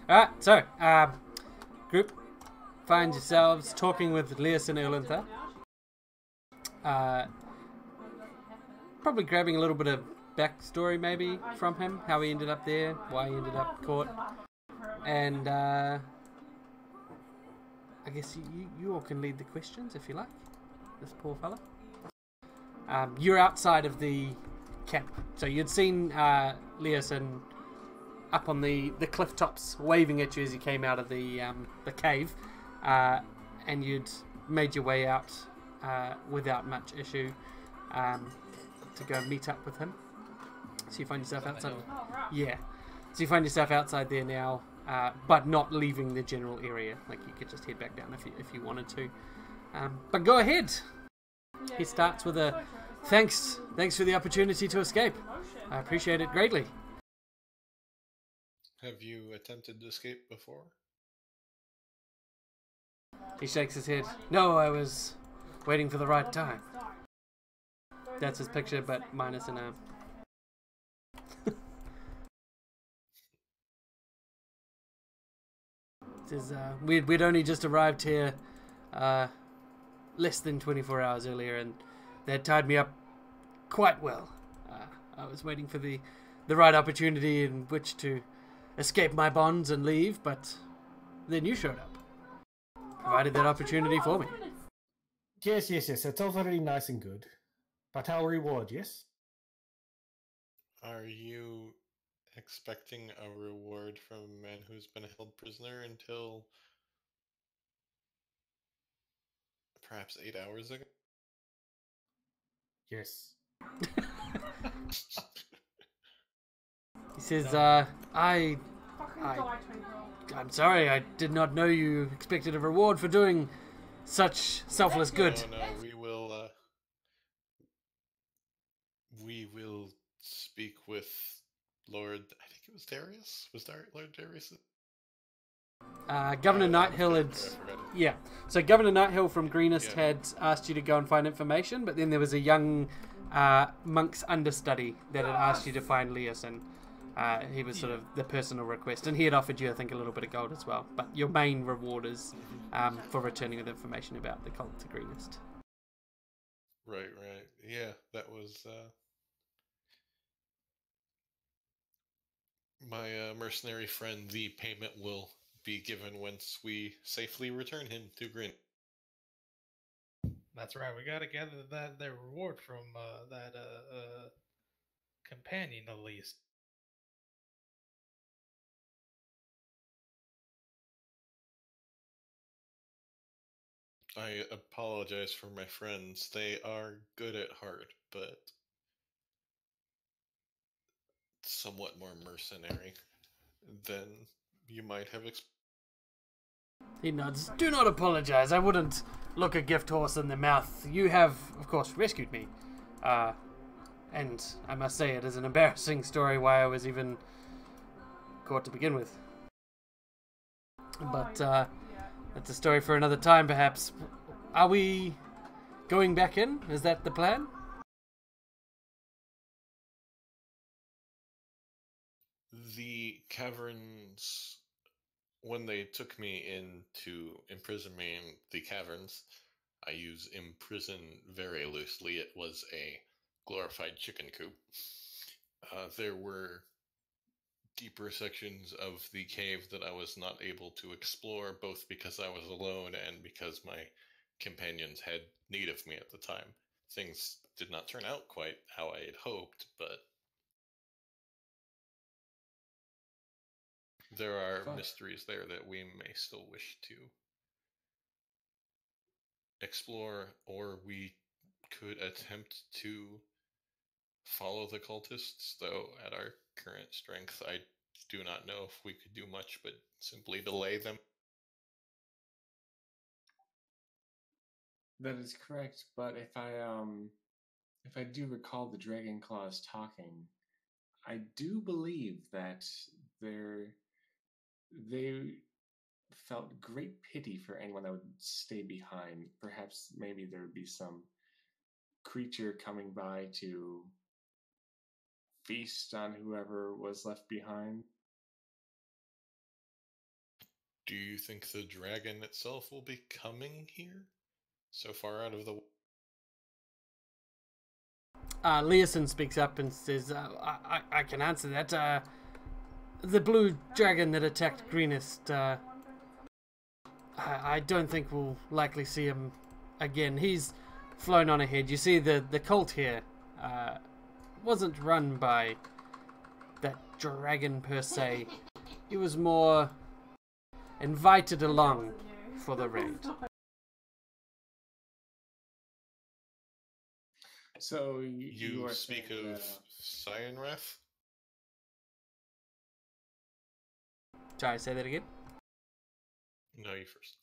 Alright, so, group, find yourselves talking with Leas and Erlintha. Uh, Probably grabbing a little bit of backstory, maybe, from him, how he ended up there, why he ended up caught. And, I guess you all can lead the questions, if you like. This poor fella. You're outside of the camp. So you'd seen Leosin up on the cliff tops waving at you as you came out of the cave, and you'd made your way out without much issue to go meet up with him. So you find yourself outside. Yeah. So you find yourself outside there now, but not leaving the general area. Like you could just head back down if you wanted to. But go ahead. He starts with a thanks for the opportunity to escape. I appreciate it greatly. Have you attempted to escape before? He shakes his head. No, I was waiting for the right time. That's his picture, but minus an arm. Says, we'd only just arrived here less than 24 hours earlier, and they had tied me up quite well. I was waiting for the right opportunity in which to escape my bonds and leave, but then you showed up. Provided that opportunity for me. Yes. It's all very nice and good. But our reward, yes? Are you expecting a reward from a man who's been held prisoner until perhaps 8 hours ago? Yes. He says, I'm sorry, I did not know you expected a reward for doing such selfless good. No, we will speak with Lord, I think it was Darius? Was Lord Darius? Governor Nighthill had... Yeah, so Governor Nighthill from Greenest had asked you to go and find information, but then there was a young monk's understudy that had asked you to find Leosin. He was sort of the personal request, and he had offered you, I think, a little bit of gold as well. But your main reward is for returning with information about the cult to Greenest. Right. Yeah, that was my mercenary friend. The payment will be given once we safely return him to Green. That's right. We gotta gather that reward from that companion, at least. I apologize for my friends. They are good at heart, but somewhat more mercenary than you might have expected. He nods. Do not apologize. I wouldn't look a gift horse in the mouth. You have, of course, rescued me. And I must say it is an embarrassing story why I was even caught to begin with. But that's a story for another time, perhaps. Are we going back in? Is that the plan? The caverns, when they took me in to imprison me in the caverns, I use imprison very loosely. It was a glorified chicken coop. There were deeper sections of the cave that I was not able to explore, both because I was alone and because my companions had need of me at the time. Things did not turn out quite how I had hoped, but there are mysteries there that we may still wish to explore, or we could attempt to follow the cultists, though at our current strength, I do not know if we could do much but simply delay them. That is correct, but if I do recall the Dragon Claws talking, I do believe that they felt great pity for anyone that would stay behind. Perhaps maybe there would be some creature coming by to feast on whoever was left behind. Do you think the dragon itself will be coming here? So far out of the... Leosin speaks up and says, I can answer that. The blue dragon that attacked Greenest, I don't think we'll likely see him again. He's flown on ahead. You see, the cult here wasn't run by that dragon per se. He was more invited along for the raid. So You are speak saying of Cyanrath? Sorry, say that again? No, you first.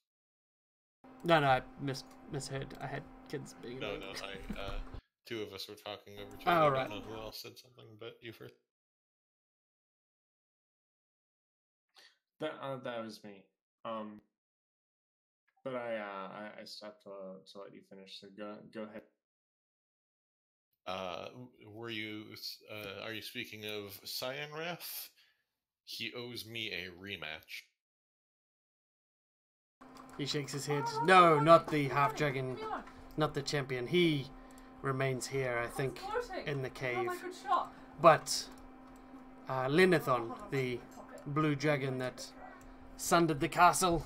No, I misheard. I had kids being No, annoying. two of us were talking over each Oh, other. I right. don't know who else said something, but you first. that was me. But I stopped to let you finish. So go ahead. Are you speaking of Cyanrath? He owes me a rematch. He shakes his head. No, not the half dragon, not the champion. He remains here, I think, in the cave. But Linethon, the blue dragon that sundered the castle,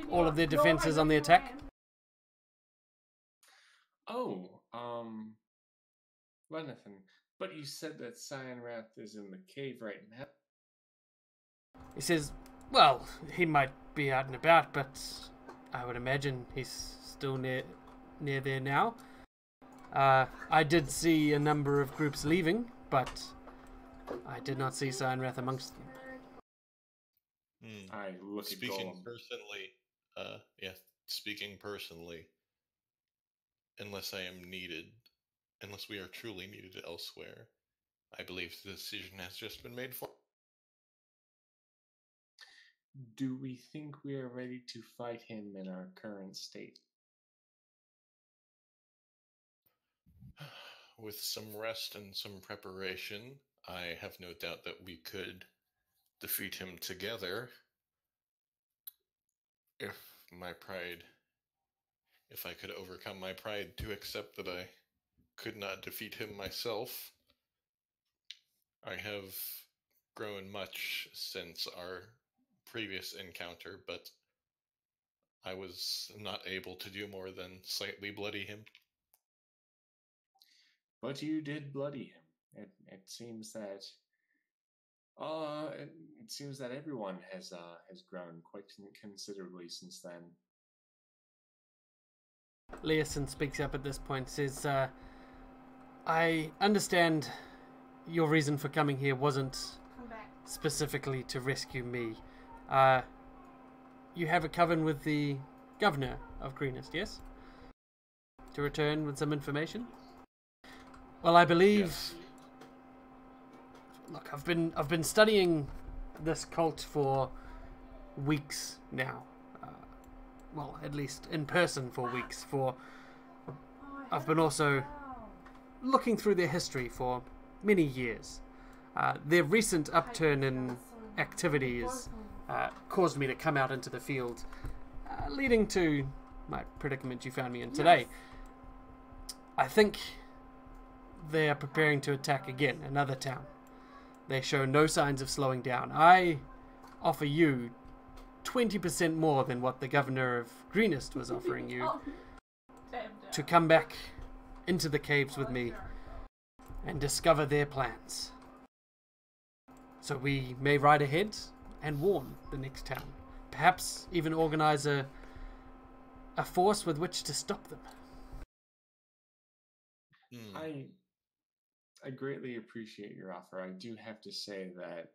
all of their defenses on the attack. Oh, Lenathan. But you said that Cyanrath is in the cave right now. He says, well, he might be out and about, but I would imagine he's still near there now. I did see a number of groups leaving, but I did not see Cyanrath amongst them. I look at Golem. Speaking personally, unless we are truly needed elsewhere, I believe the decision has just been made for. Do we think we are ready to fight him in our current state? With some rest and some preparation, I have no doubt that we could defeat him together. If I could overcome my pride to accept that I could not defeat him myself. I have grown much since our previous encounter, but I was not able to do more than slightly bloody him. But you did bloody him. It seems that everyone has grown quite considerably since then. Leosin speaks up at this point, says, I understand your reason for coming here wasn't specifically to rescue me. You have a coven with the governor of Greenest, yes? To return with some information? Well, I believe... Yes. Look, I've been studying this cult for weeks now. Well, at least in person for weeks. I've been also looking through their history for many years. Their recent upturn in activities caused me to come out into the field, leading to my predicament you found me in today. I think they are preparing to attack again another town. They show no signs of slowing down. I offer you 20% more than what the governor of Greenest was offering you to come back into the caves with me and discover their plans. So we may ride ahead and warn the next town. Perhaps even organize a force with which to stop them. I greatly appreciate your offer. I do have to say that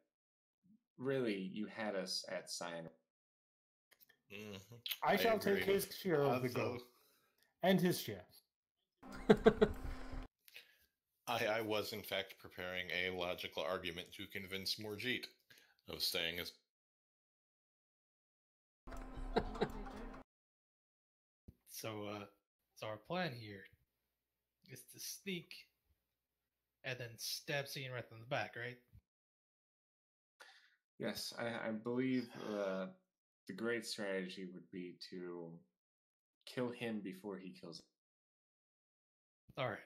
really you had us at Cyan. I shall take his share of the gold. And his share. I was in fact preparing a logical argument to convince Morjeet of staying as... So our plan here is to sneak and then stab Cianrath in the back, right? Yes, I believe the great strategy would be to kill him before he kills. All right.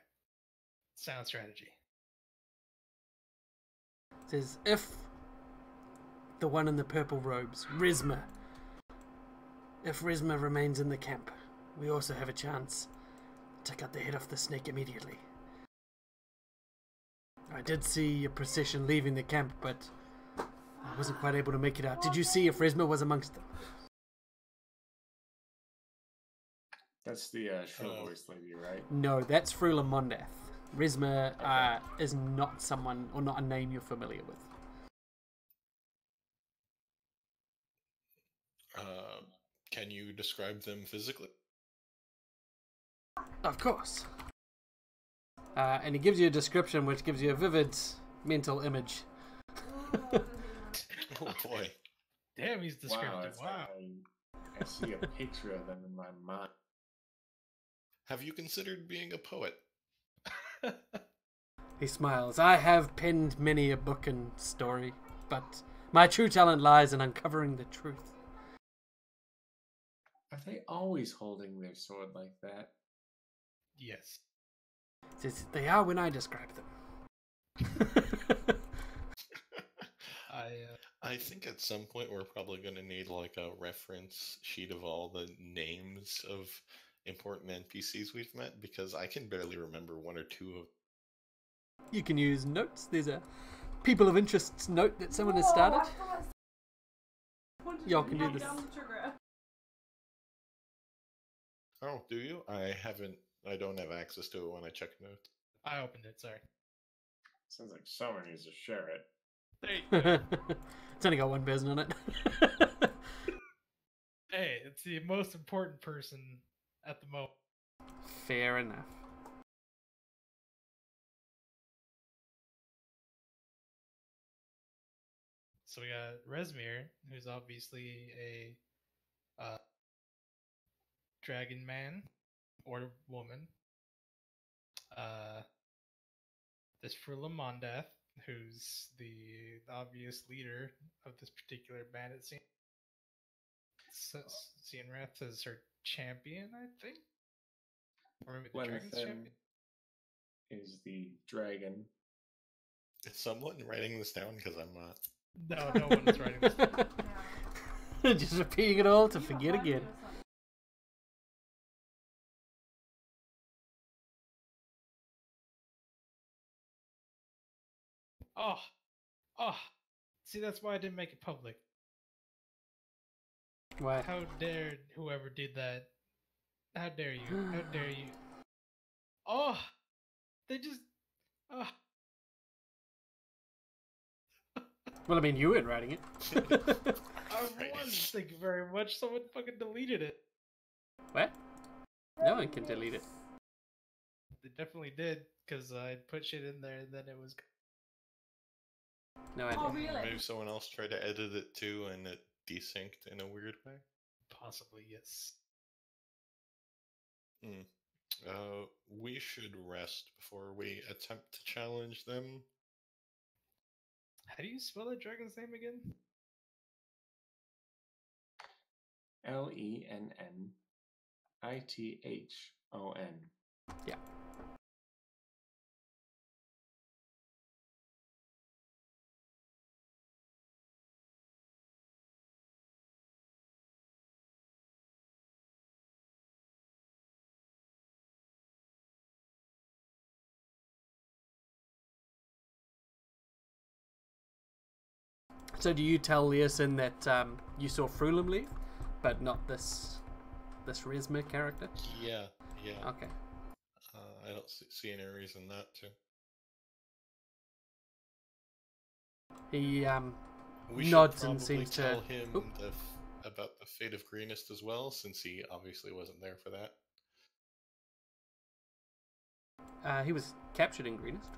Sound strategy. It says, if the one in the purple robes, Rizma, if Rizma remains in the camp, we also have a chance to cut the head off the snake immediately. I did see a procession leaving the camp, but I wasn't quite able to make it out. Did you see if Rizma was amongst them? That's the shrill voice lady, right? No, that's Frula Mondath. Rizma is not someone, or not a name you're familiar with. Can you describe them physically? Of course. And he gives you a description which gives you a vivid mental image. Oh boy. Damn, he's descriptive. Wow. I see a picture of them in my mind. Have you considered being a poet? He smiles. I have penned many a book and story, but my true talent lies in uncovering the truth. Are they always holding their sword like that? Yes. Says, they are when I describe them. I think at some point we're probably going to need like a reference sheet of all the names of important NPCs we've met, because I can barely remember one or two of. You can use notes. There's a people of interest note that someone has started. Y'all can do this. Oh, do you? I don't have access to it when I check notes. I opened it, sorry. Sounds like someone needs to share it. There you go. It's only got one person on it. Hey, it's the most important person at the moment. Fair enough. So we got Resmir, who's obviously a dragon man or woman. This Frula Mondath, who's the obvious leader of this particular bandit scene. Cianrath is her champion, I think. Or maybe the dragon's champion. Is the dragon. Is someone writing this down? Because I'm not. No one is writing this down. Just repeating it all to forget again. Oh. See, that's why I didn't make it public. Why? How dare whoever did that? How dare you? How dare you? Oh, they just. Oh. Well, I mean, you weren't writing it. I was. Thank you very much. Someone fucking deleted it. What? No one can delete it. They definitely did, because I put shit in there and then it was. No idea. Oh, really? Maybe someone else tried to edit it too, and it desynced in a weird way. Possibly, yes. We should rest before we attempt to challenge them. How do you spell that dragon's name again? Lenniithon. Yeah. So do you tell Leosin that you saw Frulam leave, but not this Rizma character? Yeah. Okay. I don't see any reason not to. He We nods should and probably seems tell to. him Oop. about the fate of Greenest as well, since he obviously wasn't there for that. He was captured in Greenest.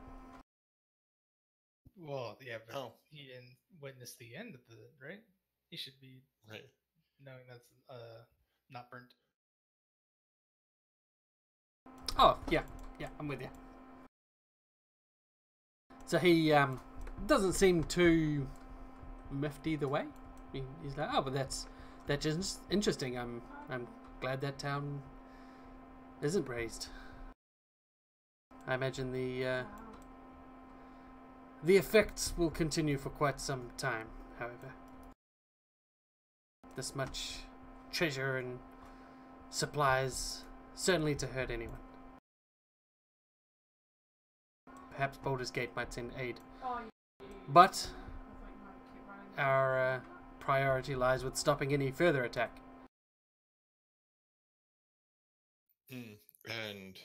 Well, yeah, but Oh. he didn't witness the end of the right. He should be Right. knowing that's not burnt. Oh, yeah, I'm with you. So he doesn't seem too miffed either way. He's like, oh, but that's That's just interesting. I'm glad that town isn't razed. I imagine the effects will continue for quite some time, however. This much treasure and supplies, certainly to hurt anyone. Perhaps Baldur's Gate might send aid. But our priority lies with stopping any further attack. And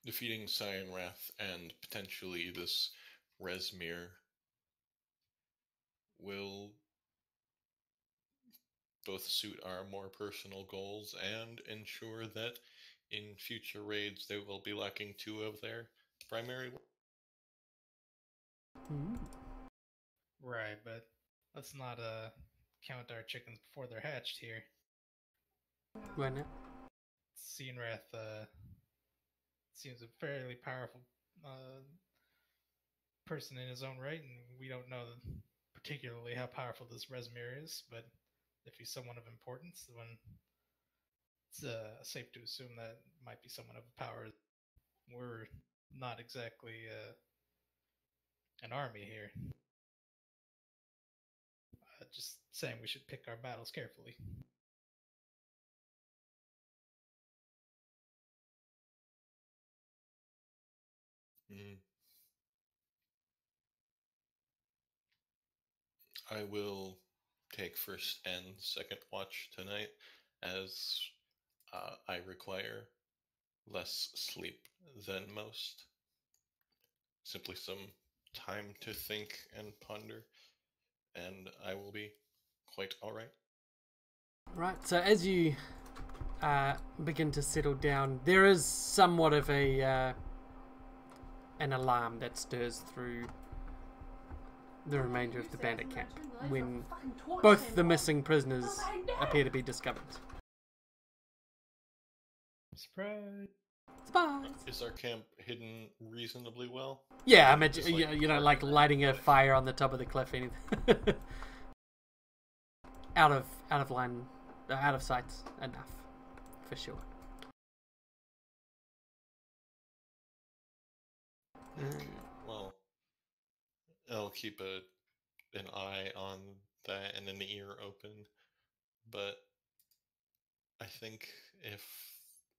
defeating Cyanrath and potentially this Resmir will both suit our more personal goals and ensure that in future raids they will be lacking 2 of their primary. Right, but let's not count our chickens before they're hatched here. Why not? Cyanrath seems a fairly powerful person in his own right, and we don't know particularly how powerful this Resmir is, but if he's someone of importance, then it's safe to assume that might be someone of power. We're not exactly an army here. Just saying we should pick our battles carefully. I will take first and second watch tonight, as I require less sleep than most. Simply some time to think and ponder, and I will be quite alright. Right, so as you begin to settle down, there is somewhat of an alarm that stirs through the remainder of the bandit camp when both the missing prisoners appear to be discovered. Surprise! Surprise! Is our camp hidden reasonably well? Yeah, I Or imagine, just, like, you know, like partner? lighting a fire on the top of the cliff, anything. out of line, out of sight enough, for sure. Well, I'll keep an eye on that and an ear open, but I think if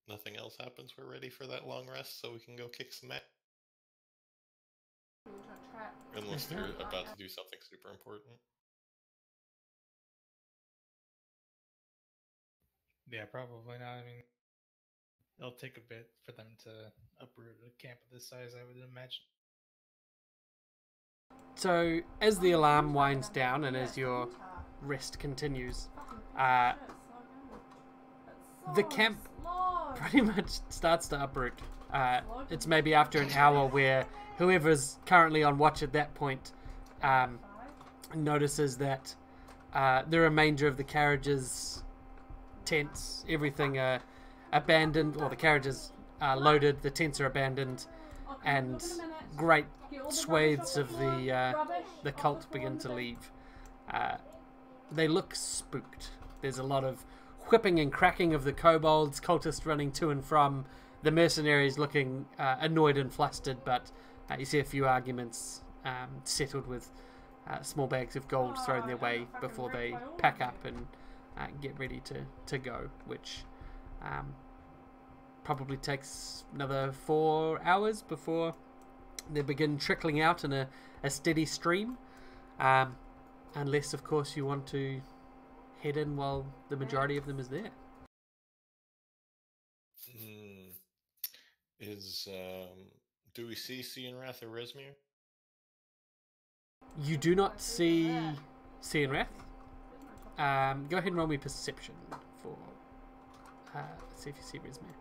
nothing else happens, we're ready for that long rest, so we can go kick some ass. Unless they're about to do something super important. Yeah, probably not. I mean, it'll take a bit for them to uproot a camp of this size, I would imagine. So, as the alarm winds down and as your rest continues, the camp pretty much starts to uproot. It's maybe after an hour where whoever's currently on watch at that point notices that the remainder of the carriages, tents, everything are abandoned, or the carriages are loaded, the tents are abandoned, and great swathes of the cult begin to leave. They look spooked. There's a lot of whipping and cracking of the kobolds, cultists running to and from, the mercenaries looking annoyed and flustered, but you see a few arguments settled with small bags of gold thrown their way before they pack up and get ready to go, which probably takes another 4 hours before they begin trickling out in a steady stream, unless of course you want to head in while the majority of them is there. Do we see Cyanrath or Resmir? You do not see Cyanrath. Go ahead and roll me perception for see if you see Resmir.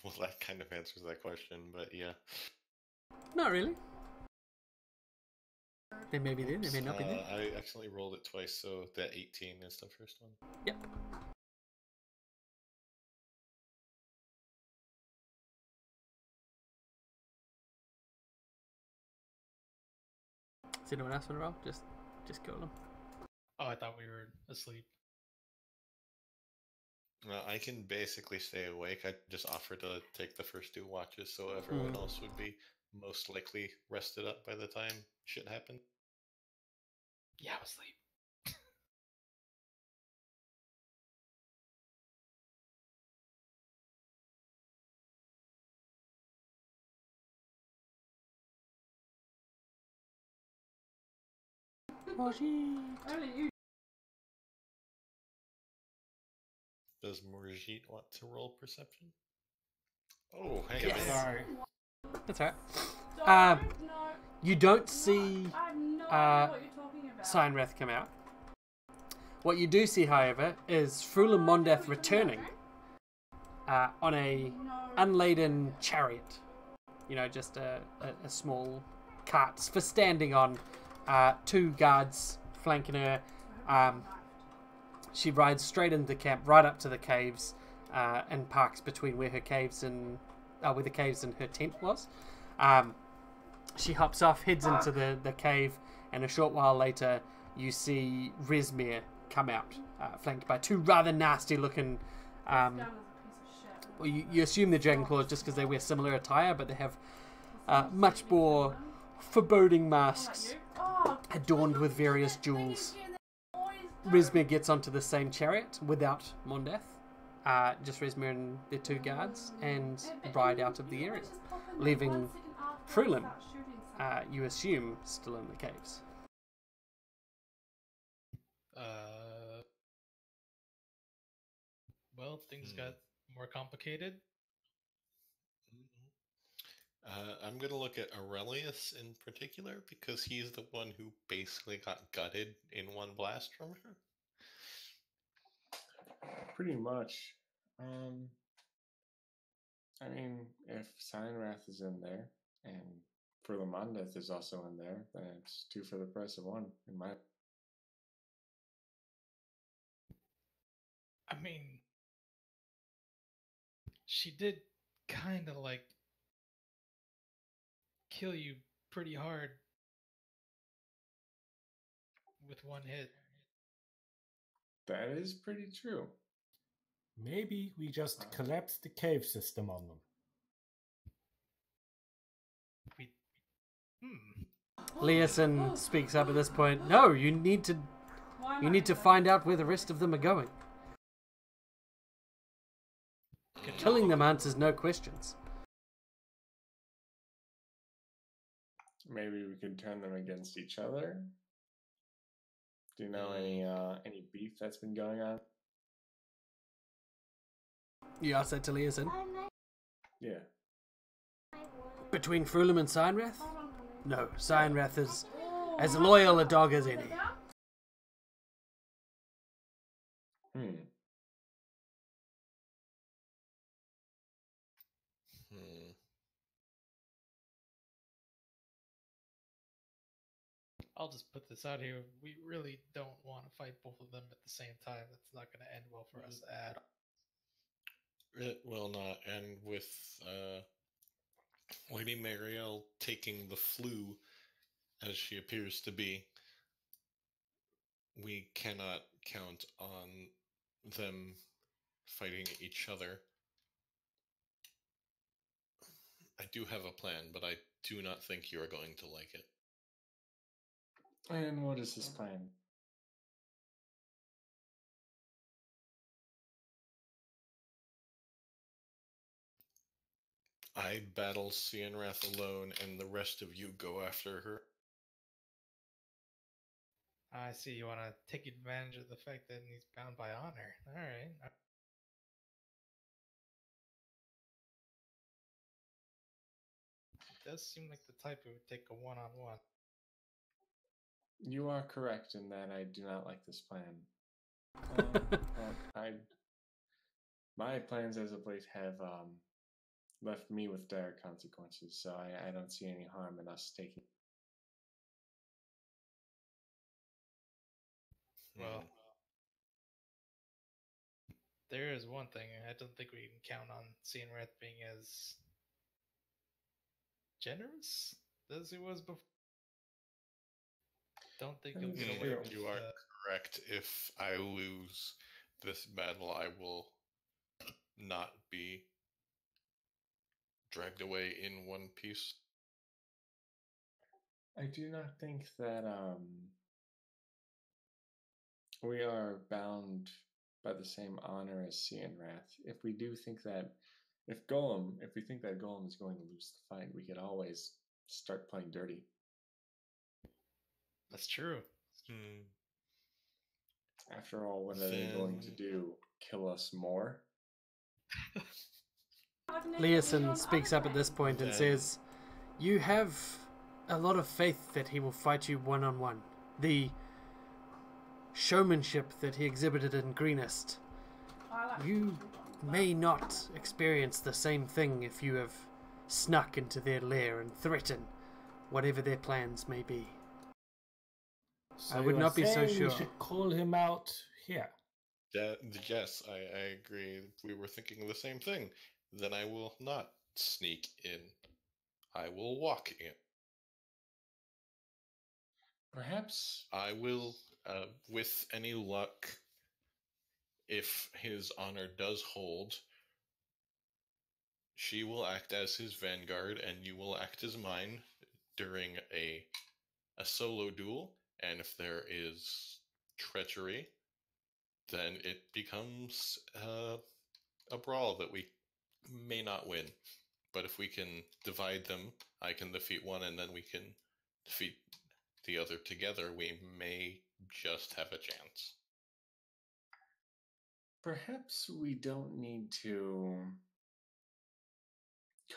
Well, that kind of answers that question, but yeah. Not really. They may be there, they may not be there. I accidentally rolled it twice, so that 18 is the first one. Yep. Does anyone else want to roll? Just just killed him. Oh, I thought we were asleep. I can basically stay awake. I just offer to take the first 2 watches so everyone else would be most likely rested up by the time shit happened. Yeah, I was asleep. Does Morjit want to roll perception? Oh, hang Yes. on a minute. Sorry. That's right. Don't, no. You don't see I have no idea what you're talking about. Signwrath come out. What you do see, however, is Frula Mondeth returning on a unladen chariot. You know, just a small cart for standing on. 2 guards flanking her. She rides straight into the camp, right up to the caves, and parks between where her caves and where the caves and her tent was. She hops off, heads into the cave, and a short while later, you see Rezmir come out, flanked by 2 rather nasty-looking. Well, you assume they're Dragonclaws just because they wear similar attire, but they have much more foreboding masks adorned with various jewels. Rezmir gets onto the same chariot without Mondeth, just Rezmir and their 2 guards, and ride out of the area, leaving Frulin, you assume, still in the caves. Well, things got more complicated. I'm going to look at Aurelius in particular because he's the one who basically got gutted in one blast from her. Pretty much. I mean, if Signwrath is in there and Furlamondeth is also in there, then it's 2 for the price of 1, in my. I mean, she did kind of like kill you pretty hard with 1 hit. That is pretty true. Maybe we just collapsed the cave system on them. Leosin speaks up at this point. No, you need to find out where the rest of them are going. Killing them answers no questions. Maybe we could turn them against each other. Do you know any beef that's been going on? You asked that to Leosin. Yeah. Between Frulum and Signwrath? No, Signwrath is as loyal a dog as any. I'll just put this out here. We really don't want to fight both of them at the same time. That's not going to end well for us at all. It will not. And with Lady Marielle taking the flu, as she appears to be, we cannot count on them fighting each other. I do have a plan, but I do not think you are going to like it. And what is his plan? I battle Sienrath alone, and the rest of you go after her. I see you want to take advantage of the fact that he's bound by honor. All right. It does seem like the type who would take a one-on-one. You are correct in that I do not like this plan. My plans as of late have left me with dire consequences, so I don't see any harm in us taking. Well, there is one thing. I don't think we can count on Sienrath being as generous as he was before. Don't think you'll get Yeah. away with. You are correct. If I lose this battle, I will not be dragged away in one piece. I do not think that we are bound by the same honor as Cianrath. If we do think that, if we think that Golem is going to lose the fight, we could always start playing dirty. That's true. After all, what are they going to do? Kill us more? Leosin speaks up at this point and says, "You have a lot of faith that he will fight you one-on-one. The showmanship that he exhibited in Greenest. You may not experience the same thing if you have snuck into their lair and threatened whatever their plans may be. So I would you are not be so saying sure." We should call him out here. Yes, I agree. We were thinking the same thing. Then I will not sneak in. I will walk in. Perhaps. I will, with any luck, if his honor does hold, she will act as his vanguard and you will act as mine during a solo duel. And if there is treachery, then it becomes a brawl that we may not win. But if we can divide them, I can defeat one and then we can defeat the other together, we may just have a chance. Perhaps we don't need to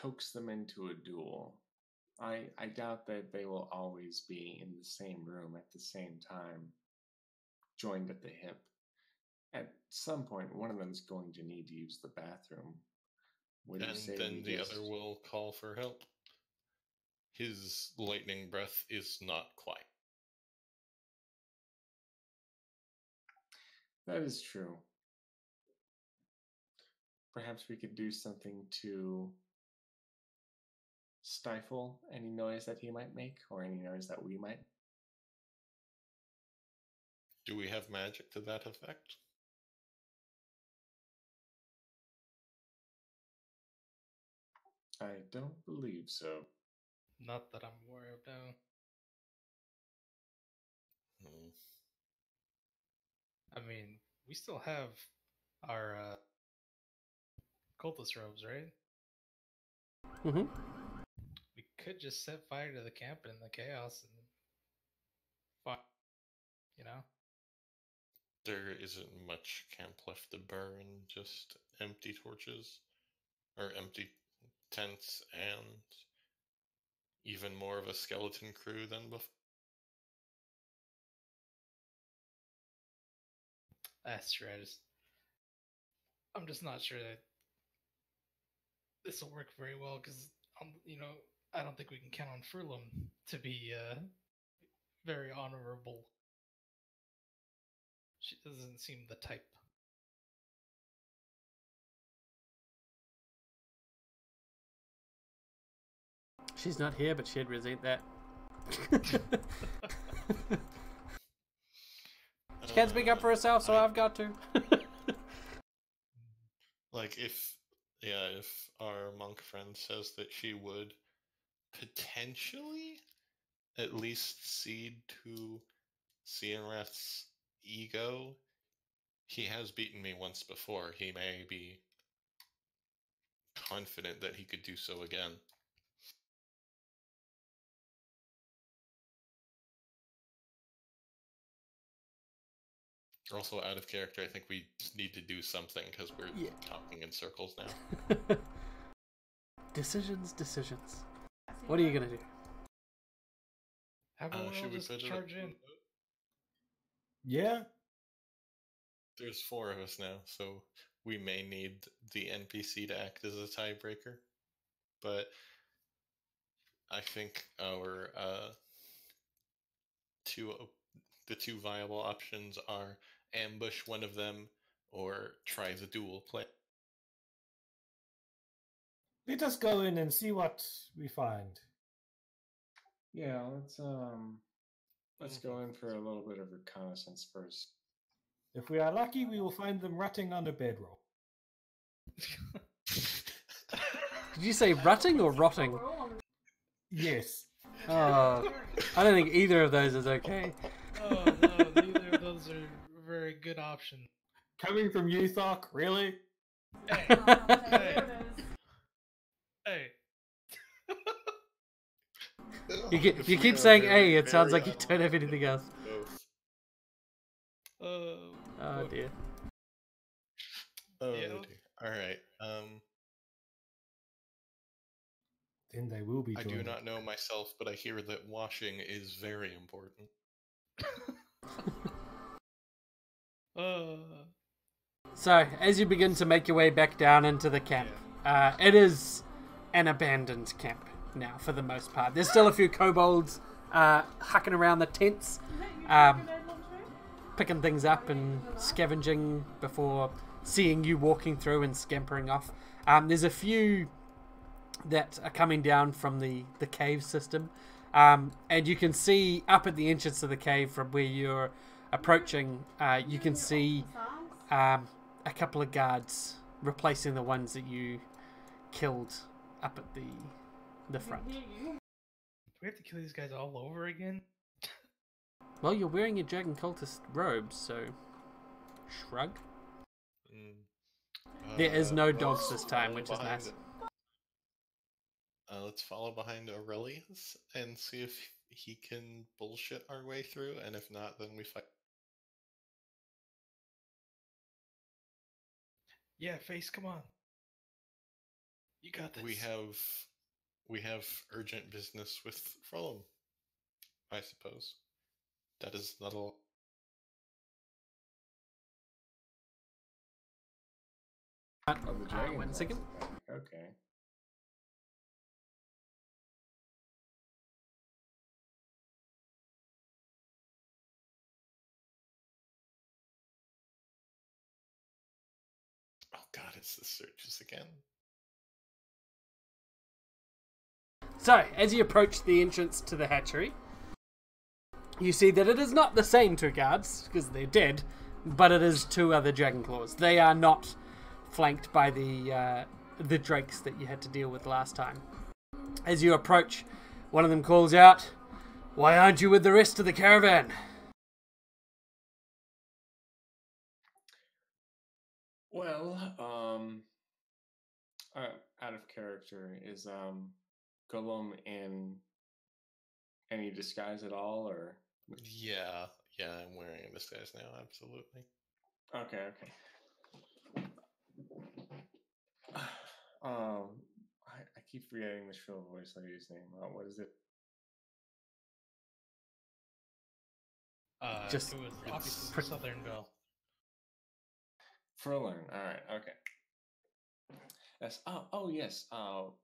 coax them into a duel. I doubt that they will always be in the same room at the same time, joined at the hip. At some point, one of them is going to need to use the bathroom. And then the other will call for help. His lightning breath is not quiet. That is true. Perhaps we could do something to stifle any noise that he might make, or any noise that we might. Do we have magic to that effect? I don't believe so. Not that I'm aware of now. I mean, we still have our cultist robes, right? Mm-hmm. We could just set fire to the camp in the chaos and fire, you know? There isn't much camp left to burn, just empty torches, or empty tents, and even more of a skeleton crew than before. That's true. I'm just not sure that this will work very well because, I don't think we can count on Furlum to be very honorable. She doesn't seem the type. She's not here, but she'd resent that. She can't speak up for herself, so I've got to. Like, if our monk friend says that she would potentially at least cede to Cianrath's ego, he has beaten me once before. He may be confident that he could do so again. Also, out of character, I think we need to do something because we're talking in circles now. Decisions. What are you gonna do? How about we all should we just put it charge in? Yeah. There's 4 of us now, so we may need the NPC to act as a tiebreaker. But I think our the two viable options are ambush one of them or try the dual play. Let us go in and see what we find. Yeah, Let's go in for a little bit of reconnaissance first. If we are lucky, we will find them rotting on a bedroll. Did you say rutting or rotting? Yes. Oh, I don't think either of those is okay. Oh no, neither of those are a very good option. Coming from you, Thok, really? Hey, There it is. hey. You keep saying A, it sounds like you don't have anything else. Oh dear. Oh Yeah. dear. All right. Then they will be I joining. do not know myself, but I hear that washing is very important. So, as you begin to make your way back down into the camp, it is an abandoned camp now for the most part. There's still a few kobolds hucking around the tents, picking things up and scavenging before seeing you walking through and scampering off. There's a few that are coming down from the cave system, and you can see up at the entrance of the cave from where you're approaching, you can see a couple of guards replacing the ones that you killed up at the front. Do we have to kill these guys all over again? Well, you're wearing your dragon cultist robes, so shrug. There is no dogs this time, which is nice. Let's follow behind Aurelius and see if he can bullshit our way through, and if not, then we fight. Yeah, Face, come on. You got this. We have urgent business with Frolum, I suppose. That is not all. Oh, the dragon 1 second. Okay. Oh god, it's the searches again. So, as you approach the entrance to the hatchery, you see that it is not the same two guards, because they're dead, but it is two other dragon claws. They are not flanked by the drakes that you had to deal with last time. As you approach, one of them calls out, "Why aren't you with the rest of the caravan?" Well, out of character, is Golem in any disguise at all, or? Yeah, I'm wearing a disguise now, absolutely. Okay. I keep forgetting the shrill voice lady's name. What is it? Just it was obviously Southern Belle. Furlern. All right. Okay. Yes. Oh, yes.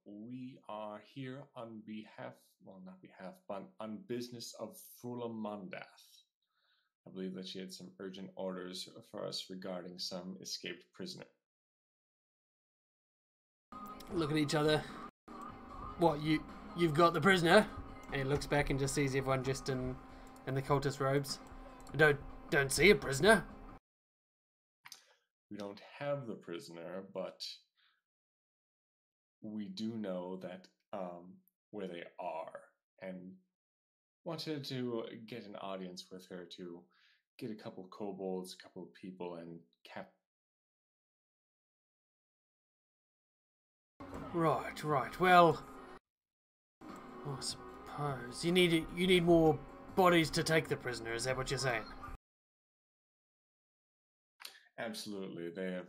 We are here on behalf, well, not behalf, but on business of Frula Mondath. I believe that she had some urgent orders for us regarding some escaped prisoner. Look at each other. What, you've got the prisoner? And he looks back and just sees everyone just in the cultist robes. Don't see a prisoner. We don't have the prisoner, but we do know that where they are, and wanted to get an audience with her to get a couple kobolds, a couple people, and cap. Right. Well, I suppose you need more bodies to take the prisoner. Is that what you're saying? Absolutely, they have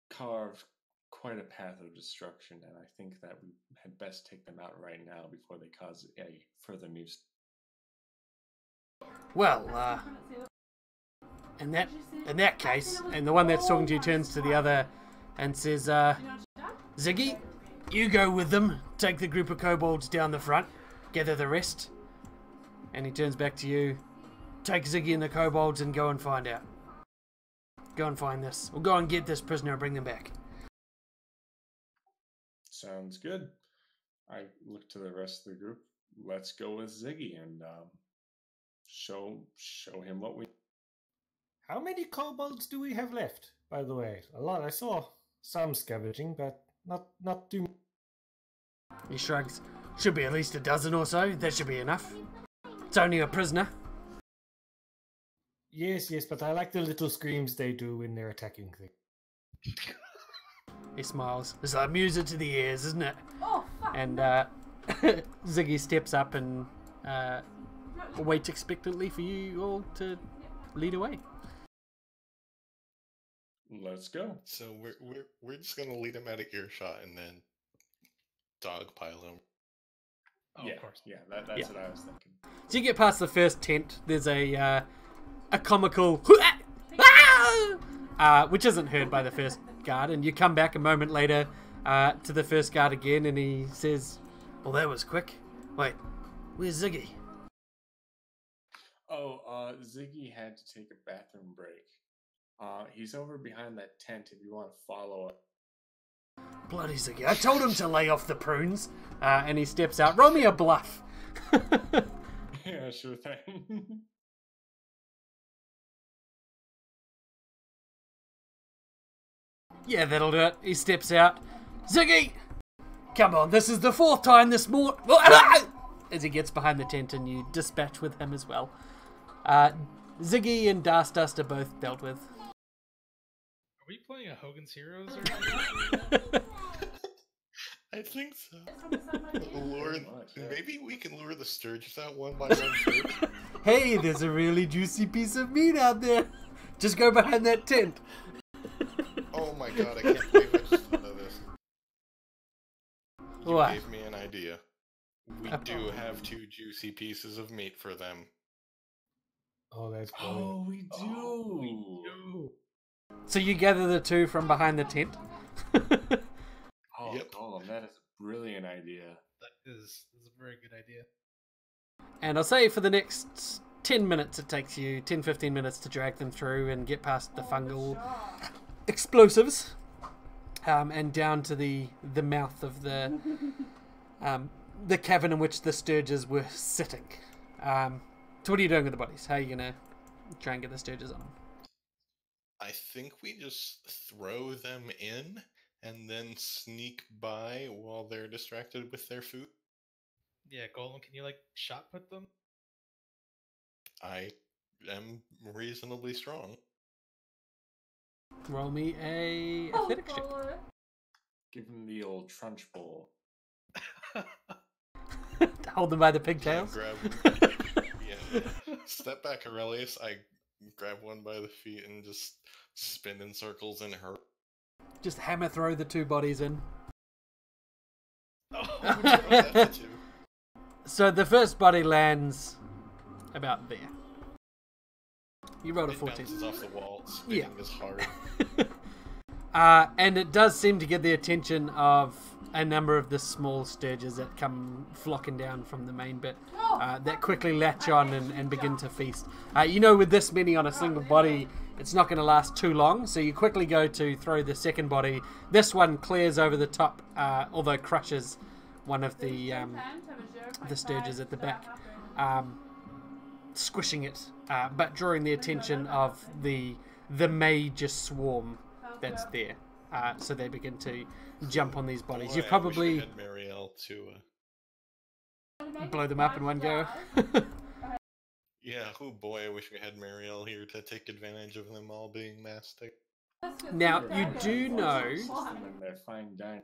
carved quite a path of destruction, and I think that we had best take them out right now before they cause a further nuisance. Well, in that case, and the one that's talking to you turns to the other and says, "Ziggy, you go with them. Take the group of kobolds down the front. Gather the rest." And he turns back to you. "Take Ziggy and the kobolds and go and find out. Go and find this. We'll go and get this prisoner and bring them back." Sounds good. I look to the rest of the group. let's go with Ziggy and show him what we. How many kobolds do we have left, by the way? A lot. I saw some scavenging, but not too. He shrugs. Should be at least a dozen or so. That should be enough. It's only a prisoner. Yes, but I like the little screams they do when they're attacking things. He smiles. It's like music to the ears, isn't it? Oh, fuck. And Ziggy steps up and waits expectantly for you all to lead away. Let's go. So we're just gonna lead him out of earshot and then dogpile him. Oh, yeah, of course. yeah, that's what I was thinking. So you get past the first tent. There's a comical which isn't heard by the first guard, and you come back a moment later to the first guard again, and he says, "Well, that was quick. Wait, where's Ziggy?" Oh, Ziggy had to take a bathroom break. He's over behind that tent if you want to follow up. Bloody Ziggy! I told him to lay off the prunes. And he steps out. Roll me a bluff. Yeah, sure thing. Yeah, that'll do it. He steps out. Ziggy! Come on, this is the fourth time this morning. As he gets behind the tent and you dispatch with him as well. Ziggy and Dust are both dealt with. Are we playing a Hogan's Heroes or something? I think so. Somebody- Lure, Very much, yeah. maybe we can lure the sturges out one by one too. Hey, there's a really juicy piece of meat out there. Just go behind that tent. Oh my god, I can't believe I just thought of this. You What? gave me an idea. We do have 2 juicy pieces of meat for them. Oh, that's brilliant. Oh, we do. No. So you gather the two from behind the tent. Oh, Yep. Golem, that is a brilliant idea. That is a very good idea. And I'll say for the next 10 minutes it takes you, 10-15 minutes to drag them through and get past the fungal explosives and down to the mouth of the cavern in which the sturges were sitting. So what are you doing with the bodies? How are you going to try and get the sturges on them? I think we just throw them in and then sneak by while they're distracted with their food. Yeah, Golem, can you like shot put them? I am reasonably strong. Roll me a Oh, athletics check. God. Give him the old trunch bowl. Hold them by the Yeah, pigtails. yeah. Step back, Aurelius. I grab one by the feet and just spin in circles and hurt. Just hammer throw the two bodies in. That's a 2. So the first body lands about there. You rolled a It 14. bounces off the wall, spinning Yeah. as hard. And it does seem to get the attention of a number of the small sturges that come flocking down from the main bit that quickly latch on and begin to feast. You know, with this many on a single body, it's not going to last too long, so you quickly go to throw the second body. This one clears over the top, although crushes one of the sturges at the back, squishing it, but drawing the attention of the major swarm that's there. So they begin to jump on these bodies. Boy, You've I probably wish I had Marielle to. blow them up in one go. Yeah, oh boy, I wish we had Marielle here to take advantage of them all being mastic. Now, you do know... System in their fine dining.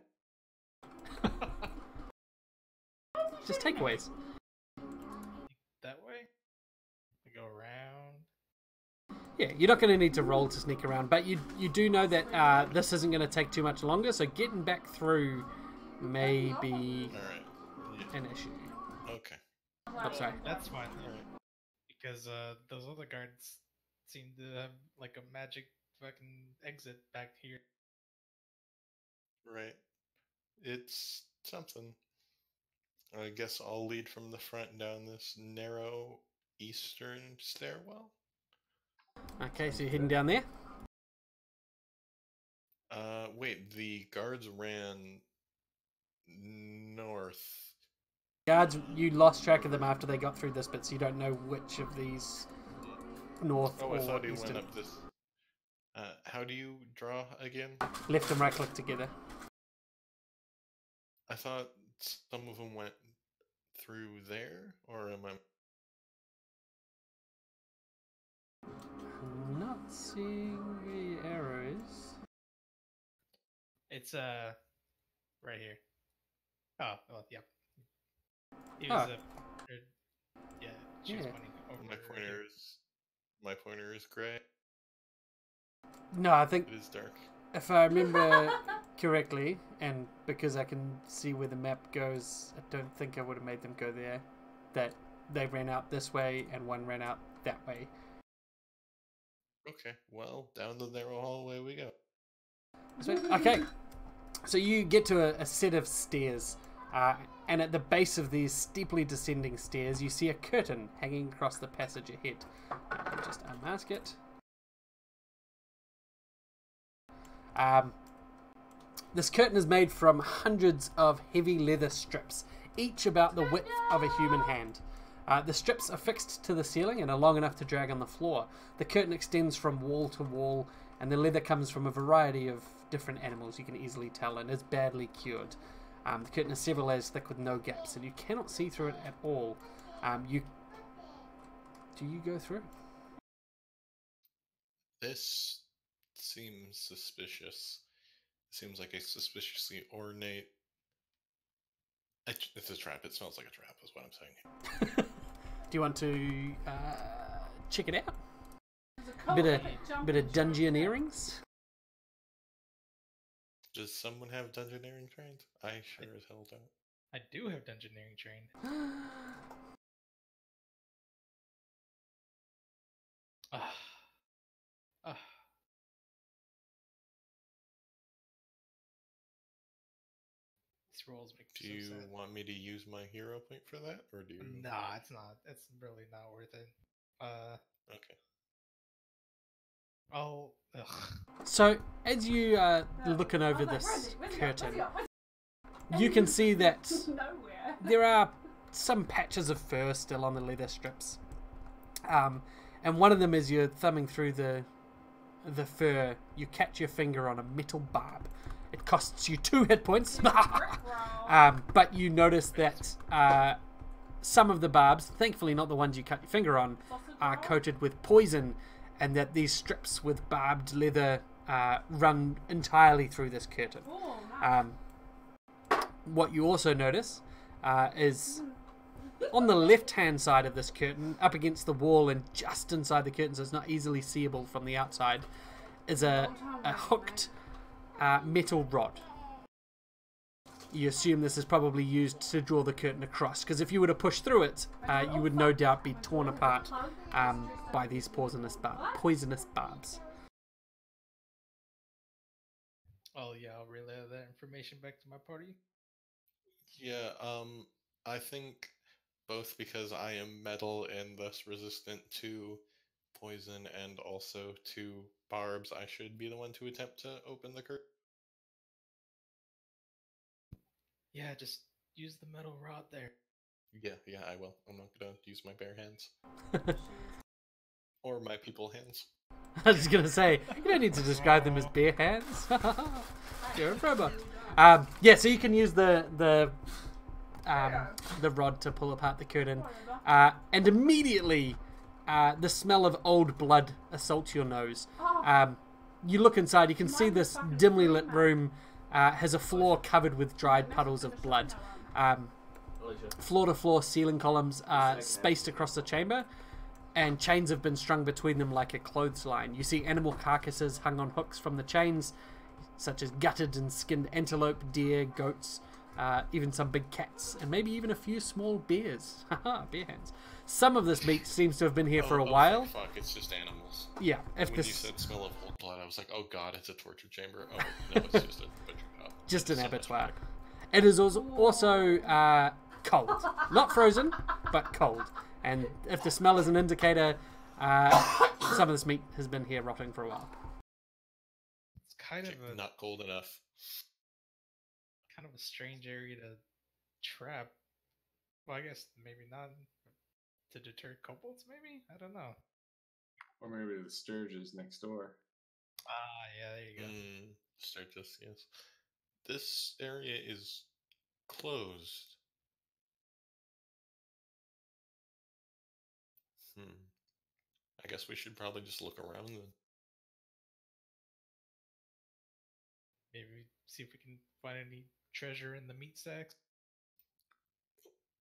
Just takeaways. That way? We go around. Yeah, you're not going to need to roll to sneak around, but you do know that this isn't going to take too much longer, so getting back through may be Alright. Yeah. an issue. Okay. Oh, sorry. That's fine. Alright. Because those other guards seem to have like a magic fucking exit back here. Right. It's something. I guess I'll lead from the front down this narrow eastern stairwell. Okay, so you're heading down there. Wait, the guards ran north. Guards, you lost track of them after they got through this bit, so you don't know which of these north Oh, or I thought he eastern. went up this. How do you draw again? Left and right click together. I thought some of them went through there, or am I? I'm not seeing the arrows. It's right here. Oh, well, yep. He Oh. was yeah, she was Yeah. pointing over. My pointer is gray. No, I think It is dark. if I remember correctly, and because I can see where the map goes, I don't think I would have made them go there. That they ran out this way and one ran out that way. Okay, well, down the narrow hallway we go. Okay, so you get to a set of stairs, and at the base of these steeply descending stairs, you see a curtain hanging across the passage ahead. Just unmask it. This curtain is made from hundreds of heavy leather strips, each about the width of a human hand. The strips are fixed to the ceiling and are long enough to drag on the floor. The curtain extends from wall to wall, and the leather comes from a variety of different animals, you can easily tell, and is badly cured. The curtain is several layers thick with no gaps, and you cannot see through it at all. Do you go through? This seems suspicious. Seems like a suspiciously ornate. It's a trap. It smells like a trap, is what I'm saying. Do you want to check it out? There's a couple Bit of of dungeoneerings. Does someone have dungeoneering trained? I sure as hell don't. I do have dungeoneering trained. These rolls make Do me you so sad. want me to use my hero point for that, or do you? Nah, it's not. It's really not worth it. Okay. Oh, ugh. So, as you are looking over this curtain, you can see that Nowhere. there are some patches of fur still on the leather strips. And one of them, as you're thumbing through the fur, you catch your finger on a metal barb. It costs you 2 hit points. But you notice that some of the barbs, thankfully not the ones you cut your finger on, are coated with poison, and that these strips with barbed leather run entirely through this curtain. Oh, nice. What you also notice is on the left-hand side of this curtain, up against the wall and just inside the curtain, so it's not easily seeable from the outside, is a hooked metal rod. You assume this is probably used to draw the curtain across, because if you were to push through it, you would no doubt be torn apart by these poisonous barbs. Oh yeah, I'll relay that information back to my party. Yeah, I think both because I am metal and thus resistant to poison and also to barbs, I should be the one to attempt to open the curtain. Yeah, just use the metal rod there. Yeah, I will. I'm not gonna use my bare hands. Or my people hands. I was just going to say, you don't need to describe them as bare hands. You're a robot. Yeah, so you can use the rod to pull apart the curtain. And immediately, the smell of old blood assaults your nose. You look inside, you can see this dimly lit room has a floor covered with dried puddles of blood. Floor-to-floor ceiling columns are spaced across the chamber, and chains have been strung between them like a clothesline. You see animal carcasses hung on hooks from the chains, such as gutted and skinned antelope, deer, goats, even some big cats, and maybe even a few small bears. Haha, bear hands. Some of this meat seems to have been here for a while. Fuck, it's just animals. Yeah, if When this you said smell of old blood, I was like, oh god, it's a torture chamber. Oh, no, it's just a butcher shop. just an So much abattoir. better. It is also cold, not frozen, but cold. And if the smell is an indicator, some of this meat has been here rotting for a while. It's kind of a Not cold enough. strange area to trap Well, I guess maybe not to deter kobolds. Maybe I don't know. Or maybe the Sturges next door. Ah, yeah, there you go. Sturgis, yes. This area is closed. I guess we should probably just look around then. Maybe see if we can find any treasure in the meat sacks.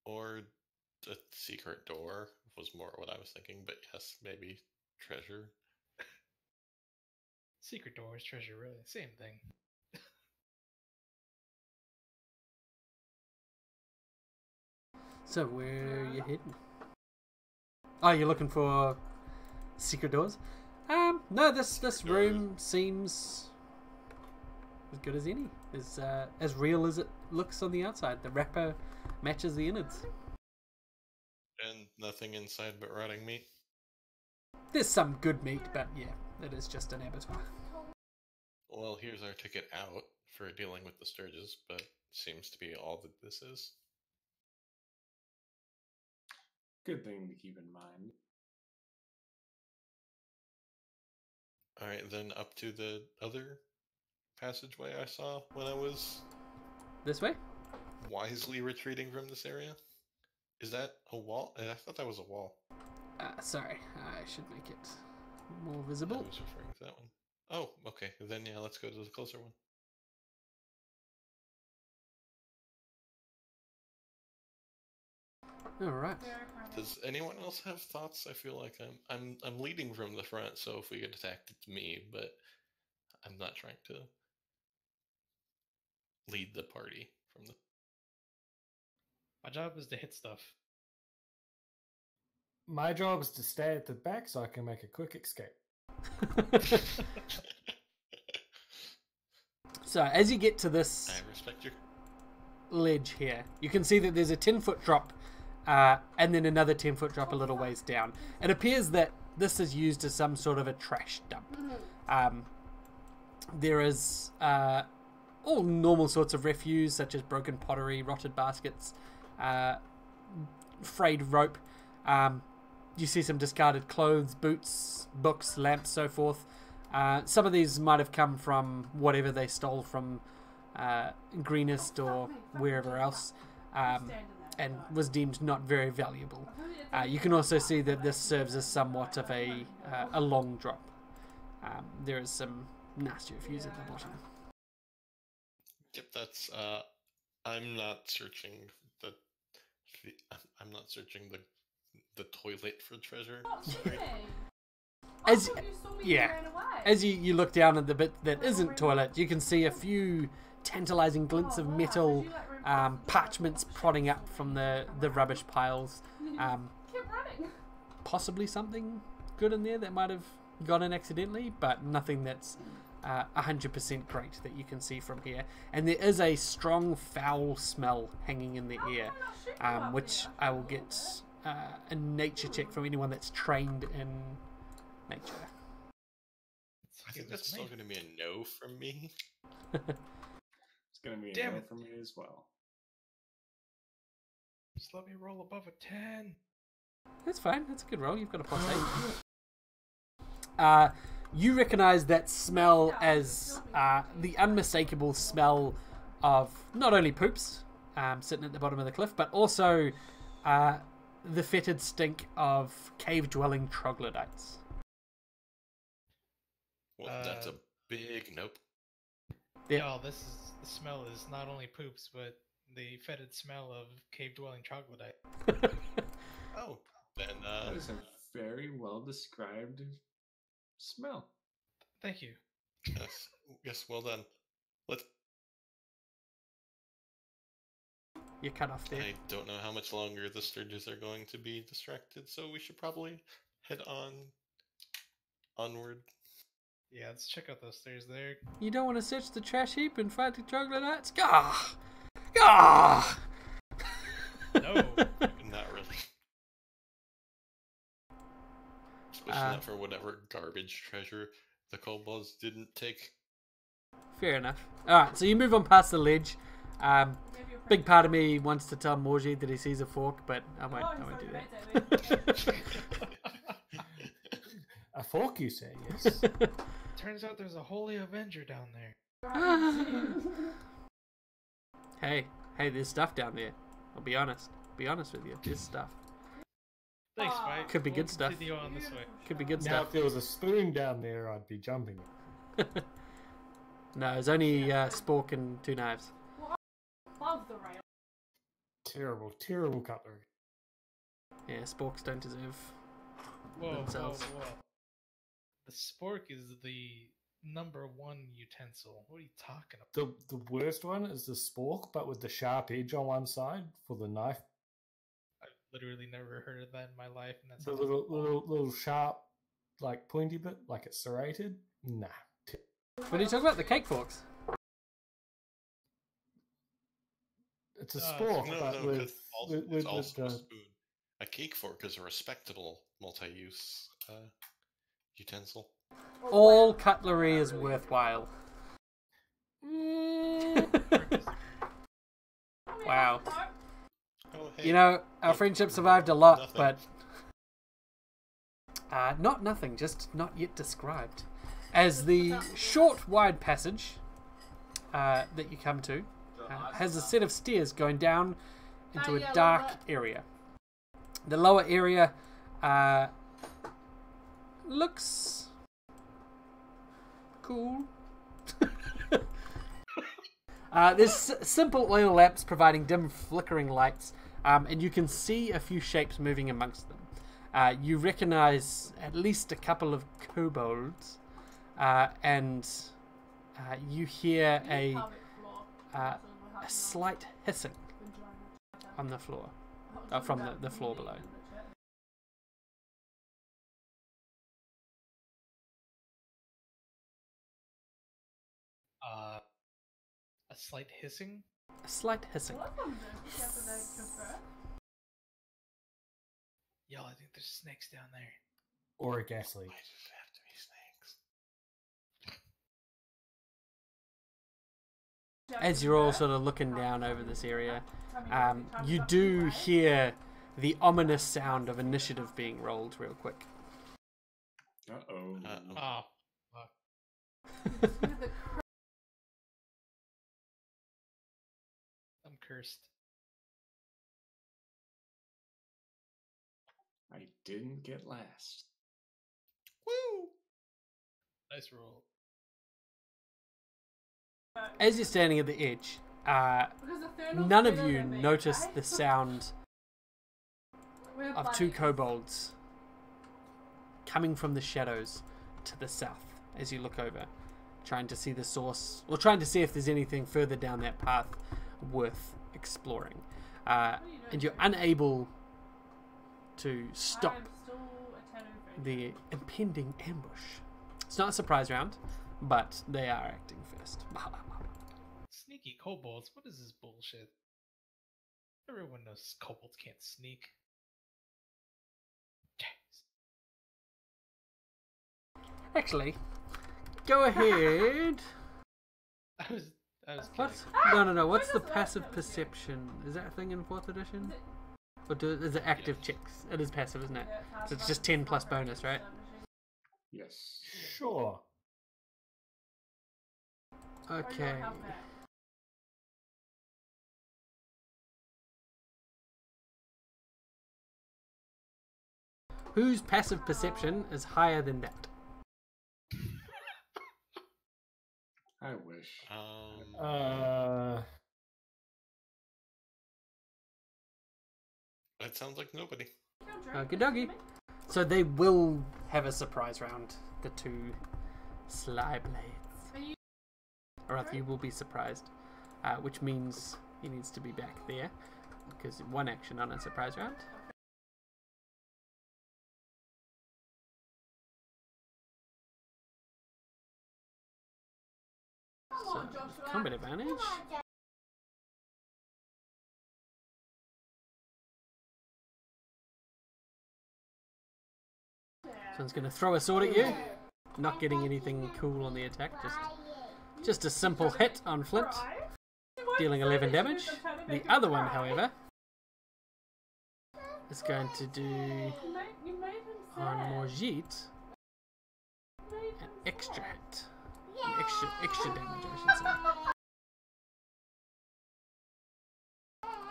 Or a secret door was more what I was thinking, but yes, maybe treasure. Secret doors, treasure, really, same thing. So where are you heading? Oh, you're looking for secret doors? No, this room seems as good as any. As real as it looks on the outside. The wrapper matches the innards. And nothing inside but rotting meat. There's some good meat, but yeah, it is just an abattoir. Well, here's our ticket out for dealing with the Sturges, but seems to be all that this is. Good thing to keep in mind. Alright, then up to the other passageway I saw when I was This way? wisely retreating from this area. Is that a wall? I thought that was a wall. Sorry, I should make it more I visible. was referring to that one. Oh, okay. Then yeah, let's go to the closer one. Alright. Does anyone else have thoughts? I feel like I'm leading from the front, so if we get attacked, it's me. But I'm not trying to lead the party from the. My job is to hit stuff. My job is to stay at the back so I can make a quick escape. So as you get to this I respect your. ledge here, you can see that there's a 10-foot drop and then another 10-foot drop a little ways down. It appears that this is used as some sort of a trash dump. There is all normal sorts of refuse, such as broken pottery, rotted baskets, frayed rope. You see some discarded clothes, boots, books, lamps, so forth. Some of these might have come from whatever they stole from Greenest or wherever else, and was deemed not very valuable. You can also see that this serves as somewhat of a long drop. There is some nasty refuse at the bottom. Yep, that's. I'm not searching the. I'm not searching the toilet for treasure. Sorry. As you look down at the bit that isn't toilet, you can see a few tantalizing glints of metal, parchments prodding up from the rubbish piles. Possibly something good in there that might have gone in accidentally, but nothing that's 100% great that you can see from here. And there is a strong foul smell hanging in the air, which I will get a nature check from anyone that's trained in nature. I think that's still going to be a no from me. It's going to be a Damn no it. for me as well. Just let me roll above a 10. That's fine. That's a good roll. You've got a plus 8. You recognize that smell as the unmistakable smell of not only poops sitting at the bottom of the cliff, but also the fetid stink of cave-dwelling troglodytes. Well, that's a big nope. Yeah. No, the smell is not only poops, but the fetid smell of cave-dwelling troglodyte. Oh, then That is a very well described smell. Thank you. yes, well done. Let's. You're cut off there. I don't know how much longer the Sturges are going to be distracted, so we should probably head onward. Yeah, let's check out those stairs there. You don't want to search the trash heap and find the troglodytes? Gah! Gah! No. Not really. Especially not for whatever garbage treasure the kobolds didn't take. Fair enough. Alright, so you move on past the ledge. Big part of me wants to tell Morji that he sees a fork, but I won't do that. A fork, you say? Yes. Turns out there's a holy avenger down there. Hey, there's stuff down there. I'll be honest. Be honest with you. There's stuff. Thanks, Mike. Could be We'll good stuff. continue on this way. Could be good Now, stuff. if there was a spoon down there, I'd be jumping it. No, there's only spork and 2 knives. Love the rail. Terrible, terrible cutlery. Yeah, sporks don't deserve Whoa. themselves. The spork is the number 1 utensil. What are you talking about? The worst one is the spork, but with the sharp edge on one side for the knife. I've literally never heard of that in my life, and that's The little sharp, like pointy bit, like it's serrated. Nah. What are you talking about? The cake forks? It's a No, spork, No, but no, with, because with, it's with also a the spoon. A cake fork is a respectable multi-use utensil. All cutlery is worthwhile. Wow. Oh, hey. You know, our friendship survived a lot, Nothing. but not nothing, just not yet described. As the short, wide passage that you come to has a set of stairs going down into a dark area. The lower area looks cool. There's simple oil lamps providing dim, flickering lights, and you can see a few shapes moving amongst them. You recognize at least a couple of kobolds, and you hear a slight hissing on the floor, from the floor below. A slight hissing. A slight hissing. Yo, I think there's snakes down there. or a gas leak. Why does it have to be snakes? As you're all sort of looking down over this area, you do hear the ominous sound of initiative being rolled real quick. Uh-oh. Oh, fuck. I'm cursed. I didn't get last. Woo! Nice roll. As you're standing at the edge, none of you notice the sound of two kobolds coming from the shadows to the south as you look over, trying to see the source, or trying to see if there's anything further down that path worth exploring. And you're unable to stop the impending ambush. It's not a surprise round, but they are acting first. Sneaky kobolds, what is this bullshit? Everyone knows kobolds can't sneak. Actually, go ahead. I was What? kidding. No. What's the passive perception? Is that a thing in 4th edition? Or is it active checks? It is passive, isn't it? So it's just 10 plus bonus, right? Yes. Sure. Okay. Whose passive perception is higher than that? I wish. That sounds like nobody. Okie dokie. So they will have a surprise round, the two sly blades. Or rather, you will be surprised, which means he needs to be back there, because one action on a surprise round. So, combat advantage. Someone's going to throw a sword at you. Not getting anything cool on the attack, just a simple hit on Flint, dealing 11 damage. The other one, however, is going to do on Morjit an extra hit. An extra damage, I should say.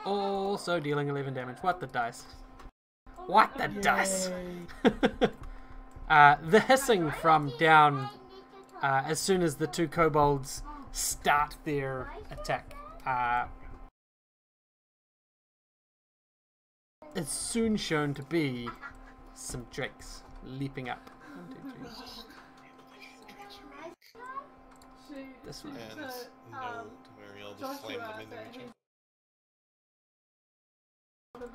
Also dealing 11 damage. What the dice? What the dice? The hissing from down as soon as the two kobolds start their attack is soon shown to be some drakes leaping up. 1, 2, 3. This one. And no, Mariel just slammed them into each other.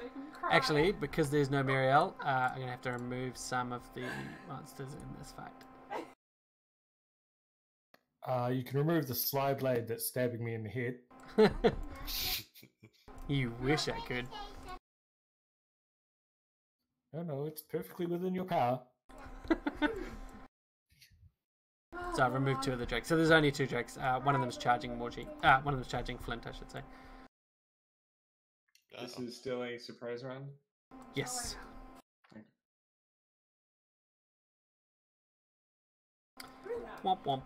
Actually, because there's no Muriel, I'm going to have to remove some of the monsters in this fight. You can remove the sly blade that's stabbing me in the head. You wish I could. No, it's perfectly within your power. So I've removed 2 of the drakes. So there's only 2 drakes. One of them is charging Morji. One of them is charging Flint, I should say. This is still a surprise round? Yes. Womp womp.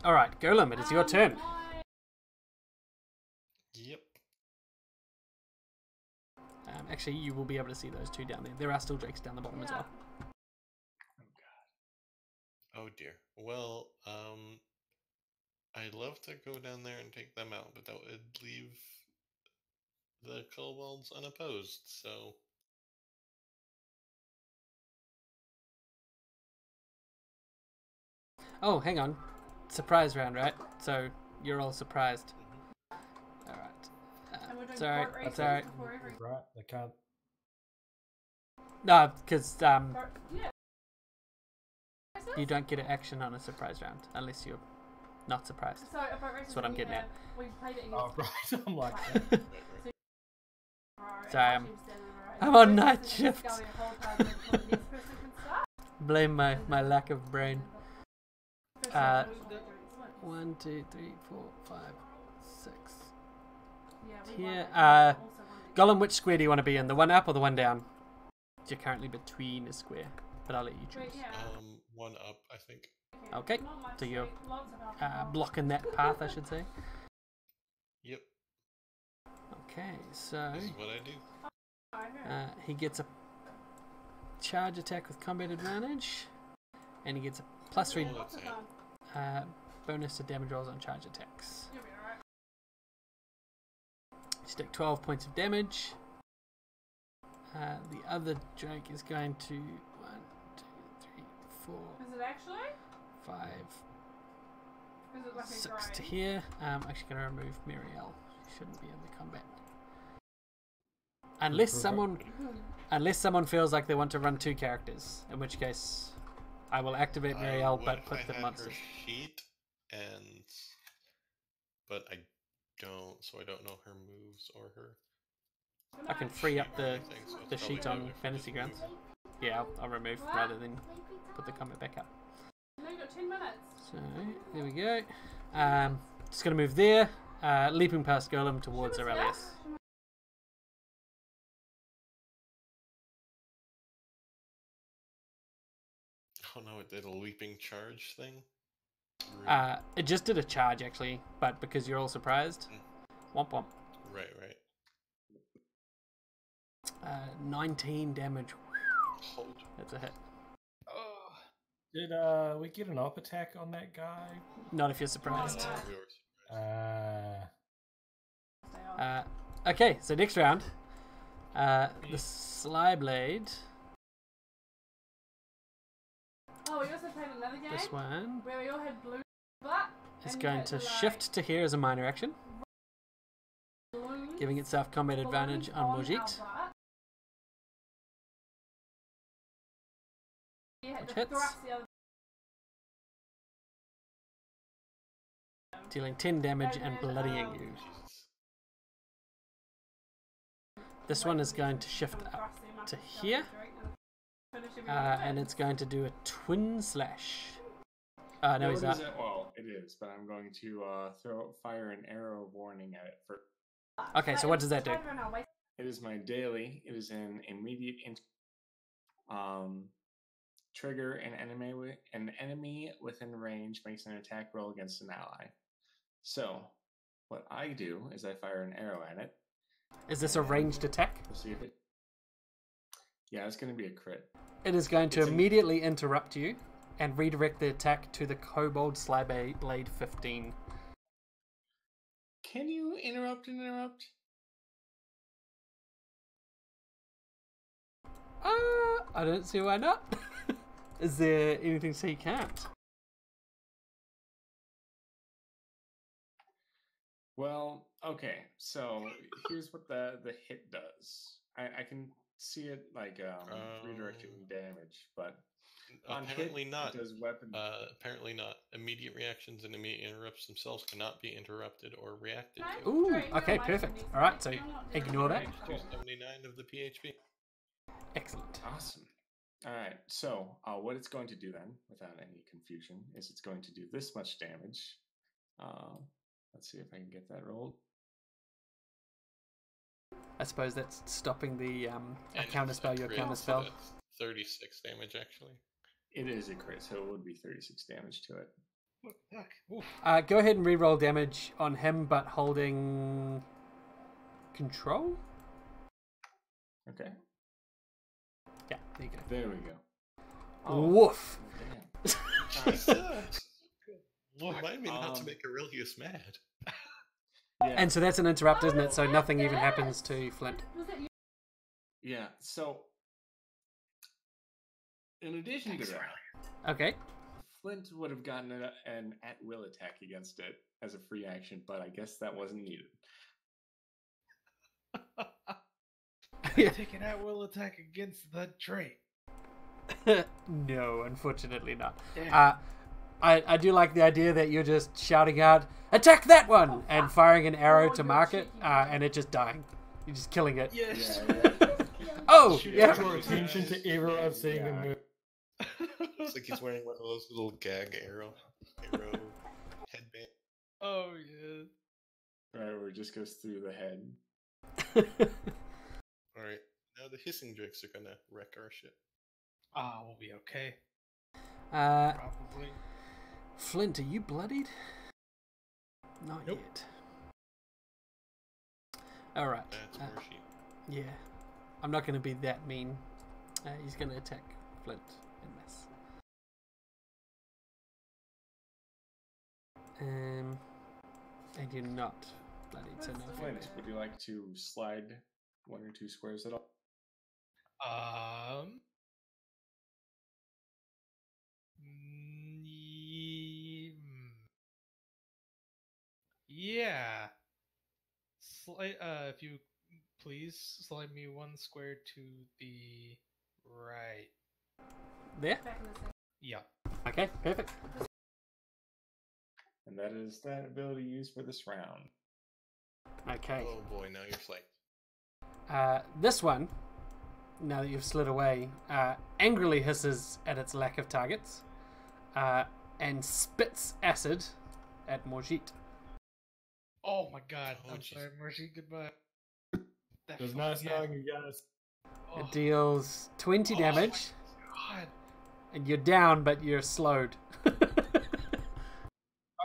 Alright, Golem, it is your turn. Yep. Actually, you will be able to see those 2 down there. There are still drakes down the bottom as well. Oh dear. Well, I'd love to go down there and take them out, but that would leave the kobolds unopposed, so... Oh, hang on. Surprise round, right? So you're all surprised. Alright. It's alright. It's alright. Right, they can't. No, because you don't get an action on a surprise round unless you're not surprised. So That's what I'm getting at. We played it Oh, right. I'm like, Sorry, I'm on night shift. Blame my lack of brain. 1, 2, 3, 4, 5, 6. Here, Gollum, which square do you want to be in? The one up or the one down? You're currently between a square, but I'll let you choose. One up, I think. Okay, so you're blocking that path, I should say. Yep. Okay, so This is what I do. he gets a charge attack with combat advantage, and he gets a +3 Oh, that's it. bonus to damage rolls on charge attacks. You take 12 points of damage. The other Drake is going to 1, 2, 3, 4. Is it actually? 5, Is it like 6 a to grade? here. I'm actually going to remove Muriel. She shouldn't be in the combat. Unless someone feels like they want to run 2 characters, in which case I will activate Muriel but put the monster. Her sheet, but I don't, so I don't know her moves or her. I can free up the anything, so it's sheet probably on better if I Fantasy just Grounds. move. Yeah, I'll remove rather than put the combat back up. No, you got 10 minutes. So there we go. Just gonna move there, leaping past Golem towards Aurelius. Oh no, it did a leaping charge thing? It just did a charge actually, but because you're all surprised, womp womp. Right. 19 damage. Hold. That's a hit. did we get an up attack on that guy? Not if you're surprised. We were surprised. Okay, so next round, the Sly Blade. Oh, we also played another game This one where we all had blue butt. is and you going had to like, shift to here as a minor action, balloons, giving itself combat advantage balloons on our Morjit. butt. You had Which to hits. thrust the other. Dealing 10 damage and bloodying you. Jesus. This one is going to shift up to here, and it's going to do a twin slash. No, No, he's it not. isn't. Well, it is, but I'm going to fire an arrow of warning at it first. Okay, so what does that do? It is my daily. It is an immediate trigger. An enemy within range makes an attack roll against an ally. So, what I do is I fire an arrow at it. Is this a ranged attack? We'll see if it. Yeah, it's going to be a crit. It is going to It's immediately interrupt you and redirect the attack to the Kobold Slyblade 15. Can you interrupt and interrupt? I don't see why not. Is there anything to say you can't? Well, okay. So here's what the hit does. I can see it like redirecting damage, but on apparently hit, not. it does weapon. Apparently not. Immediate reactions and immediate interrupts themselves cannot be interrupted or reacted to. Ooh, okay, perfect. Alright, so ignore that. Page 279 of the PHP. Excellent. Awesome. All right. So what it's going to do then, without any confusion, is it's going to do this much damage. Let's see if I can get that rolled. I suppose that's stopping the And counterspell, your crit, so counterspell. that's 36 damage, actually. It is a crit, so it would be 36 damage to it. Look, yuck. Oof. Go ahead and reroll damage on him, but holding control? Okay. Yeah, there you go. There we go. Woof. Damn. Remind me not to make Aurelius mad. Yeah. And so that's an interrupt, isn't it? So nothing even happens to Flint. Yeah. So, in addition to that, Okay. Flint would have gotten an at-will attack against it as a free action, but I guess that wasn't needed. Yeah. Take an at-will attack against the trait. No, unfortunately not. Yeah. I do like the idea that you're just shouting out, "Attack that one!" and firing an arrow to mark it, and it just dying. You're just killing it. Yes. Oh, Shoot yeah. Draw attention to everyone seeing the move. It's like he's wearing one of those little gag arrow headband. Oh yeah. Right, where it just goes through the head. Alright, now the hissing drakes are gonna wreck our ship. We'll be okay. Probably. Probably. Flint, are you bloodied? Not Nope. yet. Alright. That's more sheep. Yeah. I'm not going to be that mean. He's going to attack Flint and miss. And you're not bloodied, so no. Flint, would you like to slide 1 or 2 squares at all? Yeah. If you please slide me 1 square to the right. There? Yeah. Okay, perfect. And that is that ability used for this round. Okay. Oh boy, now you're flanked. This one, now that you've slid away, angrily hisses at its lack of targets and spits acid at Morjit. Oh my god. Oh, I'm jeez. sorry, Mercy. Goodbye. That It was nice fucking knowing you guys. Oh, It deals 20 damage, God. and you're down, but you're slowed. Oh,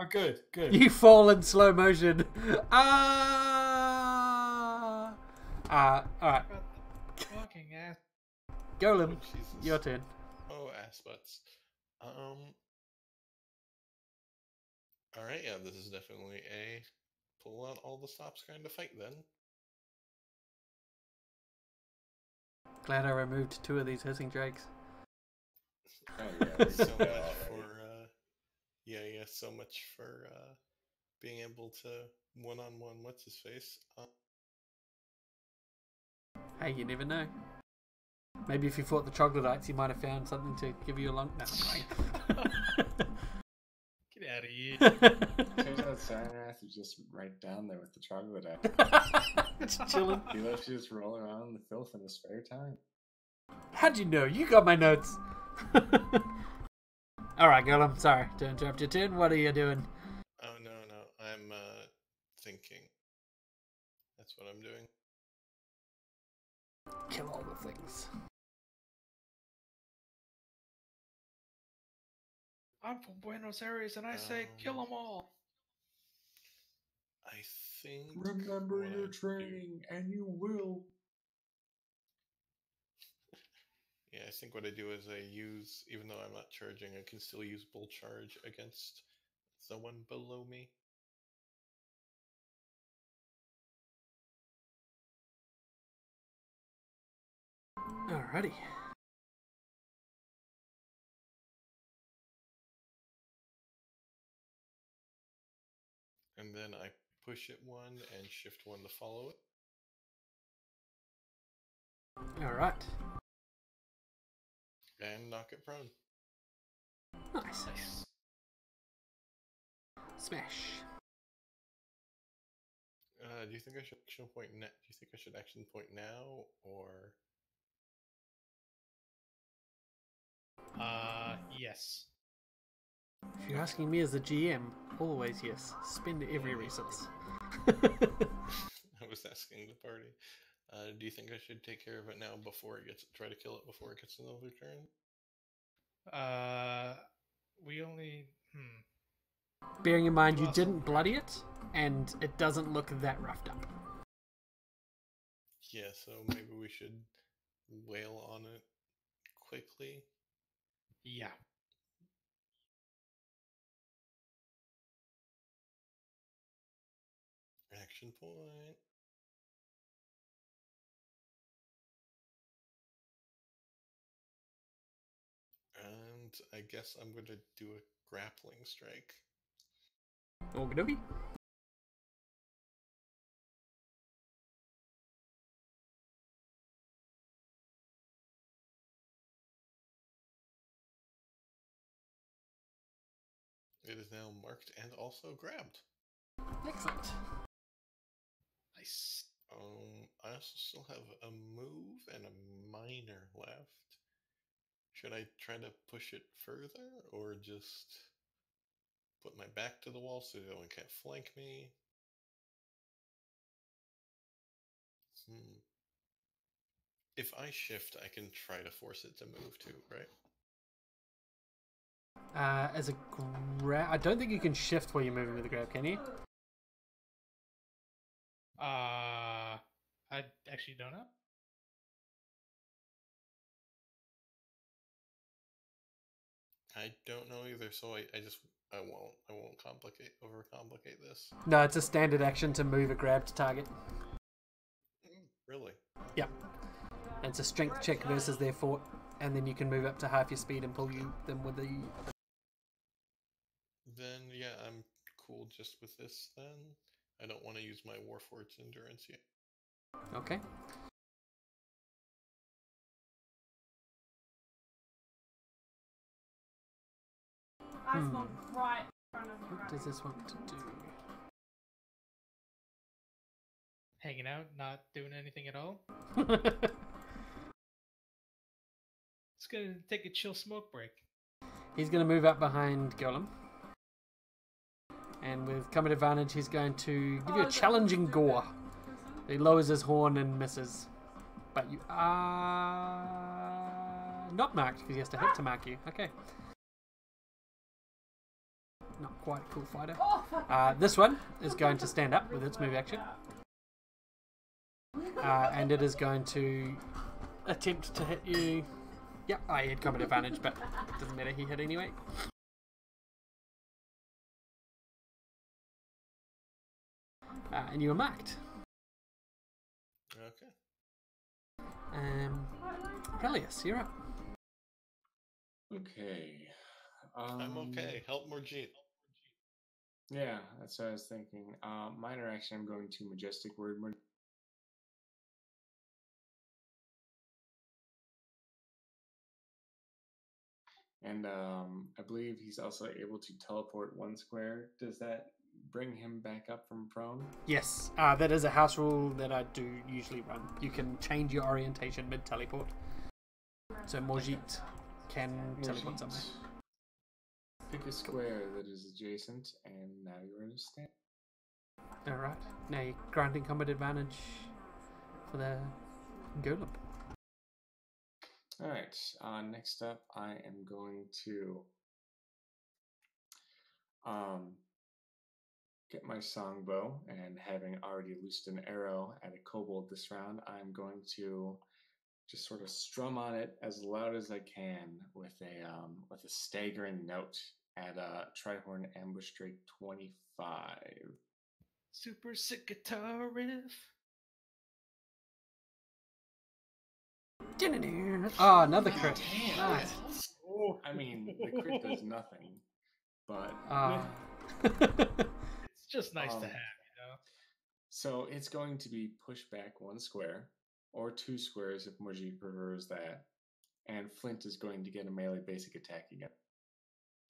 good, good. You fall in slow motion. Alright. Got the fucking ass. Golem, Oh, Jesus. your turn. Oh, ass butts. Alright, yeah, this is definitely a pull out all the stops kind of fight then. Glad I removed 2 of these hissing drakes. Oh, yeah. So much for, so much for, being able to one-on-one what's-his-face. Hey, you never know. Maybe if you fought the troglodytes, you might have found something to give you a long... No, Get out of here. Turns out Cyanrath is just right down there with the troglodyte. It's chilling. He lets you just roll around in the filth in his spare time. How'd you know? You got my notes. Alright, Golem, sorry to interrupt your turn. What are you doing? Oh, no, I'm, thinking. I That's what I'm doing. Kill all the things. I'm from Buenos Aires, and I say kill them all. I think. Remember what your I training, and you will. Yeah, I think what I do is I use, even though I'm not charging, I can still use bull charge against the one below me. Alrighty. And then I push it one and shift one to follow it. Alright. And knock it prone. Nice. Nice. Smash. Do you think I should action point now? Do you think I should action point now, or? Yes. If you're asking me as the GM, always yes. Spend every resource. I was asking the party. Do you think I should take care of it now before it gets try to kill it before it gets another turn? We only. Bearing in mind you didn't bloody it, and it doesn't look that roughed up. Yeah, so maybe we should wail on it quickly. Yeah. Action point. And I guess I'm going to do a grappling strike. Okie dokie. It is now marked and also grabbed. Excellent. Nice. I also still have a move and a minor left. Should I try to push it further, or just put my back to the wall so no one can't flank me? If I shift, I can try to force it to move too, right? As a grab, I don't think you can shift while you're moving with the grab, can you? I actually don't know. I don't know either, so I won't overcomplicate this. No, it's a standard action to move a grab to target. Really? Yep. And it's a strength check versus their fort, and then you can move up to half your speed and pull them with the. Then yeah, I'm cool just with this. Then I don't want to use my Warforged's endurance yet. Okay. I spawned right in front of you. What does this want to do? Hanging out, not doing anything at all. It's gonna take a chill smoke break. He's going to move up behind Golem. And with combat advantage, he's going to give you a challenging gore. He lowers his horn and misses. But you are not marked because he has to hit to mark you. Okay. Not quite a cool fighter. This one is going to stand up with its move action. And it is going to attempt to hit you. Yep, I had combat advantage, but it doesn't matter, he hit anyway. And you were marked. Okay. Relius, you're up. Okay. I'm okay. Help Morjeet. Yeah, that's what I was thinking. Minor action, I'm going to Majestic Word. And I believe he's also able to teleport one square. Does that bring him back up from prone? Yes, that is a house rule that I do usually run. You can change your orientation mid-teleport. So Morjeet can teleport somewhere. Pick a square that is adjacent, and now you're in a stand. Alright. Now you're granting combat advantage for the golem. Alright, next up I am going to get my songbow, and having already loosed an arrow at a kobold this round, I'm going to just sort of strum on it as loud as I can with a staggering note at Trihorn Ambush Drake 25. Super sick guitar riff. Oh, another crit. Damn. Nice. I mean, the crit does nothing, but Ah. It's just nice to have, you know? so it's going to be pushed back 1 square, or 2 squares if Morji prefers that, and Flint is going to get a melee basic attack again.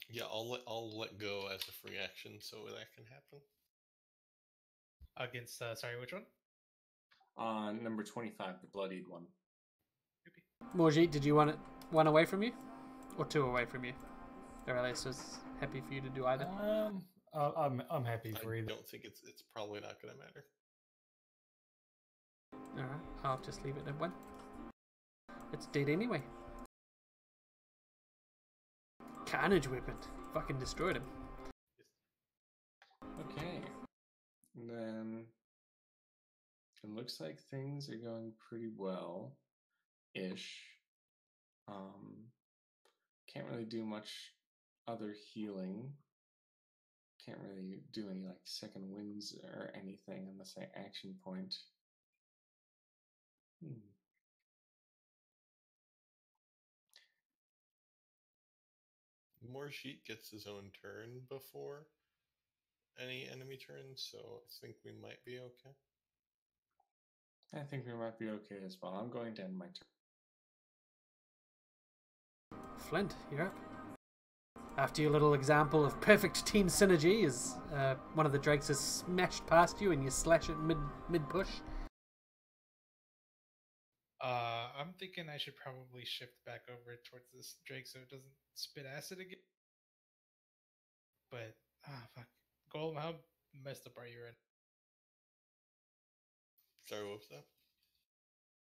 Yeah, I'll let go as a free action so that can happen. Against, sorry, which one? Number 25, the bloodied one. Morji, did you want it 1 away from you? Or 2 away from you? Or Elias was happy for you to do either? I'm happy for I either. don't think it's probably not going to matter. Alright, I'll just leave it at 1. It's dead anyway. Carnage weapon. Fucking destroyed him. Okay. And then it looks like things are going pretty well ish. Can't really do much other healing. Can't really do any like second winds or anything unless I action point. Morshit gets his own turn before any enemy turns, so I think we might be okay. I think we might be okay as well. I'm going to end my turn. Flint, you're up. After your little example of perfect team synergy, as one of the drakes has smashed past you and you slash it mid push. I'm thinking I should probably shift back over towards this Drake so it doesn't spit acid again. But, fuck. Golem, how messed up are you right Sorry, what was that?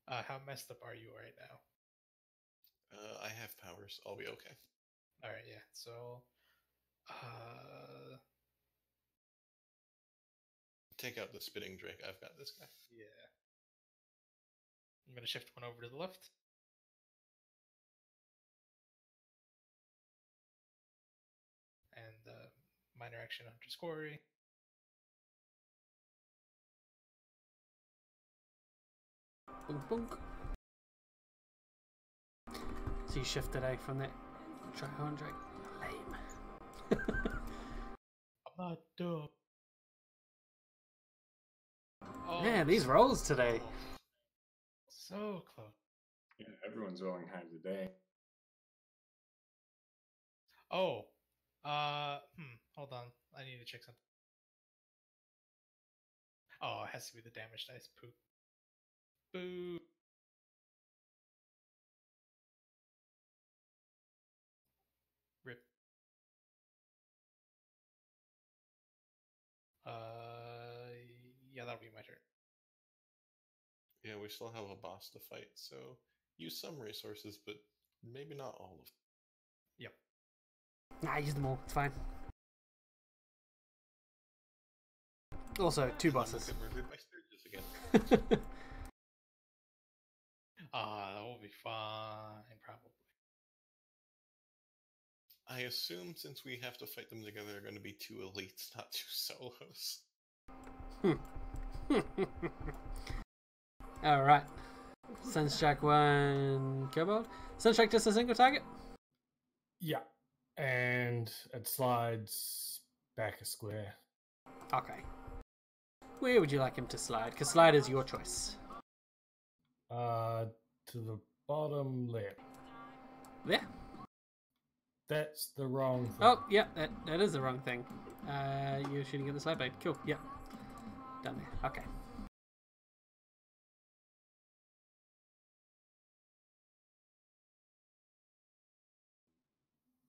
now? How messed up are you right now? I have powers. I'll be okay. Alright, yeah. So, Take out the spitting drake. I've got this guy. yeah. I'm going to shift 1 over to the left. And minor action Hunter's Quarry. Bunk bunk. So you shifted out from that Trihorn Drake. Lame. I'm not dumb. Oh, Man, these rolls today. so close. Yeah, everyone's rolling high today. Oh, hold on. I need to check something. Oh, it has to be the damage dice. Poop. Boo. Rip. Yeah, that'll be my turn. Yeah, we still have a boss to fight, so use some resources, but maybe not all of them. Yep. Nah, use them all. It's fine. Also, 2 bosses. Get murdered by Sturgis again. That will be fine, probably. I assume since we have to fight them together, they're going to be 2 elites, not 2 solos. Alright. Sunstrike 1 Kobold. Sunstrike just a single target? Yeah, and it slides back a square. Okay. Where would you like him to slide? Because slide is your choice. To the bottom left. There. That's the wrong thing. Oh, yeah, that is the wrong thing. You're shooting at the slide blade. Cool, yeah. Done there. Okay.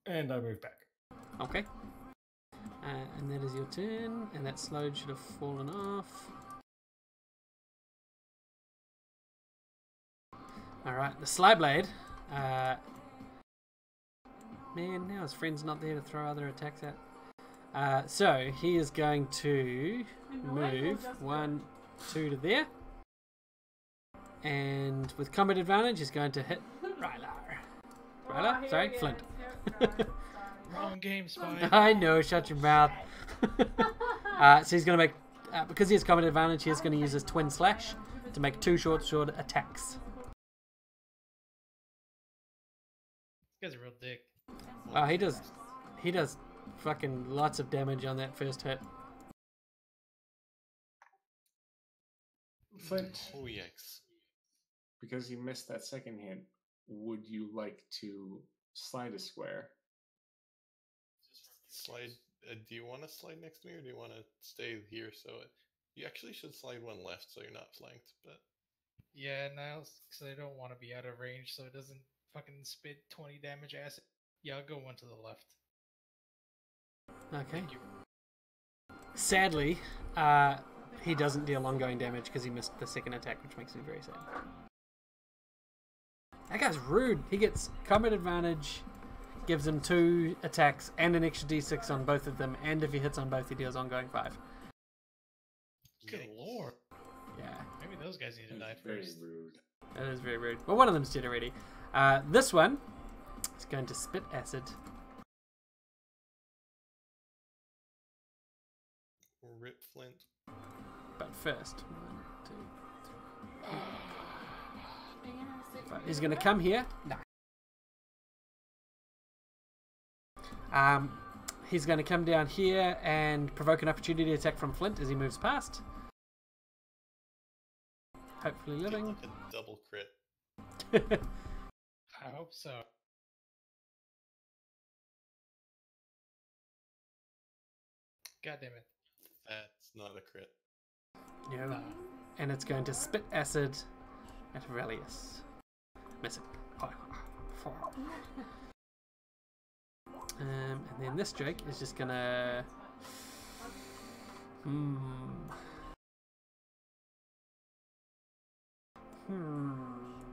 And I move back. Okay. And that is your turn, and that slowed should have fallen off. Alright, the Slyblade. Man, now his friend's not there to throw other attacks at. So, he is going to move 1, 2 to there. And with combat advantage, he's going to hit Rylar. Rylar? Sorry, Flint. Wrong game, Spy. I know, shut your mouth. So he's going to make, because he has combat advantage, he's going to use his Twin Slash to make 2 short sword attacks. This guy's a real dick. Oh, he does fucking lots of damage on that first hit. Flint, Oh, yikes. because you missed that second hint, would you like to slide a square? Slide. Do you want to slide next to me, or do you want to stay here? So you actually should slide one left, so you're not flanked. But Yeah, Niles, because I don't want to be out of range, so it doesn't fucking spit 20 damage acid. Yeah, I'll go one to the left. Okay. Thank you. Sadly, he doesn't deal ongoing damage because he missed the second attack, which makes me very sad. That guy's rude. He gets combat advantage, gives him 2 attacks and an extra d6 on both of them, and if he hits on both, he deals ongoing 5. Good Yikes. lord. Yeah, Maybe those guys need to die Very first. rude. that is very rude. Well, one of them's dead already. This one is going to spit acid. Rip Flint. But first, 1, 2, 3. But he's going to come here. No. He's going to come down here and provoke an opportunity attack from Flint as he moves past. Hopefully Get living. like a double crit. I hope so. God damn it. That's not a crit. No. And it's going to spit acid at Aurelius. Missing. And then this Drake is just gonna.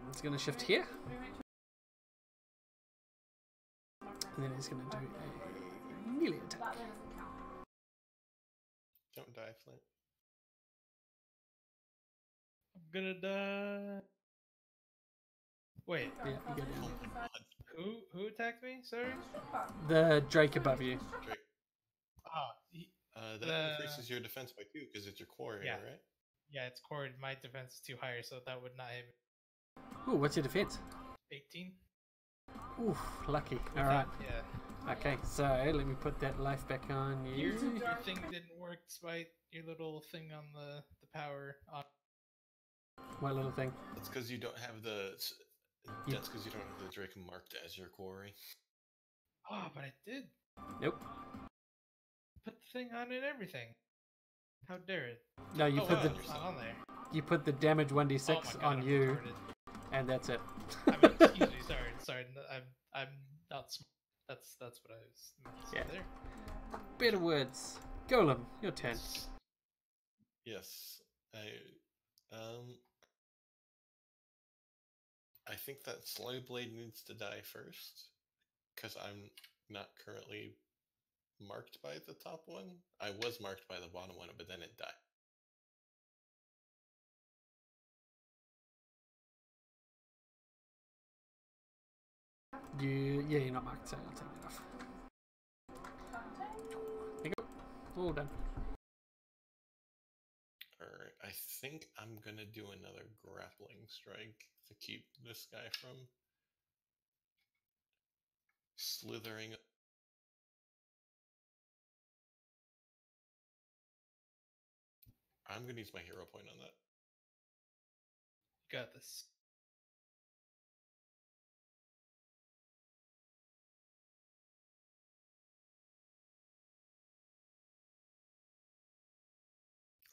It's gonna shift here. And then he's gonna do a melee attack. Don't die, Flint. I'm gonna die. Wait, Yeah, you go down. who attacked me? Sorry? The Drake above you. Drake. Ah, That increases your defense by 2 because it's your core Yeah. here, right? yeah, it's cord. My defense is too higher, so that would not hit me. Ooh, what's your defense? 18? Ooh, lucky. With Alright. that, yeah. Okay, so let me put that life back on Your you. thing didn't work despite your little thing on the power on. What little thing? That's because you don't have the. You- That's because you don't have the Drake marked as your quarry. Oh, but I did Nope. put the thing on and everything. How dare it? No, you Oh, put wow, the it's not on there. you put the damage Oh 1d6 my God, on I'm you, retarded. and that's it. I mean, excuse me, sorry. I'm not smart. That's what I was meant to say Yeah. there. Better words. Golem, your turn. Yes, I think that Slow Blade needs to die first, because I'm not currently marked by the top one. I was marked by the bottom one, but then it died. You're not marked, so I'll take that off. There you go. It's all done. Alright, I think I'm gonna do another grappling strike to keep this guy from slithering. I'm gonna use my hero point on that. Got this.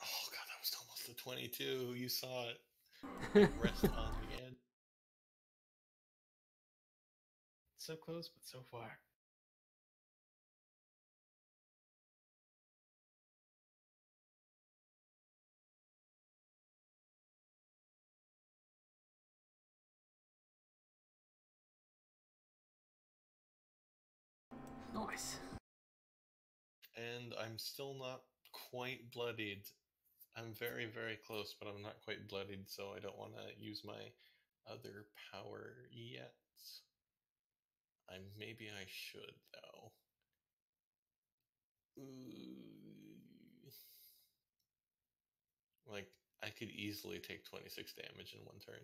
Oh god, that was almost a 22. You saw it. Rest on the end. So close, but so far. Nice. And I'm still not quite bloodied. I'm very, very close, but I'm not quite bloodied, so I don't want to use my other power yet. Maybe I should, though. Like, I could easily take 26 damage in one turn.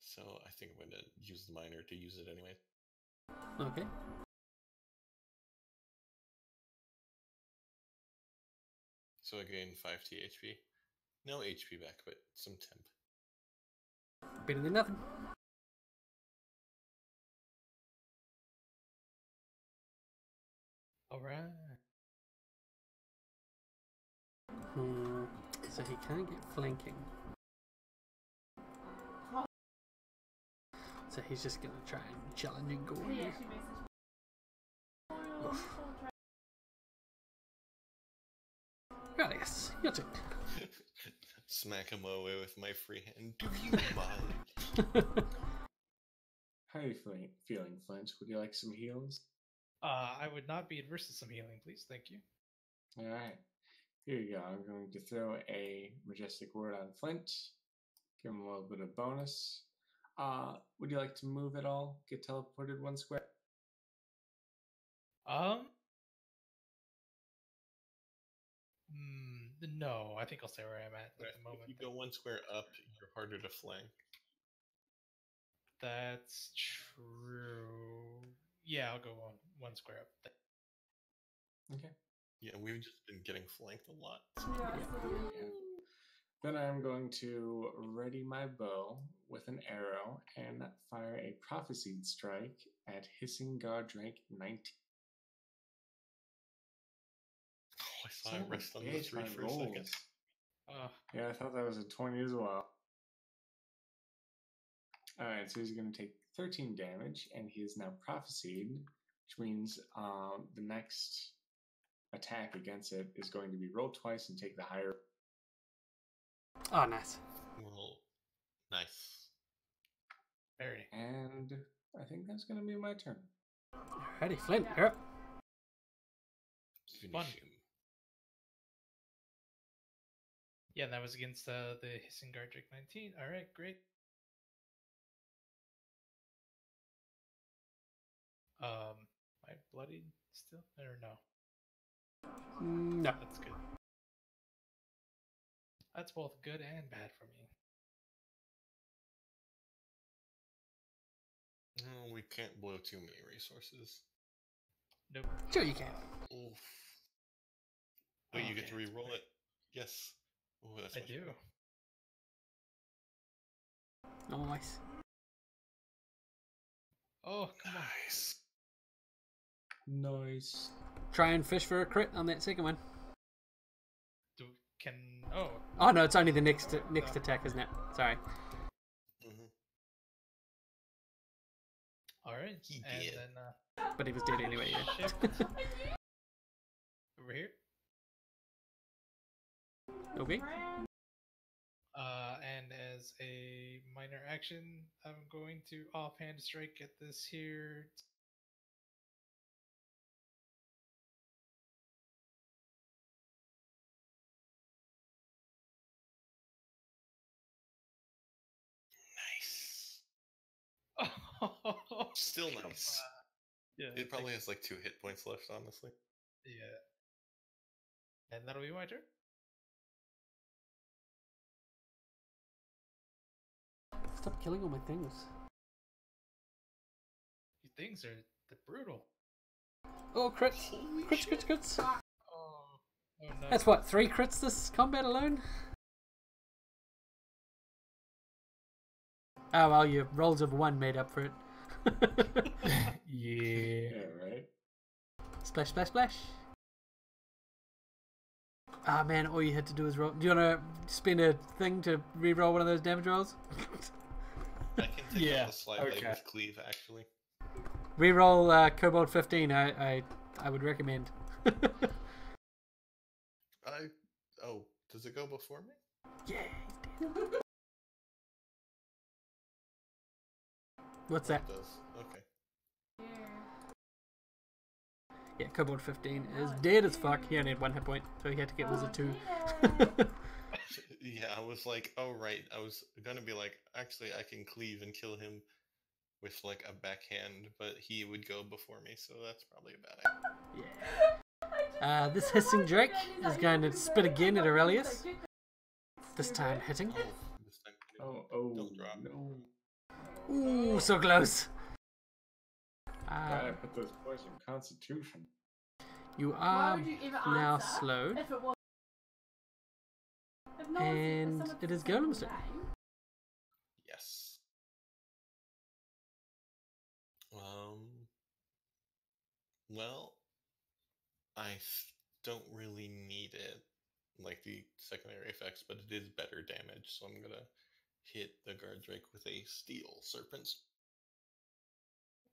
So I think I'm going to use the minor to use it anyway. Okay. So I gain 5t HP. No HP back, but some temp. Better than nothing. Alright. So he can't get flanking. So he's just gonna try and challenge and go in. Right, yes, your turn. Smack him away with my free hand. Do you mind? How are you feeling, Flint? Would you like some heals? I would not be adverse to some healing, please. Thank you. All right. Here you go. I'm going to throw a majestic word on Flint. Give him a little bit of bonus. Would you like to move at all? Get teleported 1 square? No, I think I'll stay where I'm at the moment. If you go 1 square up, you're harder to flank. That's true. Yeah, I'll go one square up. Okay. Yeah, we've just been getting flanked a lot. Yeah. Then I'm going to ready my bow with an arrow and fire a prophesied strike at Hissing Guard rank 19. Oh, I saw it rest on the 3 for a second. Yeah, I thought that was a 20 as well. Alright, so he's going to take 13 damage, and he is now prophesied, which means the next attack against it is going to be roll twice and take the higher. Oh, nice. Well, nice. Very. And I think that's going to be my turn. Alrighty, Flint, you're up. Finish Fun. him. Yeah, that was against the Hissing Guard Drake 19. Alright, great. Am I bloodied still? Or no? No. That's good. That's both good and bad for me. No, we can't blow too many resources. Nope. Sure you can. Oof. Wait, you get to re-roll it? Yes. Oh, that's I much do. better. Nice. Oh, come on. Nice. Nice. Try and fish for a crit on that second one. Oh. Oh no, it's only the next attack, isn't it? Sorry. Mm-hmm. Alright. He and did. then But he was dead anyway, yeah. shift over here. Okay. And as a minor action, I'm going to offhand strike at this here. Nice. Oh, Still come nice. on. Yeah. It probably has like 2 hit points left, honestly. Yeah. And that'll be my turn. Stop killing all my things. These things are brutal. Oh, crits. Crits. Oh no. That's what, 3 crits this combat alone? Oh well, your rolls of 1 made up for it. Yeah. Yeah, right? Splash, splash, splash. Ah man, all you had to do is roll. Do you want to spend a thing to re-roll one of those damage rolls? I can take Yeah, out the slide blade okay. with cleave, actually. Re-roll Kobold 15, I would recommend. Oh, does it go before me? Yeah, he's dead. What's that? It does. Okay. Yeah, Kobold 15 is dead as fuck. He only had 1 hit point, so he had to get Wizard 2. Yeah, I was like, oh right. I was gonna be like, actually, I can cleave and kill him with like a backhand, but he would go before me, so that's probably a bad idea. Yeah. This hissing Drake is going to spit again at Aurelius. This time hitting. Oh, this time. Don't drop. no. Ooh, so close. Gotta put those points in Constitution. You Why are would you ever now answer slowed, if it was? If no one said- if and someone it is said your Golem's turn. name, Yes. Well, don't really need it, like the secondary effects, but it is better damage, so I'm gonna hit the guard drake with a steel serpent.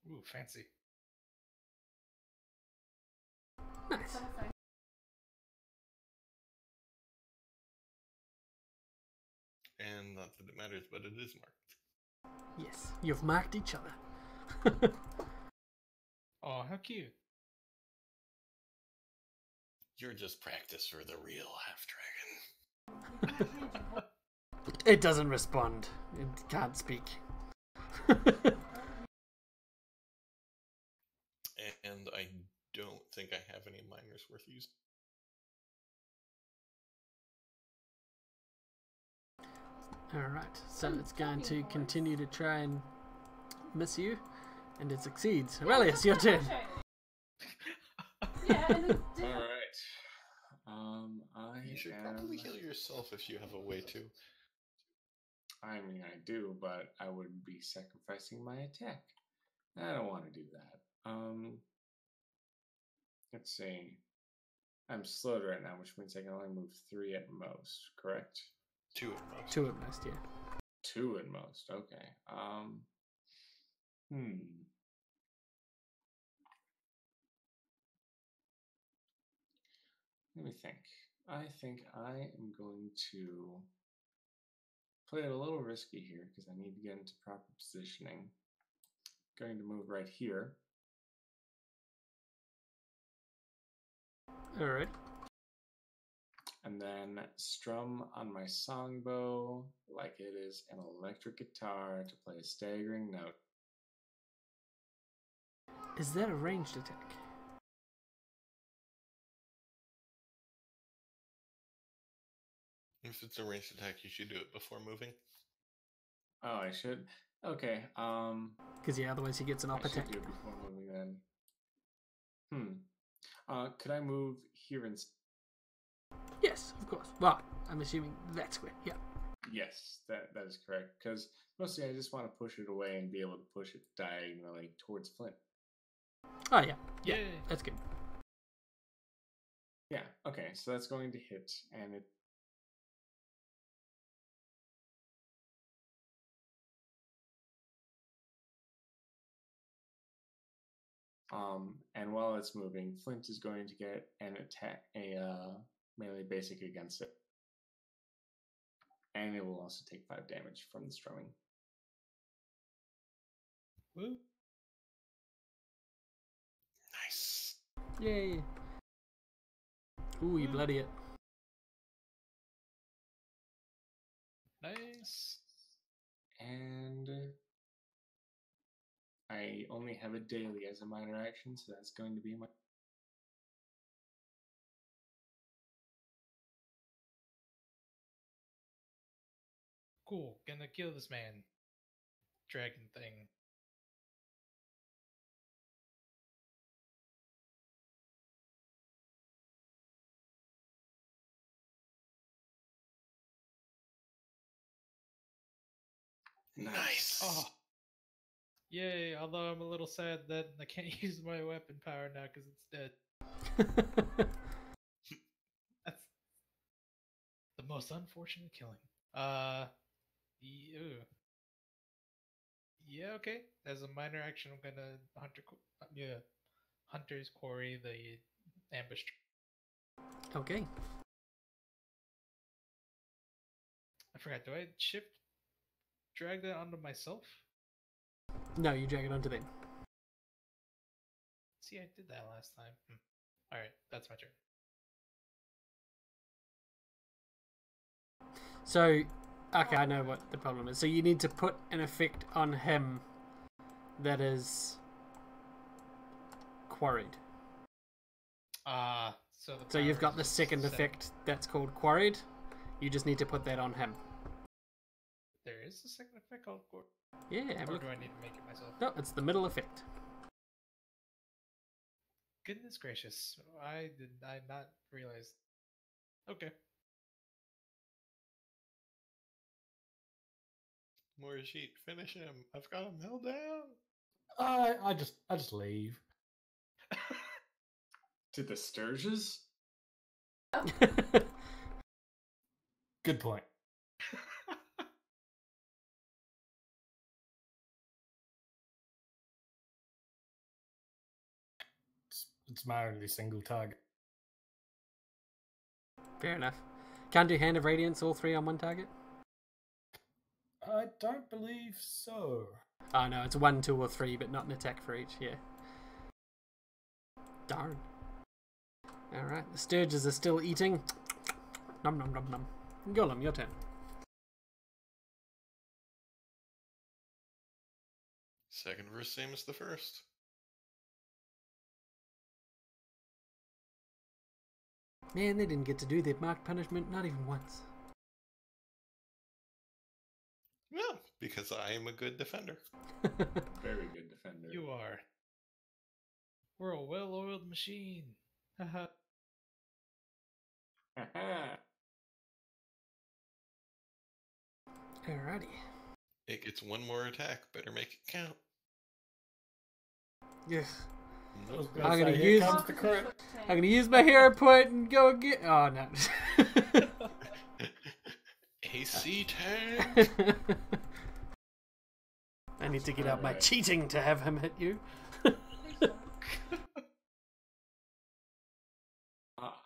Ooh, fancy. Nice. someone say, And not that it matters, but it is marked. Yes, you've marked each other. Oh, how cute. You're just practice for the real half dragon. "You can't change your voice." It doesn't respond. It can't speak. And I don't think I have any minors worth using. Alright, so it's going to continue to try and miss you, and it succeeds. Aurelius, your turn. Yeah, and then do All right. You should probably heal yourself if you have a way to. I mean, I do, but I would be sacrificing my attack. I don't want to do that. Let's see. I'm slowed right now, which means I can only move 3 at most, correct? 2 at most. 2 at most, yeah. 2 at most, okay. Let me think. I think I am going to play it a little risky here because I need to get into proper positioning. Going to move right here. Alright. And then strum on my songbow like it is an electric guitar to play a staggering note. Is that a ranged attack? If it's a ranged attack, you should do it before moving. Oh, I should? Okay, Because, yeah, otherwise he gets an I up should attack. do it before moving then. Could I move here and... Yes, of course. Well, I'm assuming that's where, yeah. Yes, that is correct. Because mostly I just want to push it away and be able to push it diagonally towards Flint. Oh, yeah. Yeah, Yay. that's good. Yeah, okay, so that's going to hit, and it... and while it's moving, Flint is going to get an attack, melee basic against it. And it will also take 5 damage from the strumming. Woo. Nice. Yay. Ooh, you bloody it. Nice. And I only have a daily as a minor action, so that's going to be my... Cool. Gonna kill this man. Dragon thing. Nice. Oh. Yay, although I'm a little sad that I can't use my weapon power now because it's dead. That's the most unfortunate killing. Yeah, okay. As a minor action, I'm gonna Hunter's Quarry, the ambush. Okay. I forgot. Do I drag that onto myself? No, you drag it onto them. See, I did that last time. Alright, that's my turn. So, okay, I know what the problem is. So you need to put an effect on him that is quarried. So you've got the power is second set- effect that's called quarried. You just need to put that on him. There is a second effect called Gore. Yeah, have a Or look. do I need to make it myself? No, it's the middle effect. Goodness gracious. I not realize. Okay. Morishit, finish him. I've got him held down. I just leave. To the Sturges? Good point. It's my only single target. Fair enough. Can't do Hand of Radiance, all three on one target? I don't believe so. Oh no, it's 1, 2, or 3, but not an attack for each, yeah. Darn. Alright, the Sturges are still eating. Nom nom nom nom. Golem, your turn. Second verse, same as the first. Man, they didn't get to do their marked punishment, not even once. Well, because I am a good defender. Very good defender. You are. We're a well-oiled machine. Haha. Alrighty. It gets one more attack. Better make it count. Yes. I was Nope. gonna I'm say, gonna here use- comes the crit. I'm gonna use my hero point and go again. Oh no. AC tank. I need to get out my Alright. cheating to have him hit you.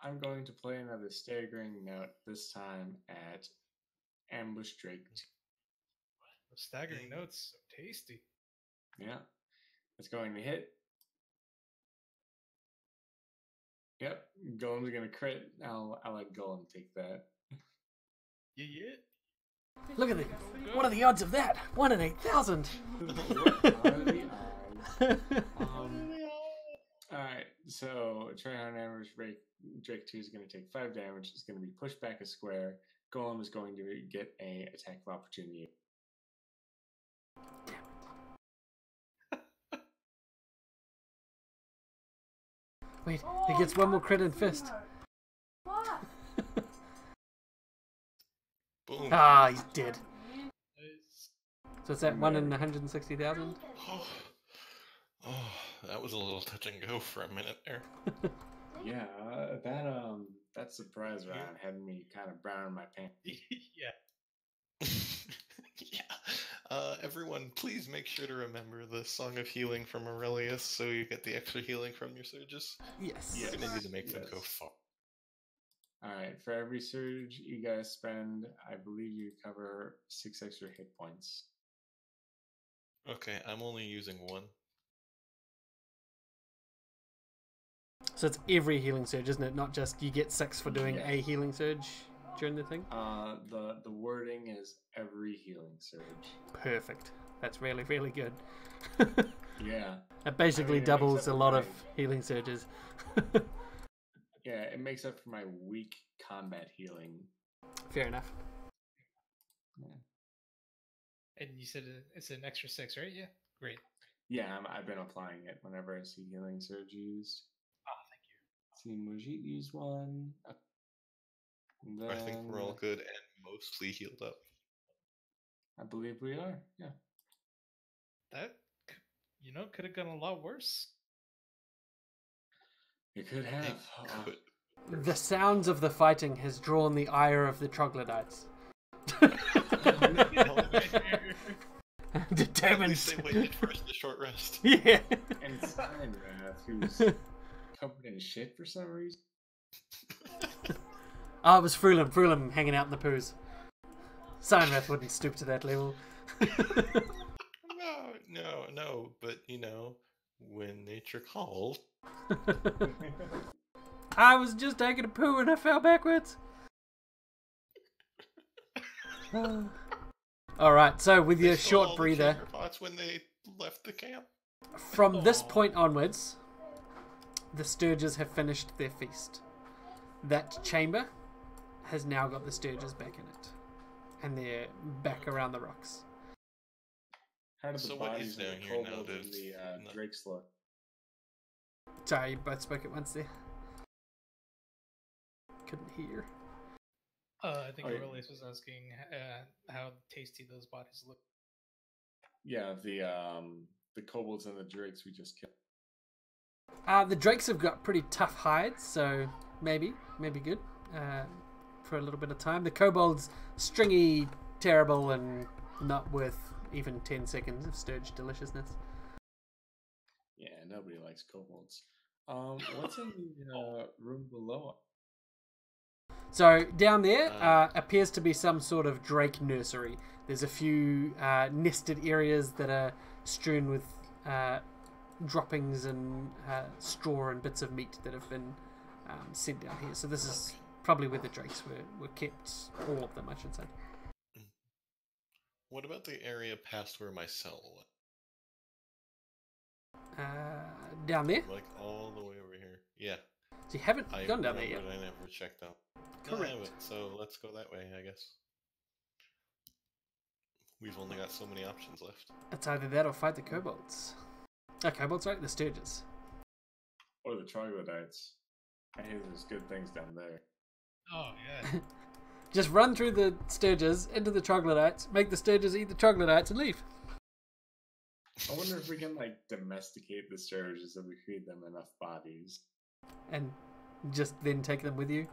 I'm going to play another staggering note, this time at Ambush Drake. Those staggering notes, so tasty. Yeah. It's going to hit. Yep. Golem's going to crit. I'll let Golem take that. Yeah. Look at the. What are the odds of that? 1 in 8,000. What are the odds? Alright, so Tyranny Ambush Drake 2 is going to take 5 damage. It's going to be pushed back a square. Golem is going to get a attack of opportunity. Wait, he gets one more crit in fist. What? Boom. Ah, he's dead. Nice. So it's that 1 in 160,000? Oh, that was a little touch and go for a minute there. Yeah, that surprise round had me kind of brown in my pants. Yeah. Yeah. Everyone, please make sure to remember the Song of Healing from Aurelius so you get the extra healing from your surges. Yes. You're gonna need to make them go Yes. far. Alright, for every surge you guys spend, I believe you cover 6 extra hit points. Okay, I'm only using one. So it's every healing surge, isn't it? Not just you get 6 for doing a Yes. healing surge during the thing? The wording is every healing surge. Perfect. That's really, really good. Yeah. It basically I mean, it makes doubles up a for lot of my- healing surges. Yeah, it makes up for my weak combat healing. Fair enough. And you said it's an extra 6, right? Yeah. Great. Yeah, I've been applying it whenever I see healing surge used. Oh, thank you. See Mujit used one. I think we're all Then good and mostly healed up. I believe we are. Yeah. That, could have gone a lot worse. It could have. It could. The sounds of the fighting has drawn the ire of the troglodytes. At Determined. least they waited for us to short rest. Yeah. And Steinrath, who's covered in shit for some reason. Oh, it was Frulam hanging out in the poos. Simonrath wouldn't stoop to that level. No, but When nature calls. I was just taking a poo and I fell backwards. All right, so with your They stole short all the breather, chamber pots when they left the camp. from this Aw. point onwards, the Sturges have finished their feast. That chamber has now got the Sturges back in it, and they're back around the rocks. How do the So what is bodies and down the here now kobold that and it's the not- drakes look? Sorry, you both spoke at once there. Couldn't hear. I think Oh, yeah. Aurelius was asking how tasty those bodies look. Yeah, the kobolds and the drakes we just killed. The drakes have got pretty tough hides, so maybe good for a little bit of time. The kobolds, stringy, terrible, and not worth even 10 seconds of Sturge deliciousness. Yeah, nobody likes kobolds. What's in the room below? So down there Uh, appears to be some sort of drake nursery. There's a few nested areas that are strewn with droppings and straw and bits of meat that have been sent down here. So this is probably where the drakes were kept, all of them, I should say. What about the area past where my cell went? Down there? Like all the way over here. Yeah. So you haven't I gone down there remember yet? I never checked out. No, I Correct. haven't, so let's go that way, I guess. We've only got so many options left. It's either that or fight the kobolds. Kobolds, right? The Sturges. Or the troglodytes. I hear there's good things down there. Oh yeah. Just run through the Sturges into the troglodytes, make the Sturges eat the troglodytes, and leave. I wonder if we can domesticate the sturges if we feed them enough bodies. And just then take them with you.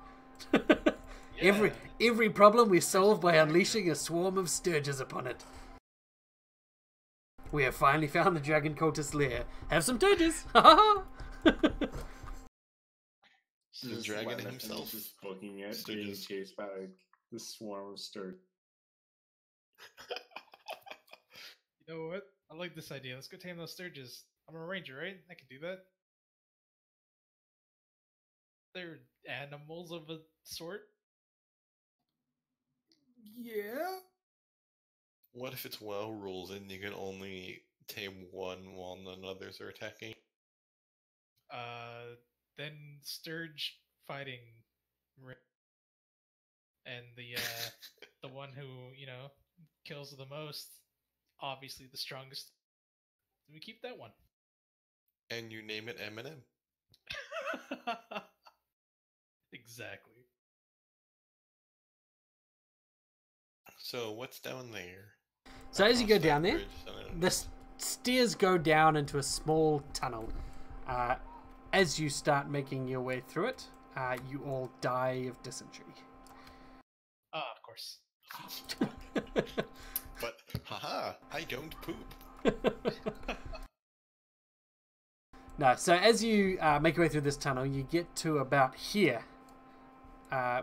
Yeah. Every problem we solve by unleashing a swarm of Sturges upon it. We have finally found the dragon cultist lair. Have some Sturges! Ha ha ha! The Just dragon letting it himself. finish just booking it, being Sturges. chased by the swarm of sturges. You know what? I like this idea. Let's go tame those sturges. I'm a ranger, right? I can do that. They're animals of a sort. Yeah? What if it's WoW rules and you can only tame one while none others are attacking? Then Sturge fighting, and the one who kills the most, obviously the strongest. We keep that one. And you name it Eminem. Exactly. So what's down there? So as you go Across that down there, bridge, I don't know. the stairs go down into a small tunnel. As you start making your way through it, you all die of dysentery. Of course. But haha, I don't poop. No, so as you make your way through this tunnel, you get to about here.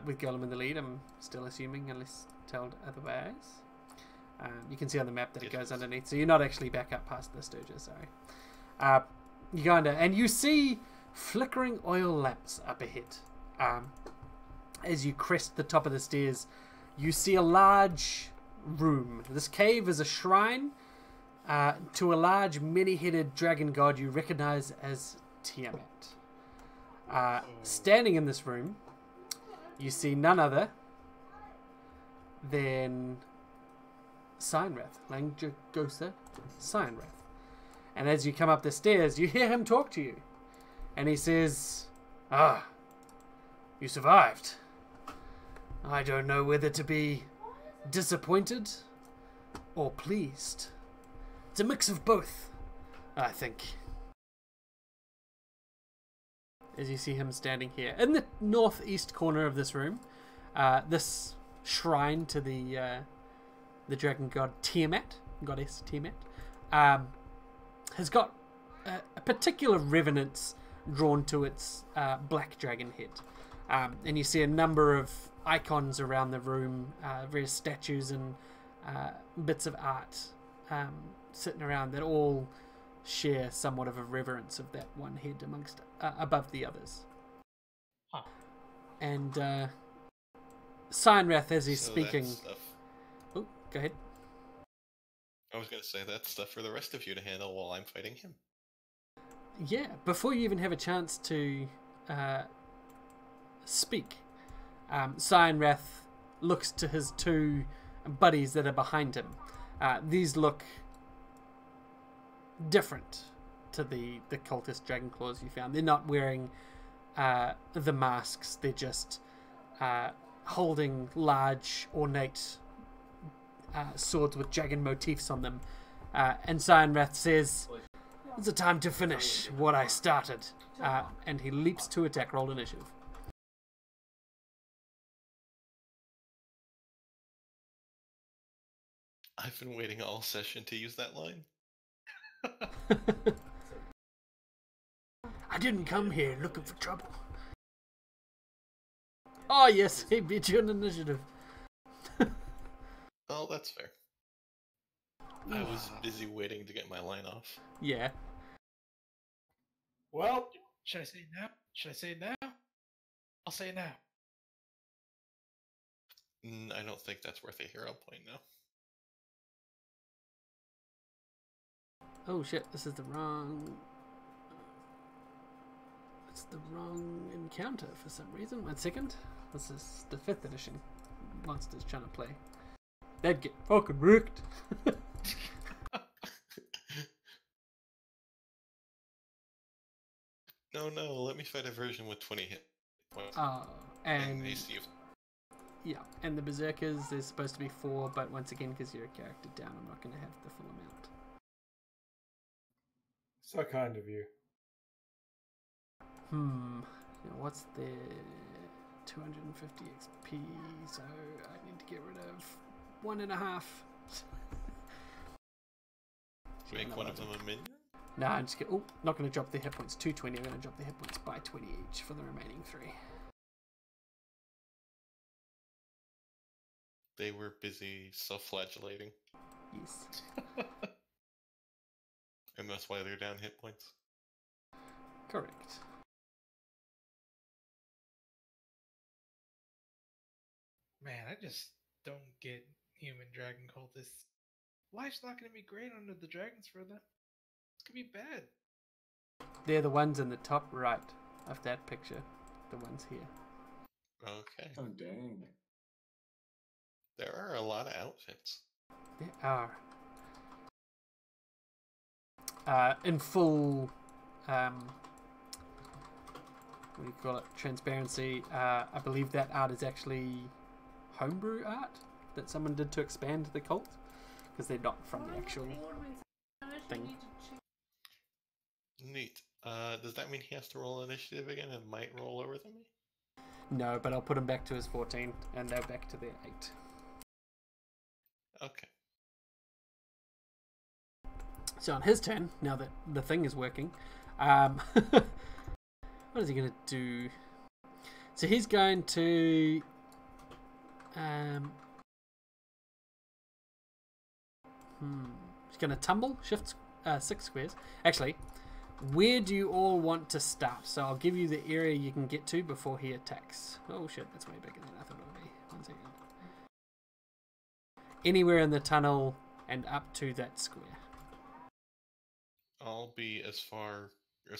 With Golem in the lead, I'm still assuming, unless told otherwise. You can see on the map that it Yes. goes underneath, so you're not actually back up past the Sturges, sorry. You go under, and you see flickering oil lamps up ahead. As you crest the top of the stairs, you see a large room. This cave is a shrine to a large, many-headed dragon god you recognize as Tiamat. Standing in this room, you see none other than Signwrath, Langjagosa Signwrath. And as you come up the stairs, you hear him talk to you. And he says, "Ah, you survived. I don't know whether to be disappointed or pleased. It's a mix of both, I think." As you see him standing here in the northeast corner of this room, this shrine to the dragon god Tiamat, goddess Tiamat, has got a particular reverence drawn to its black dragon head. And you see a number of icons around the room, various statues and bits of art sitting around that all share somewhat of a reverence of that one head amongst above the others. Huh. And Cyanrath, as he's So speaking. that's stuff. Oh, go ahead. I was going to say that's stuff for the rest of you to handle while I'm fighting him. Yeah, before you even have a chance to speak, Cyanrath looks to his two buddies that are behind him. These look different to the cultist dragon claws you found. They're not wearing the masks. They're just holding large, ornate swords with dragon motifs on them. And Cyanrath says, "It's a time to finish what I started." And he leaps to attack. Roll initiative. I've been waiting all session to use that line. I didn't come here looking for trouble. Oh yes, he beat you in initiative. Oh, that's fair. I was busy waiting to get my line off. Yeah. Well, Should I say it now? Should I say it now? I'll say it now. I don't think that's worth a hero point now. Oh shit, this is the wrong... It's the wrong encounter for some reason. 1 second. This is the 5th edition. Monsters trying to play. They'd get fucking wrecked. No, let me fight a version with 20 hit points. And AC of... yeah, and the berserkers, there's supposed to be 4, but once again, because you're a character down, I'm not going to have the full amount. so kind of you. Now what's the 250 XP? So I need to get rid of 1.5. Make one of them a minion? No, I'm just not going to drop the hit points 220. I'm going to drop the hit points by 20 each for the remaining 3. They were busy self-flagellating, Yes. and that's why they're down hit points. Correct. Man, I just don't get human dragon cultists. Life's not going to be great under the dragons for them. It's going to be bad. They're the ones in the top right of that picture. The ones here. Okay. Oh, dang. There are a lot of outfits. There are. In full, what do you call it? Transparency. I believe that art is actually homebrew art that someone did to expand the cult, because they're not from the actual thing. Neat. Does that mean he has to roll initiative again and might roll over than me? No, but I'll put him back to his 14, and they're back to their 8. Okay. So on his turn, now that the thing is working, what is he going to do? So he's going to... He's going to tumble, shift 6 squares. Actually, where do you all want to start? So I'll give you the area you can get to before he attacks. Oh shit, that's way bigger than I thought it would be. 1 second. Anywhere in the tunnel and up to that square. I'll be as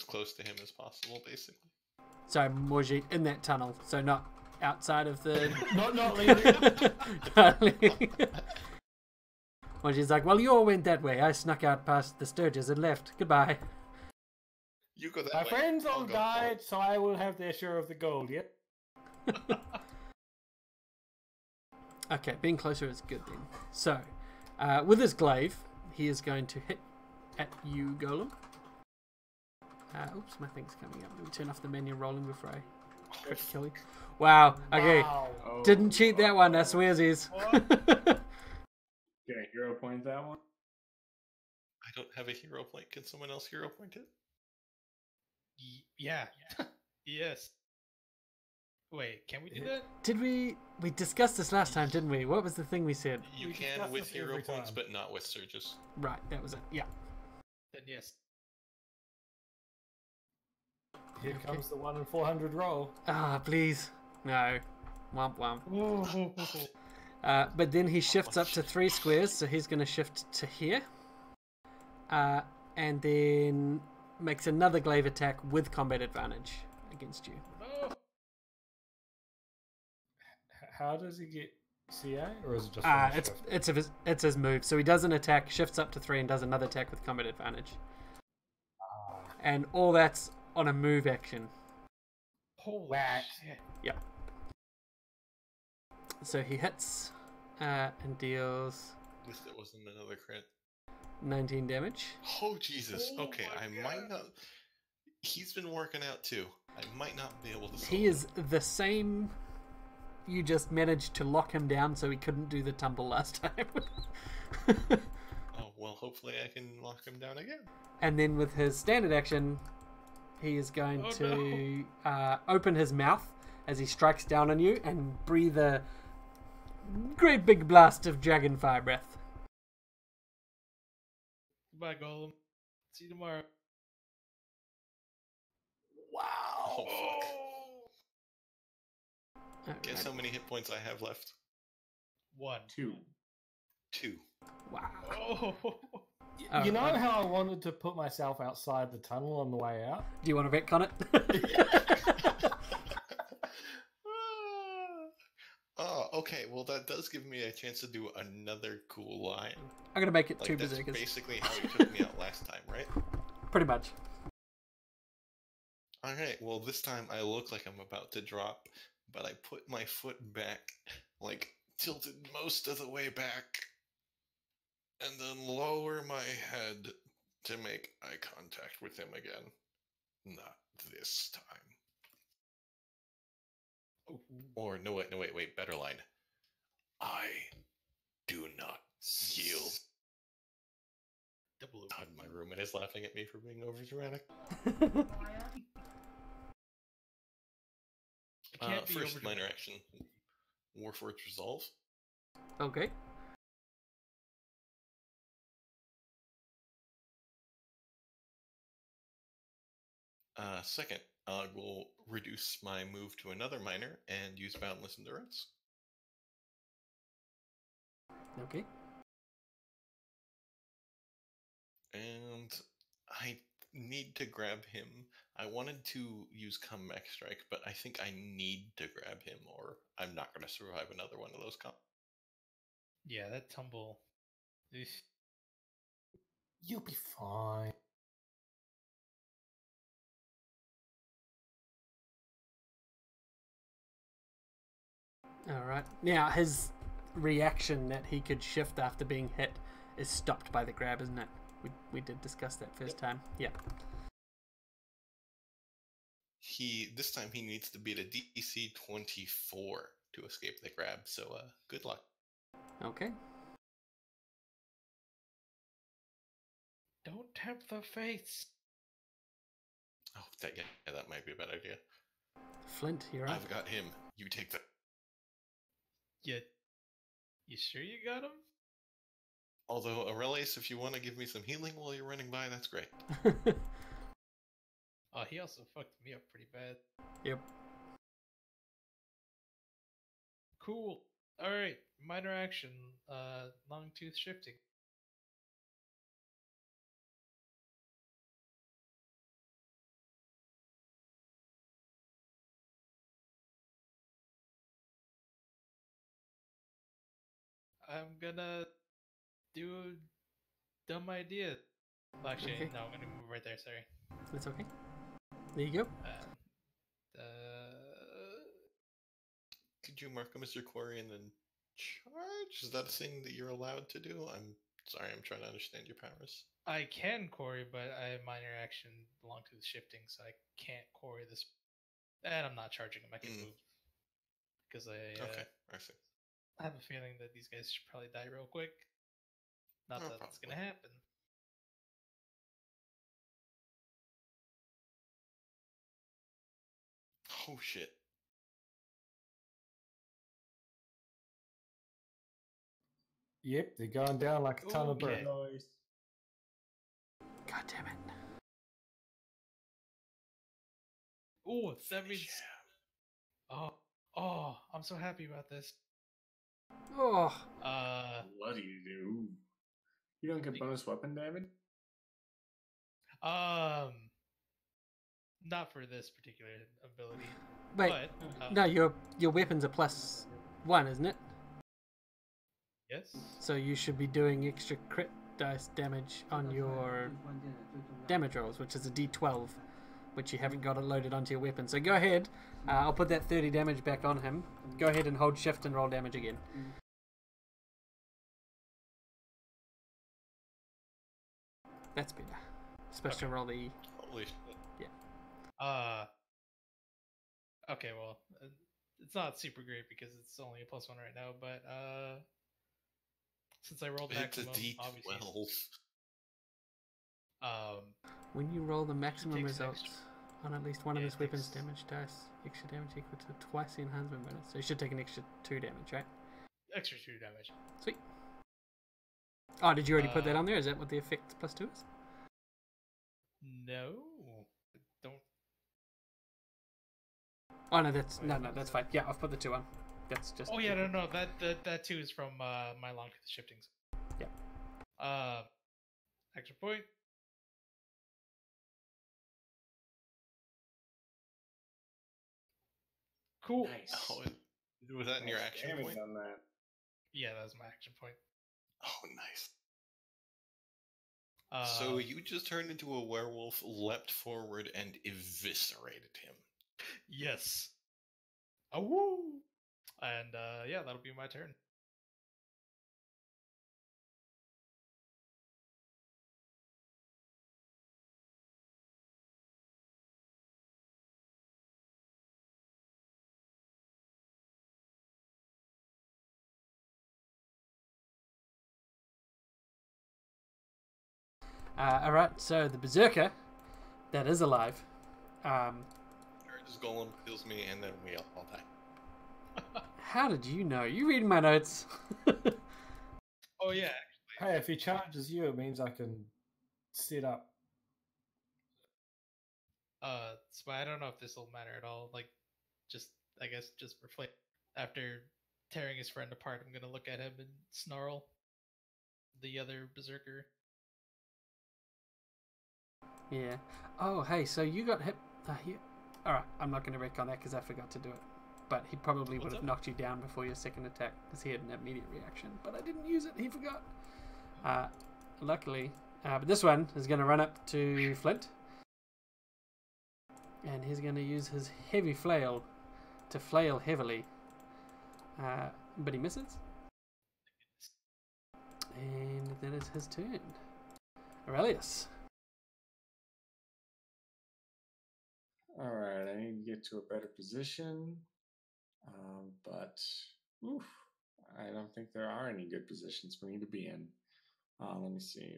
close to him as possible, basically. So Morjit in that tunnel, so not outside of the... not leaving. Not leaving. Morjit's like, well, you all went that way. I snuck out past the Sturges and left. Goodbye. You go that My way. friends I'll all go died, so I will have their share of the gold, yep. Okay, being closer is good then. So, with his glaive, he is going to hit at you, Golem. Oops, my thing's coming up. Let me turn off the menu rolling before I crit kill you. Wow, okay. Wow. Oh, Didn't cheat that one, I swearsies. Can I hero point that one? I don't have a hero point. Can someone else hero point it? Yeah. Yes. Wait, can we do that? Did we discussed this last time, didn't we? What was the thing we said? You We can discuss with this hero every points, time. but not with surges. Right, that was it. Yeah. Then yes. Here Okay. comes the 1 in 400 roll. Ah, please. No. Womp womp. Ooh. But then he shifts up to 3 squares, so he's going to shift to here. And then makes another glaive attack with combat advantage against you. No. How does he get CA, or is it just from the shift? It's his move. So he does an attack, shifts up to 3, and does another attack with combat advantage. And all that's on a move action. Holy Whack. shit. Yep. So he hits and deals At least it wasn't another crit. 19 damage. Oh, Jesus. Oh Okay, my I might not. He's been working out too. I might not be able to. He is the same. You just managed to lock him down so he couldn't do the tumble last time. Oh, well, hopefully I can lock him down again. And then with his standard action, he is going to open his mouth as he strikes down on you and breathe a great big blast of dragon fire breath. Goodbye, Golem. See you tomorrow. Wow. Oh, fuck. Guess Alright. how many hit points I have left? 1. 2. 2. Wow. Oh. You know Alright. how I wanted to put myself outside the tunnel on the way out? Do you want to retcon it? Oh, okay. Well, that does give me a chance to do another cool line. I'm gonna make it Like, 2 that's berserkers. basically how he took me out last time, right? Pretty much. Alright, well, this time I look like I'm about to drop, but I put my foot back, like, tilted most of the way back, and then lower my head to make eye contact with him again. Not this time. Or, no, wait, better line. I do not yield. Double God, my roommate is laughing at me for being over dramatic. It can't be First over- minor action. Warforged Resolve. Okay. Second, I will reduce my move to another minor and use Boundless Endurance. Okay. And I need to grab him. I wanted to use Comeback Strike, but I think I need to grab him or I'm not going to survive another one of those Yeah, that tumble. Eesh. You'll be fine. Alright. Now, his reaction that he could shift after being hit is stopped by the grab, isn't it? We did discuss that first time. Yeah. This time he needs to beat a DC 24 to escape the grab, so good luck. Okay. Don't tempt the fates. Oh, that might be a bad idea. Flint, you're up. I've got him. You take that. You sure you got him? Although, Aurelius, if you want to give me some healing while you're running by, that's great. Oh, he also fucked me up pretty bad. Yep. Cool. Alright, minor action. Long tooth shifting. I'm gonna do a dumb idea. Well, actually, Okay. no, I'm gonna move right there, sorry. That's okay. There you go. Could you mark him as your quarry and then charge? Is that a thing that you're allowed to do? I'm sorry, I'm trying to understand your powers. I can quarry, but I have minor action belong to the shifting, so I can't quarry this. And I'm not charging him, I can move. Because Okay, I see. I have a feeling that these guys should probably die real quick. Not Oh, that it's probably. gonna happen. Oh shit. Yep, they're going down like a ton of Okay. brick. Noise. God damn it. Oh, that means. Oh, I'm so happy about this. Oh, What do? You don't get bonus weapon damage? Not for this particular ability. wait. But, No, your weapon's a +1, isn't it? Yes. So you should be doing extra crit dice damage on your damage rolls, which is a D12, which you haven't got it loaded onto your weapon. So go ahead. I'll put that 30 damage back on him. Go ahead and hold shift and roll damage again. That's better. Supposed to roll the... Holy shit. Okay, well, it's not super great because it's only a +1 right now, but since I rolled It's a maximum, obviously, D12. When you roll the maximum takes results extra. on at least one of Yeah, his it weapons takes- damage dice, extra damage equal to twice the enhancement bonus. So you should take an extra 2 damage, right? Extra 2 damage. Sweet. Oh, did you already put that on there? Is that what the effect +2 is? No, don't. Oh no, that's fine. Yeah, I've put the 2 on. That's just. Oh yeah, no, that 2 is from my long shiftings. Yeah. Extra point. Cool. Nice. Oh, was that in your Nice action damage point? on that. Yeah, that was my action point. Oh, nice. So you just turned into a werewolf, leapt forward, and eviscerated him. Yes. Oh woo! And yeah, that'll be my turn. Alright, so the Berserker that is alive. Charges Golem, kills me, and then we all die. How did you know? You reading my notes? Oh yeah. Hey, if he charges you, it means I can sit up. So I don't know if this will matter at all. Like, I guess just for flavor. After tearing his friend apart, I'm gonna look at him and snarl. The other berserker. Yeah. Oh, hey, so you got hit. Alright, I'm not going to retcon that because I forgot to do it. But he probably would What's have up? knocked you down before your second attack because he had an immediate reaction. But I didn't use it, he forgot. Luckily. But this one is going to run up to Flint. And he's going to use his heavy flail to flail heavily. But he misses. And that is his turn. Aurelius. Alright, I need to get to a better position. But oof, I don't think there are any good positions for me to be in. Let me see.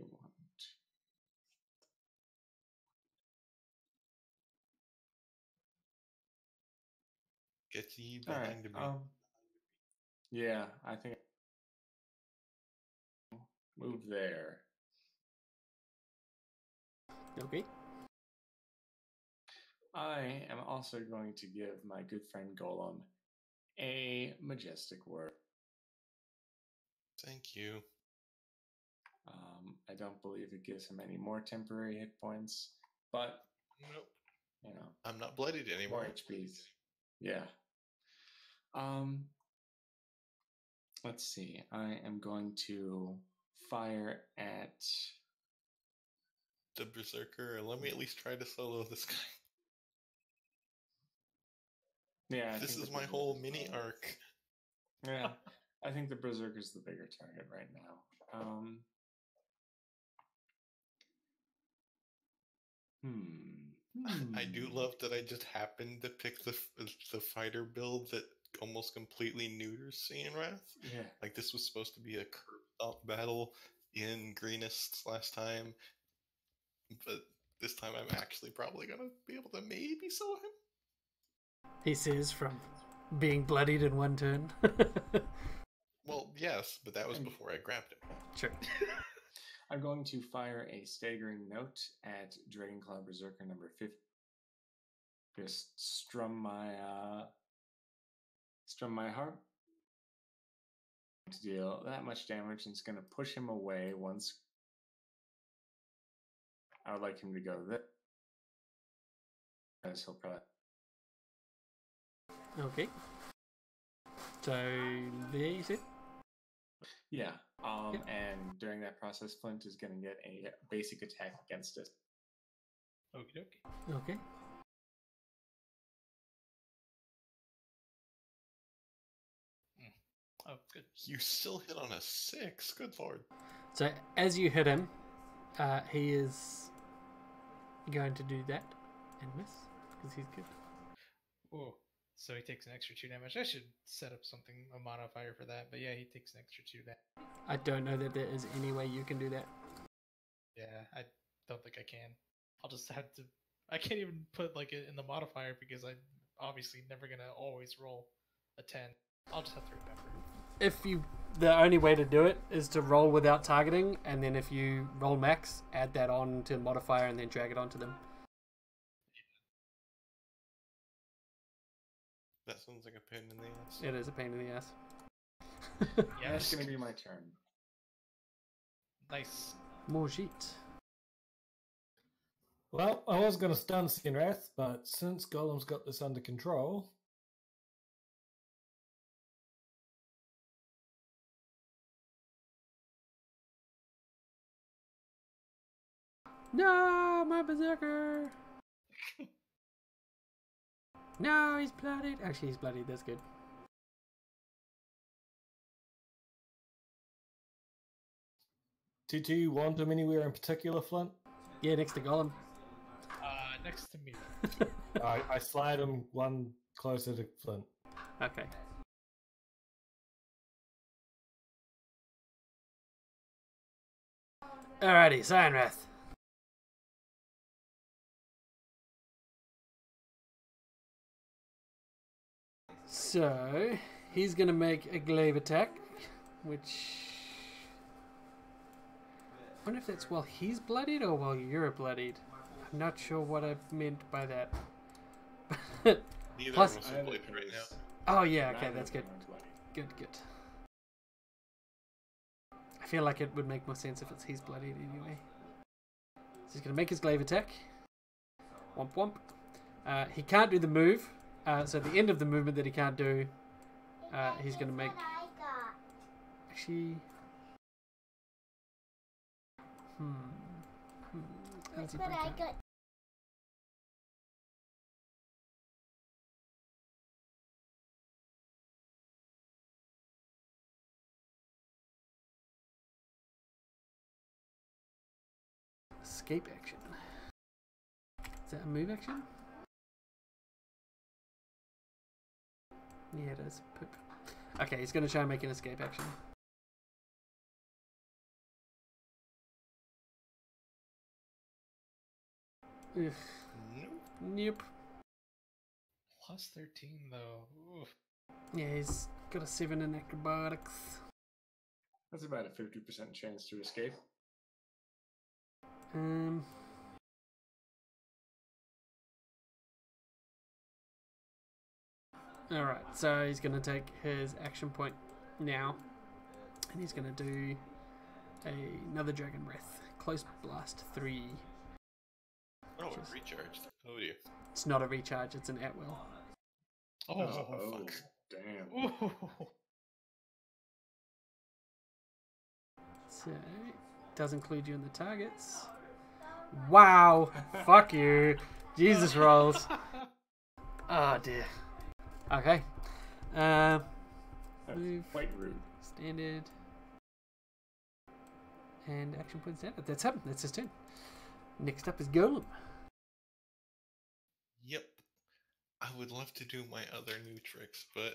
Get ye All right. behind me. Yeah, I think I'll move there. Okay. I am also going to give my good friend Golem a majestic word. Thank you. I don't believe it gives him any more temporary hit points, but Nope. you know, I'm not bloodied anymore. more HPs. Yeah. Let's see. I am going to fire at. The Berserker. Let me at least try to solo this guy. Yeah, I This think is the my whole Berserker's mini the- arc. Yeah, I think the Berserker's the bigger target right now. I do love that I just happened to pick the fighter build that almost completely neuters Seeing Wrath. Yeah. Like, this was supposed to be a curve stop battle in Greenest last time, but this time I'm actually probably gonna be able to maybe solo him. He says from being bloodied in one turn. Well, yes, but that was before I grabbed him. Sure. I'm going to fire a staggering note at Dragonclaw Berserker number 50. Just strum my harp to deal that much damage, and it's going to push him away once. I would like him to go this. As he'll probably. Okay. So there you said? Yeah. Yep. And during that process, Flint is going to get a basic attack against it. Okie dokie. Okay. Oh, good. You still hit on a 6. Good lord. So as you hit him, he is going to do that and miss because he's good. Oh, so he takes an extra 2 damage. I should set up something, a modifier for that. But yeah, he takes an extra 2 damage. I don't know that there is any way you can do that. Yeah, I don't think I can. I'll just have to. I can't even put like it in the modifier because I'm obviously never gonna always roll a 10. I'll just have to remember. The only way to do it is to roll without targeting, and then if you roll max, add that on to the modifier and then drag it onto them. That sounds like a pain in the ass. It is a pain in the ass. Yeah, That's going to be my turn. Nice. Morgit. Well, I was going to stun Sinrath, but since Golem's got this under control, No, my berserker. No, he's bloodied. Actually, he's bloodied. That's good. do you want him anywhere in particular, Flint? Yeah, next to Golem. Next to me. I slide him one closer to Flint. Okay. Alrighty, Cyanrath. So, he's going to make a glaive attack, which... I wonder if that's while he's bloodied or while you're bloodied. I'm not sure what I meant by that. Neither Plus- of us are bloodied right now. Oh yeah, okay, Neither that's of good. them are bloody. Good. I feel like it would make more sense if it's he's bloodied anyway. So he's going to make his glaive attack. Womp womp. He can't do the move. So at the end of the movement that he can't do, he's going to make... Actually... How does he break out? Escape action. Is that a move action? Yeah, it is. Poop. Okay, he's going to try and make an escape action. Ugh. Nope. Plus 13 though. Oof. Yeah, he's got a 7 in acrobatics. That's about a 50% chance to escape. Alright, so he's going to take his action point now. And he's going to do another Dragon Breath. Close Blast 3. Oh, it recharged. Oh dear. It's not a recharge, it's an at-will. Oh, fuck. Damn. Ooh. So, does include you in the targets. Wow! Fuck you! Jesus rolls. Oh dear. Okay. That's Move. quite rude. Standard. And action point standard. That's him. That's his turn. Next up is Golem. Yep. I would love to do my other new tricks, but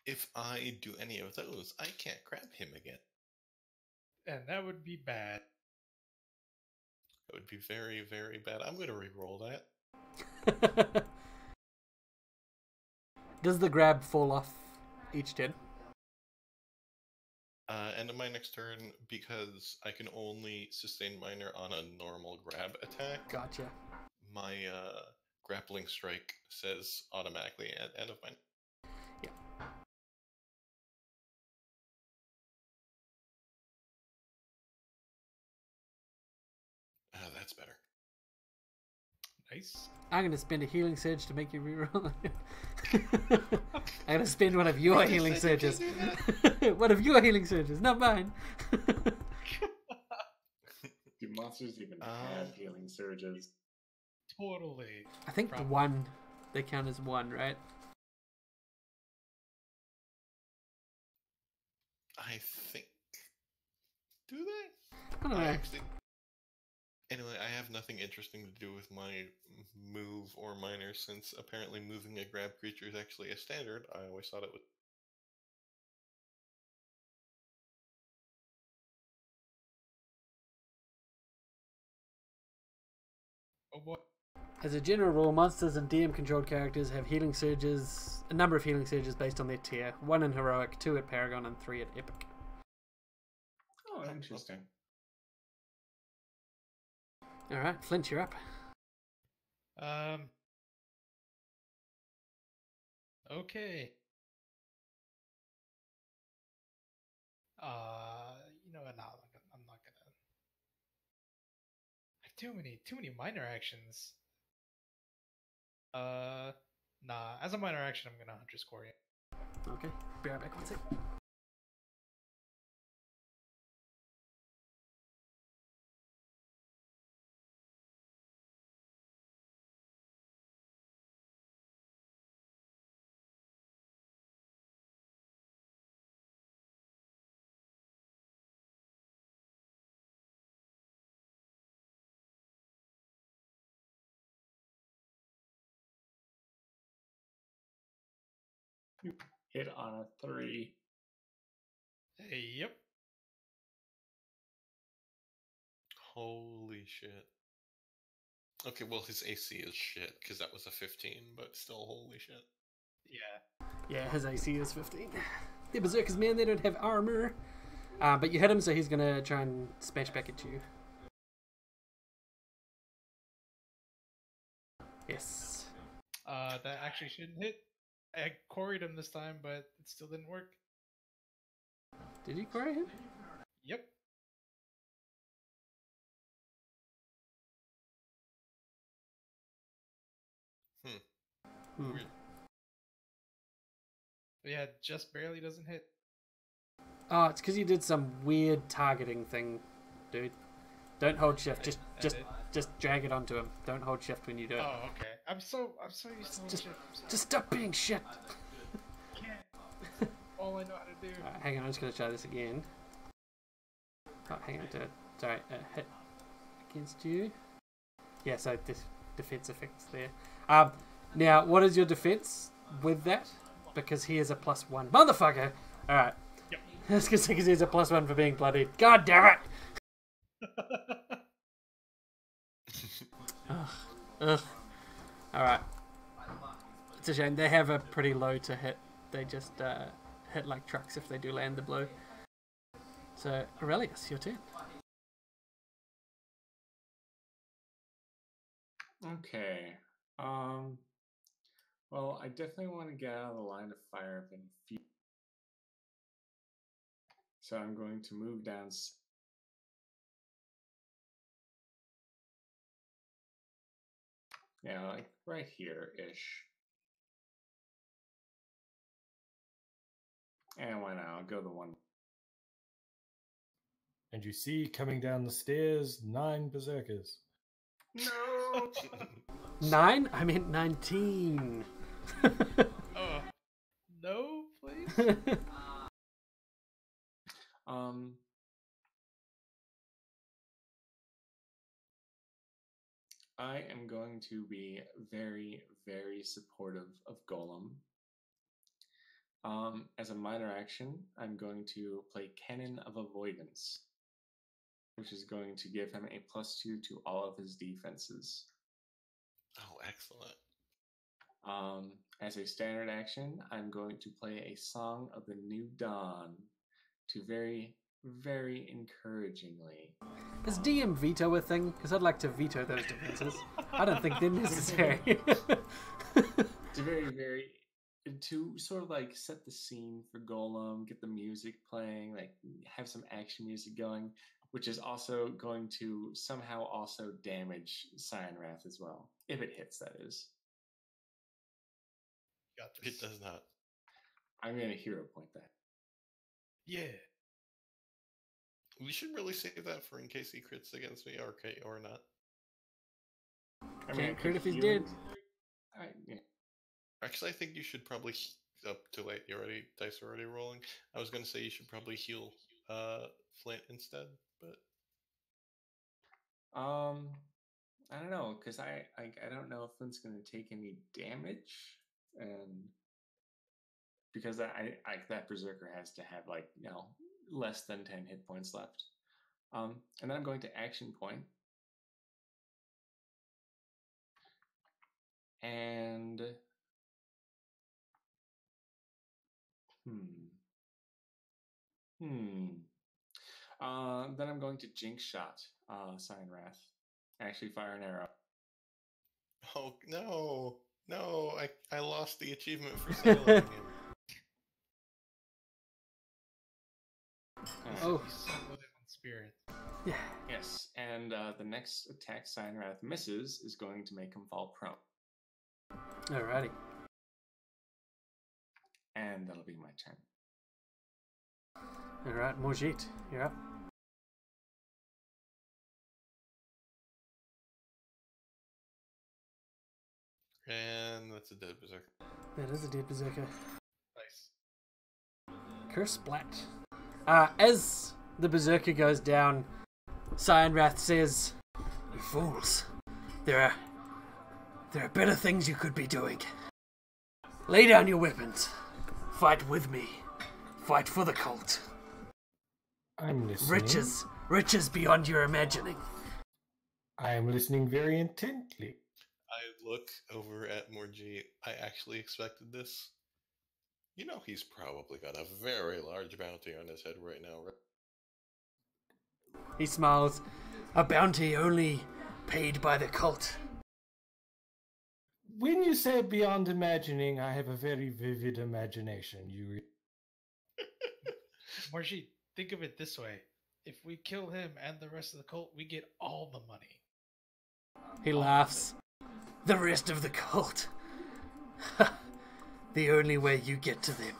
if I do any of those, I can't grab him again. And that would be bad. That would be very, very bad. I'm going to re-roll that. Does the grab fall off each turn? End of my next turn, because I can only sustain minor on a normal grab attack. Gotcha. My grappling strike says automatically at end of mine. Yeah. That's better. Nice. I'm going to spend a healing surge to make you reroll. I'm going to spend one of your healing surges. One of your healing surges, not mine. Do monsters even have healing surges? Totally. I think Probably. one, they count as one, right? I think. Do they? I don't know. Actually. Anyway, I have nothing interesting to do with my move or minor, since apparently moving a grab creature is actually a standard. I always thought it would. Oh boy. As a general rule, monsters and DM-controlled characters have healing surges, a number of healing surges based on their tier. 1 in Heroic, 2 at Paragon, and 3 at Epic. Oh, interesting. Alright, Flint, you're up. Okay. You know what? No, I'm not gonna. I have too many minor actions. Nah. As a minor action, I'm gonna Hunter's Quarry. Okay, be right back, one sec. You hit on a 3. Yep. Holy shit. Okay, well, his AC is shit, because that was a 15, but still, holy shit. Yeah. Yeah, his AC is 15. The Berserkers, man, they don't have armor. But you hit him, so he's gonna try and smash back at you. Yes. That actually shouldn't hit. I quarried him this time, but it still didn't work. Did you quarry him? Yep. Weird. Yeah, just barely doesn't hit. Oh, it's because you did some weird targeting thing, dude. Don't hold shift. Just drag it onto him. Don't hold shift when you do it. Oh, okay. I'm so used to holding Just- shit. Just stop being shit. Can't. All I know how to do. Alright, hang on, I'm just gonna try this again. Oh, hang on to it. Sorry, hit against you. Yeah, so this defense effects there. Now, what is your defense with that? Because he is a +1. Motherfucker! Alright. Yep. That's because he's a +1 for being bloodied. God damn it! Ugh. Alright. It's a shame. They have a pretty low to hit. They just hit like trucks if they do land the blow. So, Aurelius, your turn. Okay. Well, I definitely want to get out of the line of fire of any feet. So I'm going to move down. Yeah, like right here-ish. And why not? I'll go the one. And you see coming down the stairs 9 berserkers. No! 9? I meant 19. Oh. No, please? I am going to be very, very supportive of Golem. As a minor action, I'm going to play Cannon of Avoidance, which is going to give him a +2 to all of his defenses. Oh, excellent. As a standard action, I'm going to play a Song of the New Dawn to very very encouragingly. Is DM veto a thing? Because I'd like to veto those defenses. I don't think they're necessary. It's very to sort of like set the scene for Golem, get the music playing, like have some action music going, which is also going to somehow also damage Cyan Wrath as well. If it hits, that is. Got this. It does not. I'm gonna hero point that. Yeah. We should really save that for in case he crits against me, or not. I Can't I crit could if he's heal- dead. yeah. Actually, I think you should probably up too late. Dice are already rolling. I was gonna say you should probably heal Flint instead, but I don't know, because I don't know if Flint's gonna take any damage, and because I that Berserker has to have like less than 10 hit points left. And then I'm going to action point. And then I'm going to Jinx Shot Cyan Wrath. Actually fire an arrow. oh no, I lost the achievement for silencing him. Oh. He's so with it in spirit. Yeah. Yes, and the next attack Cyan Wrath misses is going to make him fall prone. Alrighty. And that'll be my turn. Alright, Morjit, you're up. And that's a dead berserker. That is a dead berserker. Nice. Curse Splat. As the berserker goes down, Cyan Wrath says, "You fools. There are better things you could be doing. Lay down your weapons. Fight with me. Fight for the cult. I'm listening. Riches beyond your imagining." I am listening very intently. I look over at Morji. I actually expected this. You know he's probably got a very large bounty on his head right now, right? He smiles. "A bounty only paid by the cult." When you say beyond imagining, I have a very vivid imagination. Morji, think of it this way. If we kill him and the rest of the cult, we get all the money. He laughs. "The rest of the cult. The only way you get to them,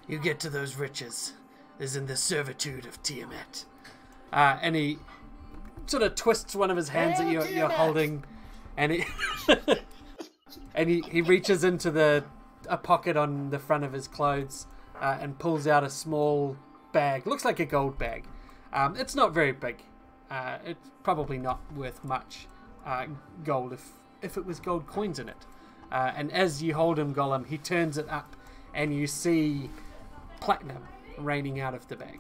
you get to those riches, is in the servitude of Tiamat." And he sort of twists one of his hands that you're holding, and he reaches into a pocket on the front of his clothes and pulls out a small bag. Looks like a gold bag. It's not very big. It's probably not worth much gold if it was gold coins in it. And as you hold him, Golem, he turns it up, and you see platinum raining out of the bag.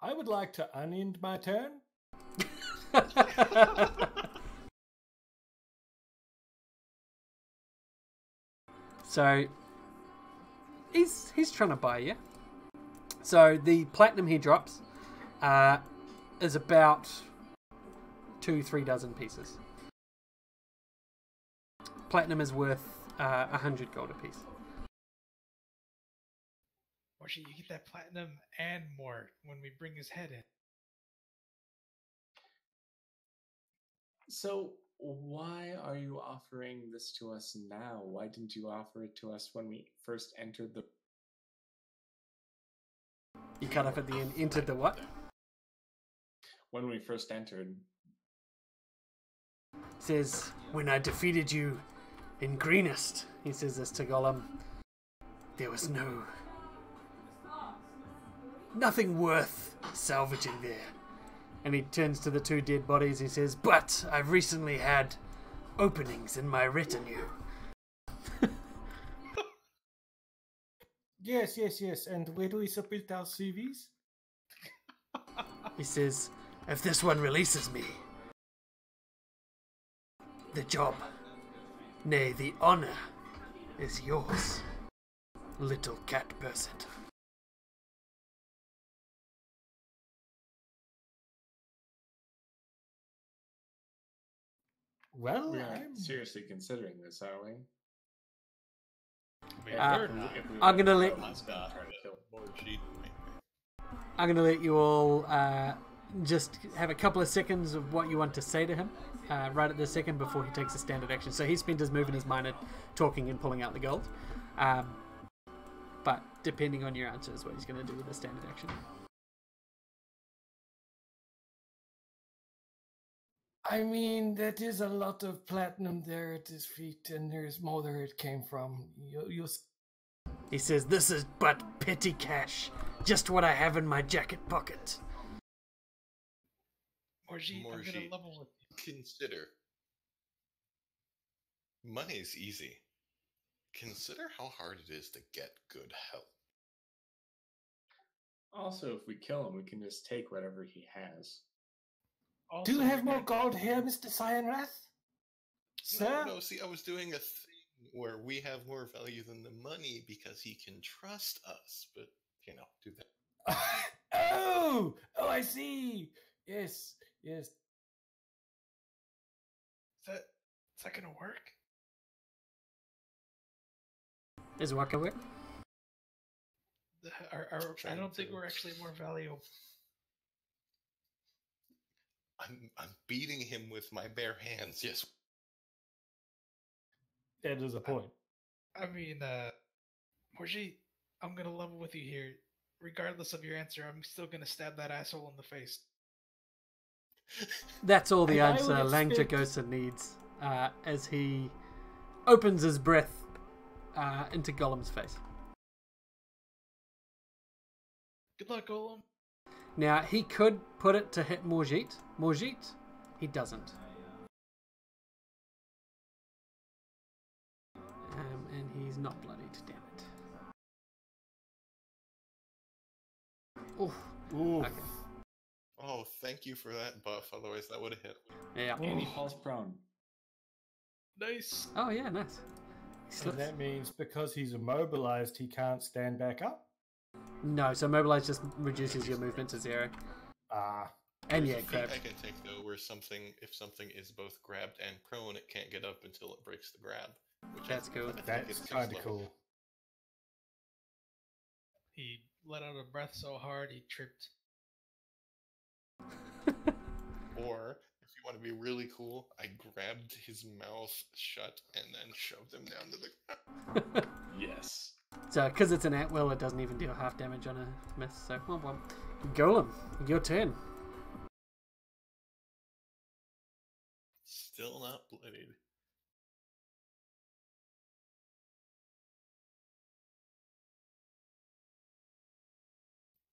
I would like to unend my turn. So he's trying to buy you. So the platinum he drops is about 2-3 dozen pieces. Platinum is worth 100 gold apiece. Morji, you get that platinum and more when we bring his head in. So why are you offering this to us now? Why didn't you offer it to us when we first entered the... You cut off at the end. Entered the what? When we first entered. Says, "When I defeated you in Greenest," he says this to Gollum, "there was nothing worth salvaging there." And he turns to the two dead bodies. He says, "But I've recently had openings in my retinue." Yes. And where do we submit our CVs? He says, "If this one releases me, the job, nay, the honor, is yours, little cat person." Well, We're not seriously considering this, are we? I mean, Uh, we're not. I'm gonna let He's gonna try to kill. Morji. I'm gonna let you all just have a couple of seconds of what you want to say to him right at this second before he takes a standard action. So he spent his move and his minor talking and pulling out the gold. But depending on your answer is what he's going to do with the standard action. I mean, that is a lot of platinum there at his feet, and there's more where it came from. He says, "This is but petty cash. Just what I have in my jacket pocket." Morji, I'm Morji. gonna level with you. Consider. Money's easy. Consider how hard it is to get good help. Also, if we kill him, we can just take whatever he has. Also, Do you have you're more gonna- gold here, Mr. Cyanrath? Sir? No, see, I was doing a thing where we have more value than the money because he can trust us, but, do that. Oh, I see. Yes. Is that gonna work? Is what can work? I don't think we're actually more valuable. I'm beating him with my bare hands, yes. That is a point. I mean, Morji, I'm gonna level with you here. Regardless of your answer, I'm still gonna stab that asshole in the face. That's all the And I answer would Lang expect- Jagosa needs as he opens his breath into Golem's face. Good luck, Golem. Now, he could put it to hit Morjit. Morjit, he doesn't. And he's not bloodied, damn it. Oof. Ooh. Okay. Oh, thank you for that buff, otherwise that would have hit. Yeah. And he falls prone. Nice. Oh, yeah, nice. He And slips. that means because he's immobilized, he can't stand back up? No, so mobilize just reduces your movement to 0. Ah. And There's yeah, a feat grab. I can take though, where if something is both grabbed and prone, it can't get up until it breaks the grab. Which That's cool. I think That's is kind of next cool. level. He let out a breath so hard he tripped. Or if you want to be really cool, I grabbed his mouth shut and then shoved him down to the ground. Yes. So, because it's an at-will, it doesn't even deal half damage on a miss. So, 1-1. Golem, your turn. Still not bloodied.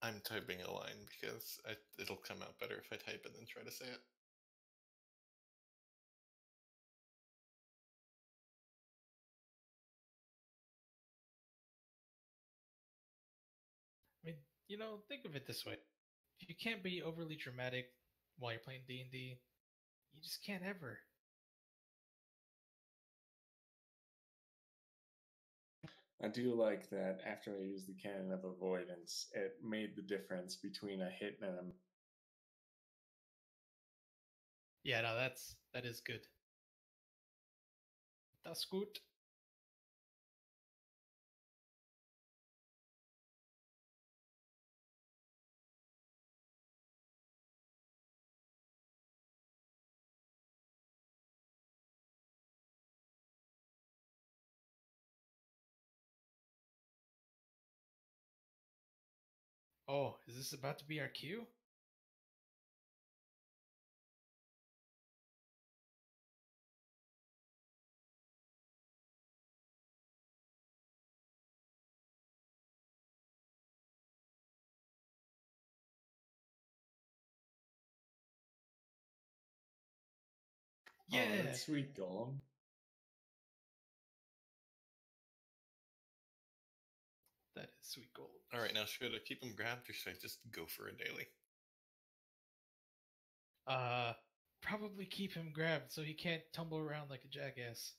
I'm typing a line because it'll come out better if I type it than try to say it. I mean, think of it this way: if you can't be overly dramatic while you're playing D&D, you just can't ever. I do like that after I used the Cannon of Avoidance, it made the difference between a hit and a... Yeah, no, that is good. That's good. Oh, is this about to be our cue? Yeah. Oh, that's sweet, Golem. That is sweet gold. Alright, now should I keep him grabbed or should I just go for a daily? Probably keep him grabbed so he can't tumble around like a jackass.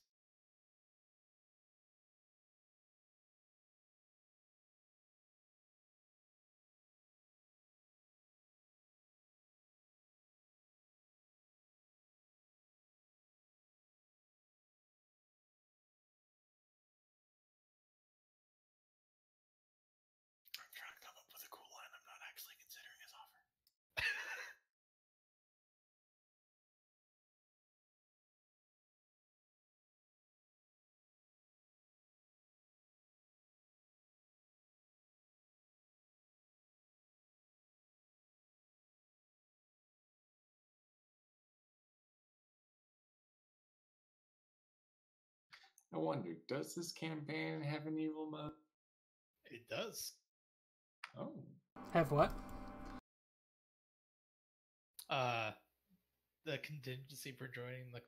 I wonder, does this campaign have an evil mode? It does. Oh. Have what? The contingency for joining the.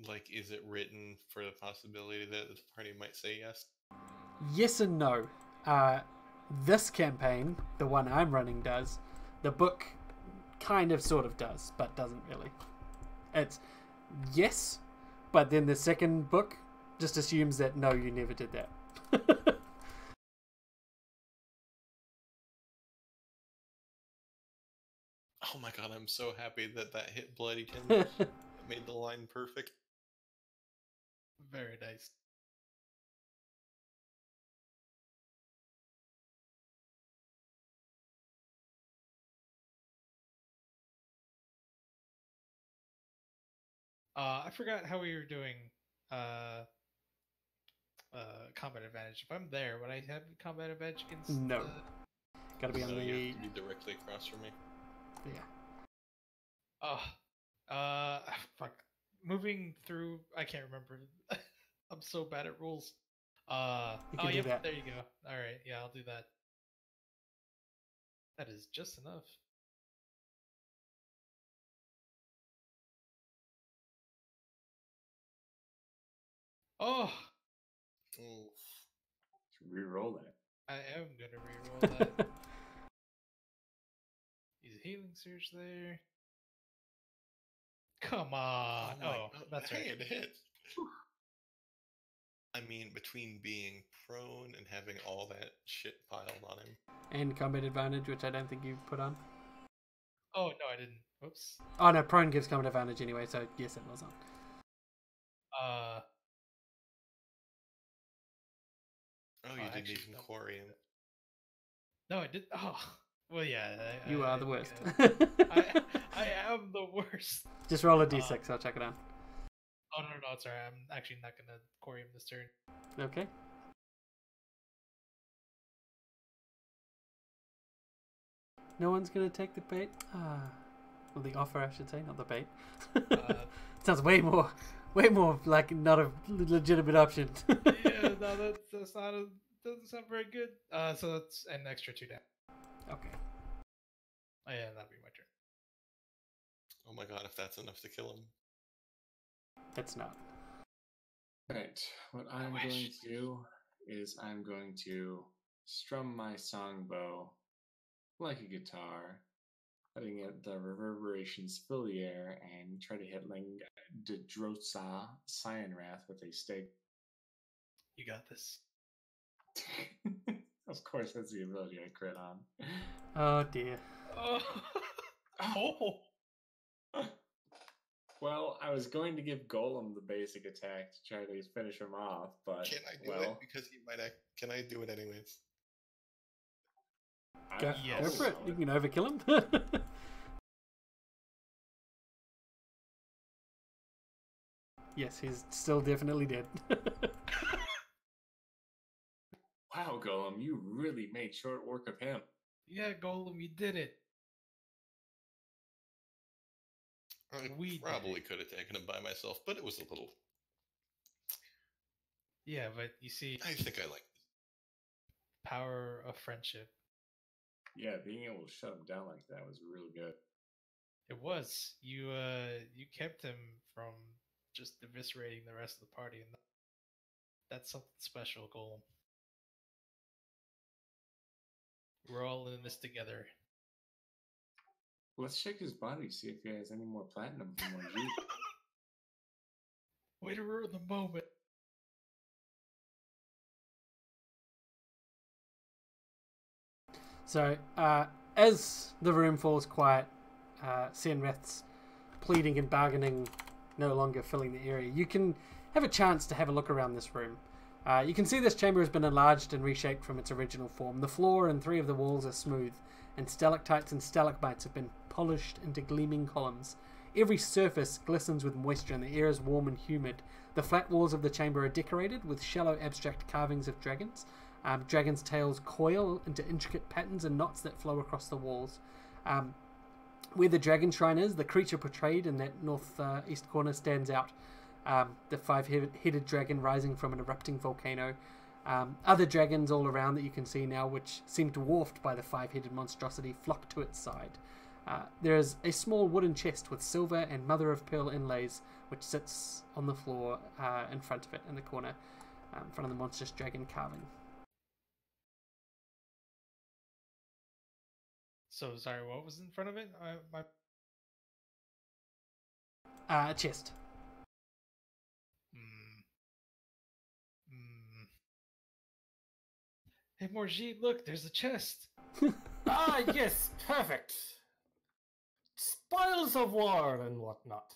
Like, is it written for the possibility that the party might say yes? Yes and no. This campaign, the one I'm running, does. The book kind of sort of does, but doesn't really. It's yes, but then the second book just assumes that no, you never did that. Oh my god, I'm so happy that hit Bloody Tin made the line perfect. Very nice. I forgot how we were doing combat advantage. If I'm there, would I have combat advantage against? No. Gotta be on No, the. you have to be directly across from me. Yeah. Fuck. Moving through, I can't remember. I'm so bad at rules. You can do that. There you go. All right, yeah, I'll do that. That is just enough. Oh, Oh, Should re-roll that. I am gonna reroll that. Use a healing surge there. Come on. Oh, that's hey, right. it hit. I mean, between being prone and having all that shit piled on him. And combat advantage, which I don't think you put on. Oh, no, I didn't. Oops. Oh no, prone gives combat advantage anyway, so yes, it was on. Oh, you didn't even quarry him. No, I did. Oh, well, yeah. You are the worst. I am the worst. Just roll a d6, I'll check it out. Oh, no, it's alright. I'm actually not going to quarry him this turn. Okay. No one's gonna take the bait? Well, the offer, I should say, not the bait. Sounds way more like not a legitimate option. Yeah, no, that's not doesn't sound very good. So that's an extra 2 down. Okay. Oh, yeah, that'd be my turn. Oh my god, if that's enough to kill him. It's not. Right. What I'm going to do is I'm going to strum my songbow like a guitar, letting the reverberations fill the air, and try to hit Ling Dedrosa Cyanwrath with a stake. You got this. Of course, that's the ability I crit on. Oh dear. Oh. Well, I was going to give Golem the basic attack to try to finish him off, but Can I do it? Because he might Can I do it anyways? Go for it. You can overkill him. Yes, he's still definitely dead. Wow, Golem, you really made short work of him. Yeah, Golem, you did it. I probably could have taken him by myself, but it was a little... Yeah, but you see... I think I like this. Power of friendship. Yeah, being able to shut him down like that was really good. It was. You kept him from just eviscerating the rest of the party, and that's something special, Golem. We're all in this together. Let's check his body, see if he has any more platinum from one G. Way to ruin the moment. So, as the room falls quiet, Cyanwrath's pleading and bargaining no longer filling the area, you can have a chance to have a look around this room. You can see this chamber has been enlarged and reshaped from its original form. The floor and 3 of the walls are smooth, and stalactites and stalagmites have been polished into gleaming columns. Every surface glistens with moisture, and the air is warm and humid. The flat walls of the chamber are decorated with shallow abstract carvings of dragons. Dragons' tails coil into intricate patterns and knots that flow across the walls. Where the dragon shrine is, the creature portrayed in that northeast corner stands out. The five-headed dragon rising from an erupting volcano. Other dragons all around that you can see now, which seem dwarfed by the five-headed monstrosity, flock to its side. There is a small wooden chest with silver and mother-of-pearl inlays, which sits on the floor in front of it in the corner, in front of the monstrous dragon carving. So, sorry, what was in front of it? A chest. Hey, Morjeet, look, there's a chest. Ah, yes, perfect. Spoils of war and whatnot.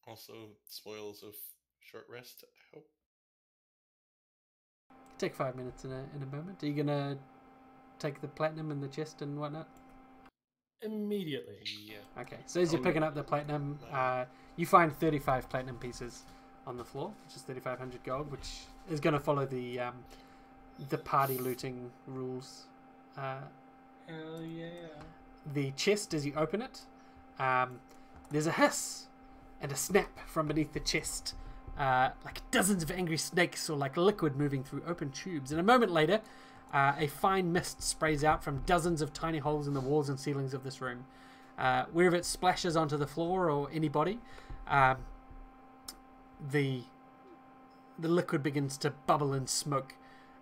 Also, spoils of short rest, I hope. Take 5 minutes in a moment. Are you gonna take the platinum and the chest and whatnot? Immediately. Yeah. Okay, so as you're picking up the platinum, you find 35 platinum pieces on the floor, which is 3,500 gold, which is going to follow the party looting rules. Hell yeah. The chest, as you open it, there's a hiss and a snap from beneath the chest, like dozens of angry snakes or like liquid moving through open tubes. And a moment later, a fine mist sprays out from dozens of tiny holes in the walls and ceilings of this room. Wherever it splashes onto the floor or anybody, the liquid begins to bubble and smoke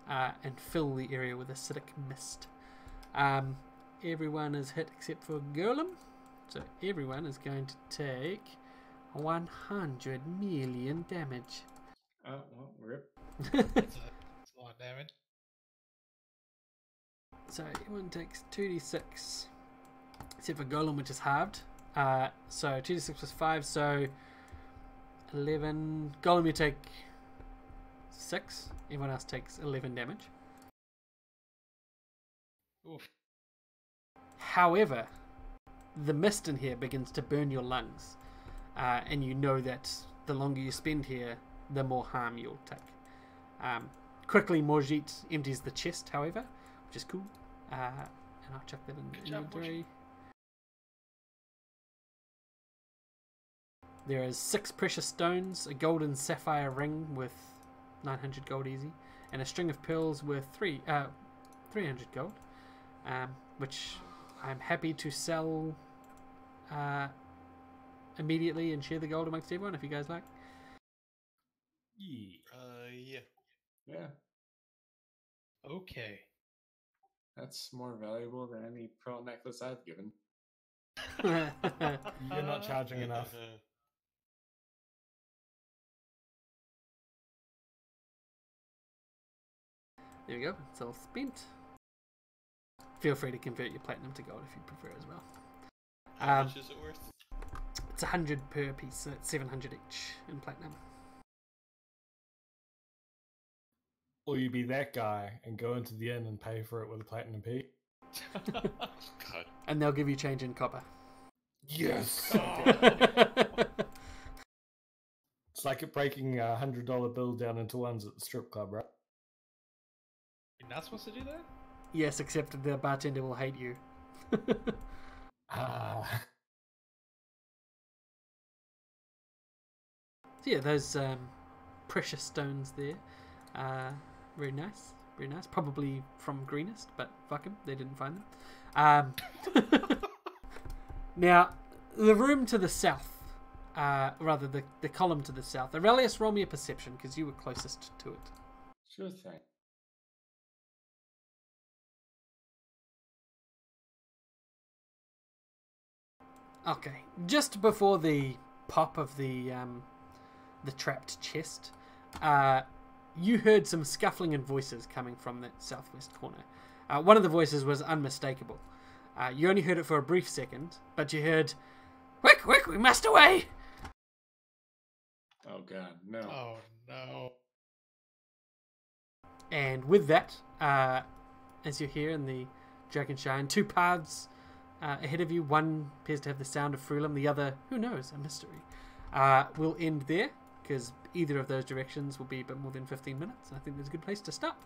and fill the area with acidic mist. Everyone is hit except for Golem, so everyone is going to take 100 million damage. Oh, well, rip. It's a lot of damage. So everyone takes 2d6, except for Golem, which is halved. So 2d6 plus 5, so 11. Golem, you take 6. Everyone else takes 11 damage. Oof. However, the mist in here begins to burn your lungs, and you know that the longer you spend here, the more harm you'll take. Quickly, Morjeet empties the chest, however, which is cool. And I'll chuck that in the inventory. There is 6 precious stones, a golden sapphire ring with 900 gold easy, and a string of pearls worth 300 gold, which I'm happy to sell immediately and share the gold amongst everyone if you guys like. Yeah. Yeah, Okay. that's more valuable than any pearl necklace I've given. You're not charging enough. There we go, it's all spent. Feel free to convert your platinum to gold if you prefer as well. How much is it worth? It's 100 per piece, so it's 700 each in platinum. Or you be that guy and go into the inn and pay for it with a platinum P. God. And they'll give you change in copper. Yes! It's like it breaking a $100 bill down into ones at the strip club, right? You're not supposed to do that? Yes, except the bartender will hate you. Ah. So yeah, those precious stones there. Very nice. Very nice. Probably from Greenest, but fuck them. They didn't find them. Now, the room to the south, rather the column to the south. Aurelius, roll me a perception because you were closest to it. Sure thing. Okay, just before the pop of the trapped chest, you heard some scuffling and voices coming from that southwest corner. One of the voices was unmistakable. You only heard it for a brief second, but you heard, "Quick, quick, we must away!" Oh god, no. Oh no. And with that, as you hear in the Dragon Shine, 2 paths ahead of you. One appears to have the sound of Frulam, the other, who knows, a mystery. We'll end there, because either of those directions will be a bit more than 15 minutes. And I think there's a good place to stop.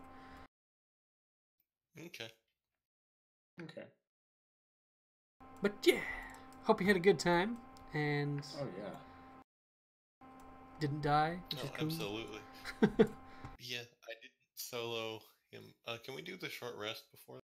Okay. Okay. But yeah, hope you had a good time and Oh yeah. didn't die, which is Oh, cool. absolutely. Yeah, I didn't solo him. Can we do the short rest before?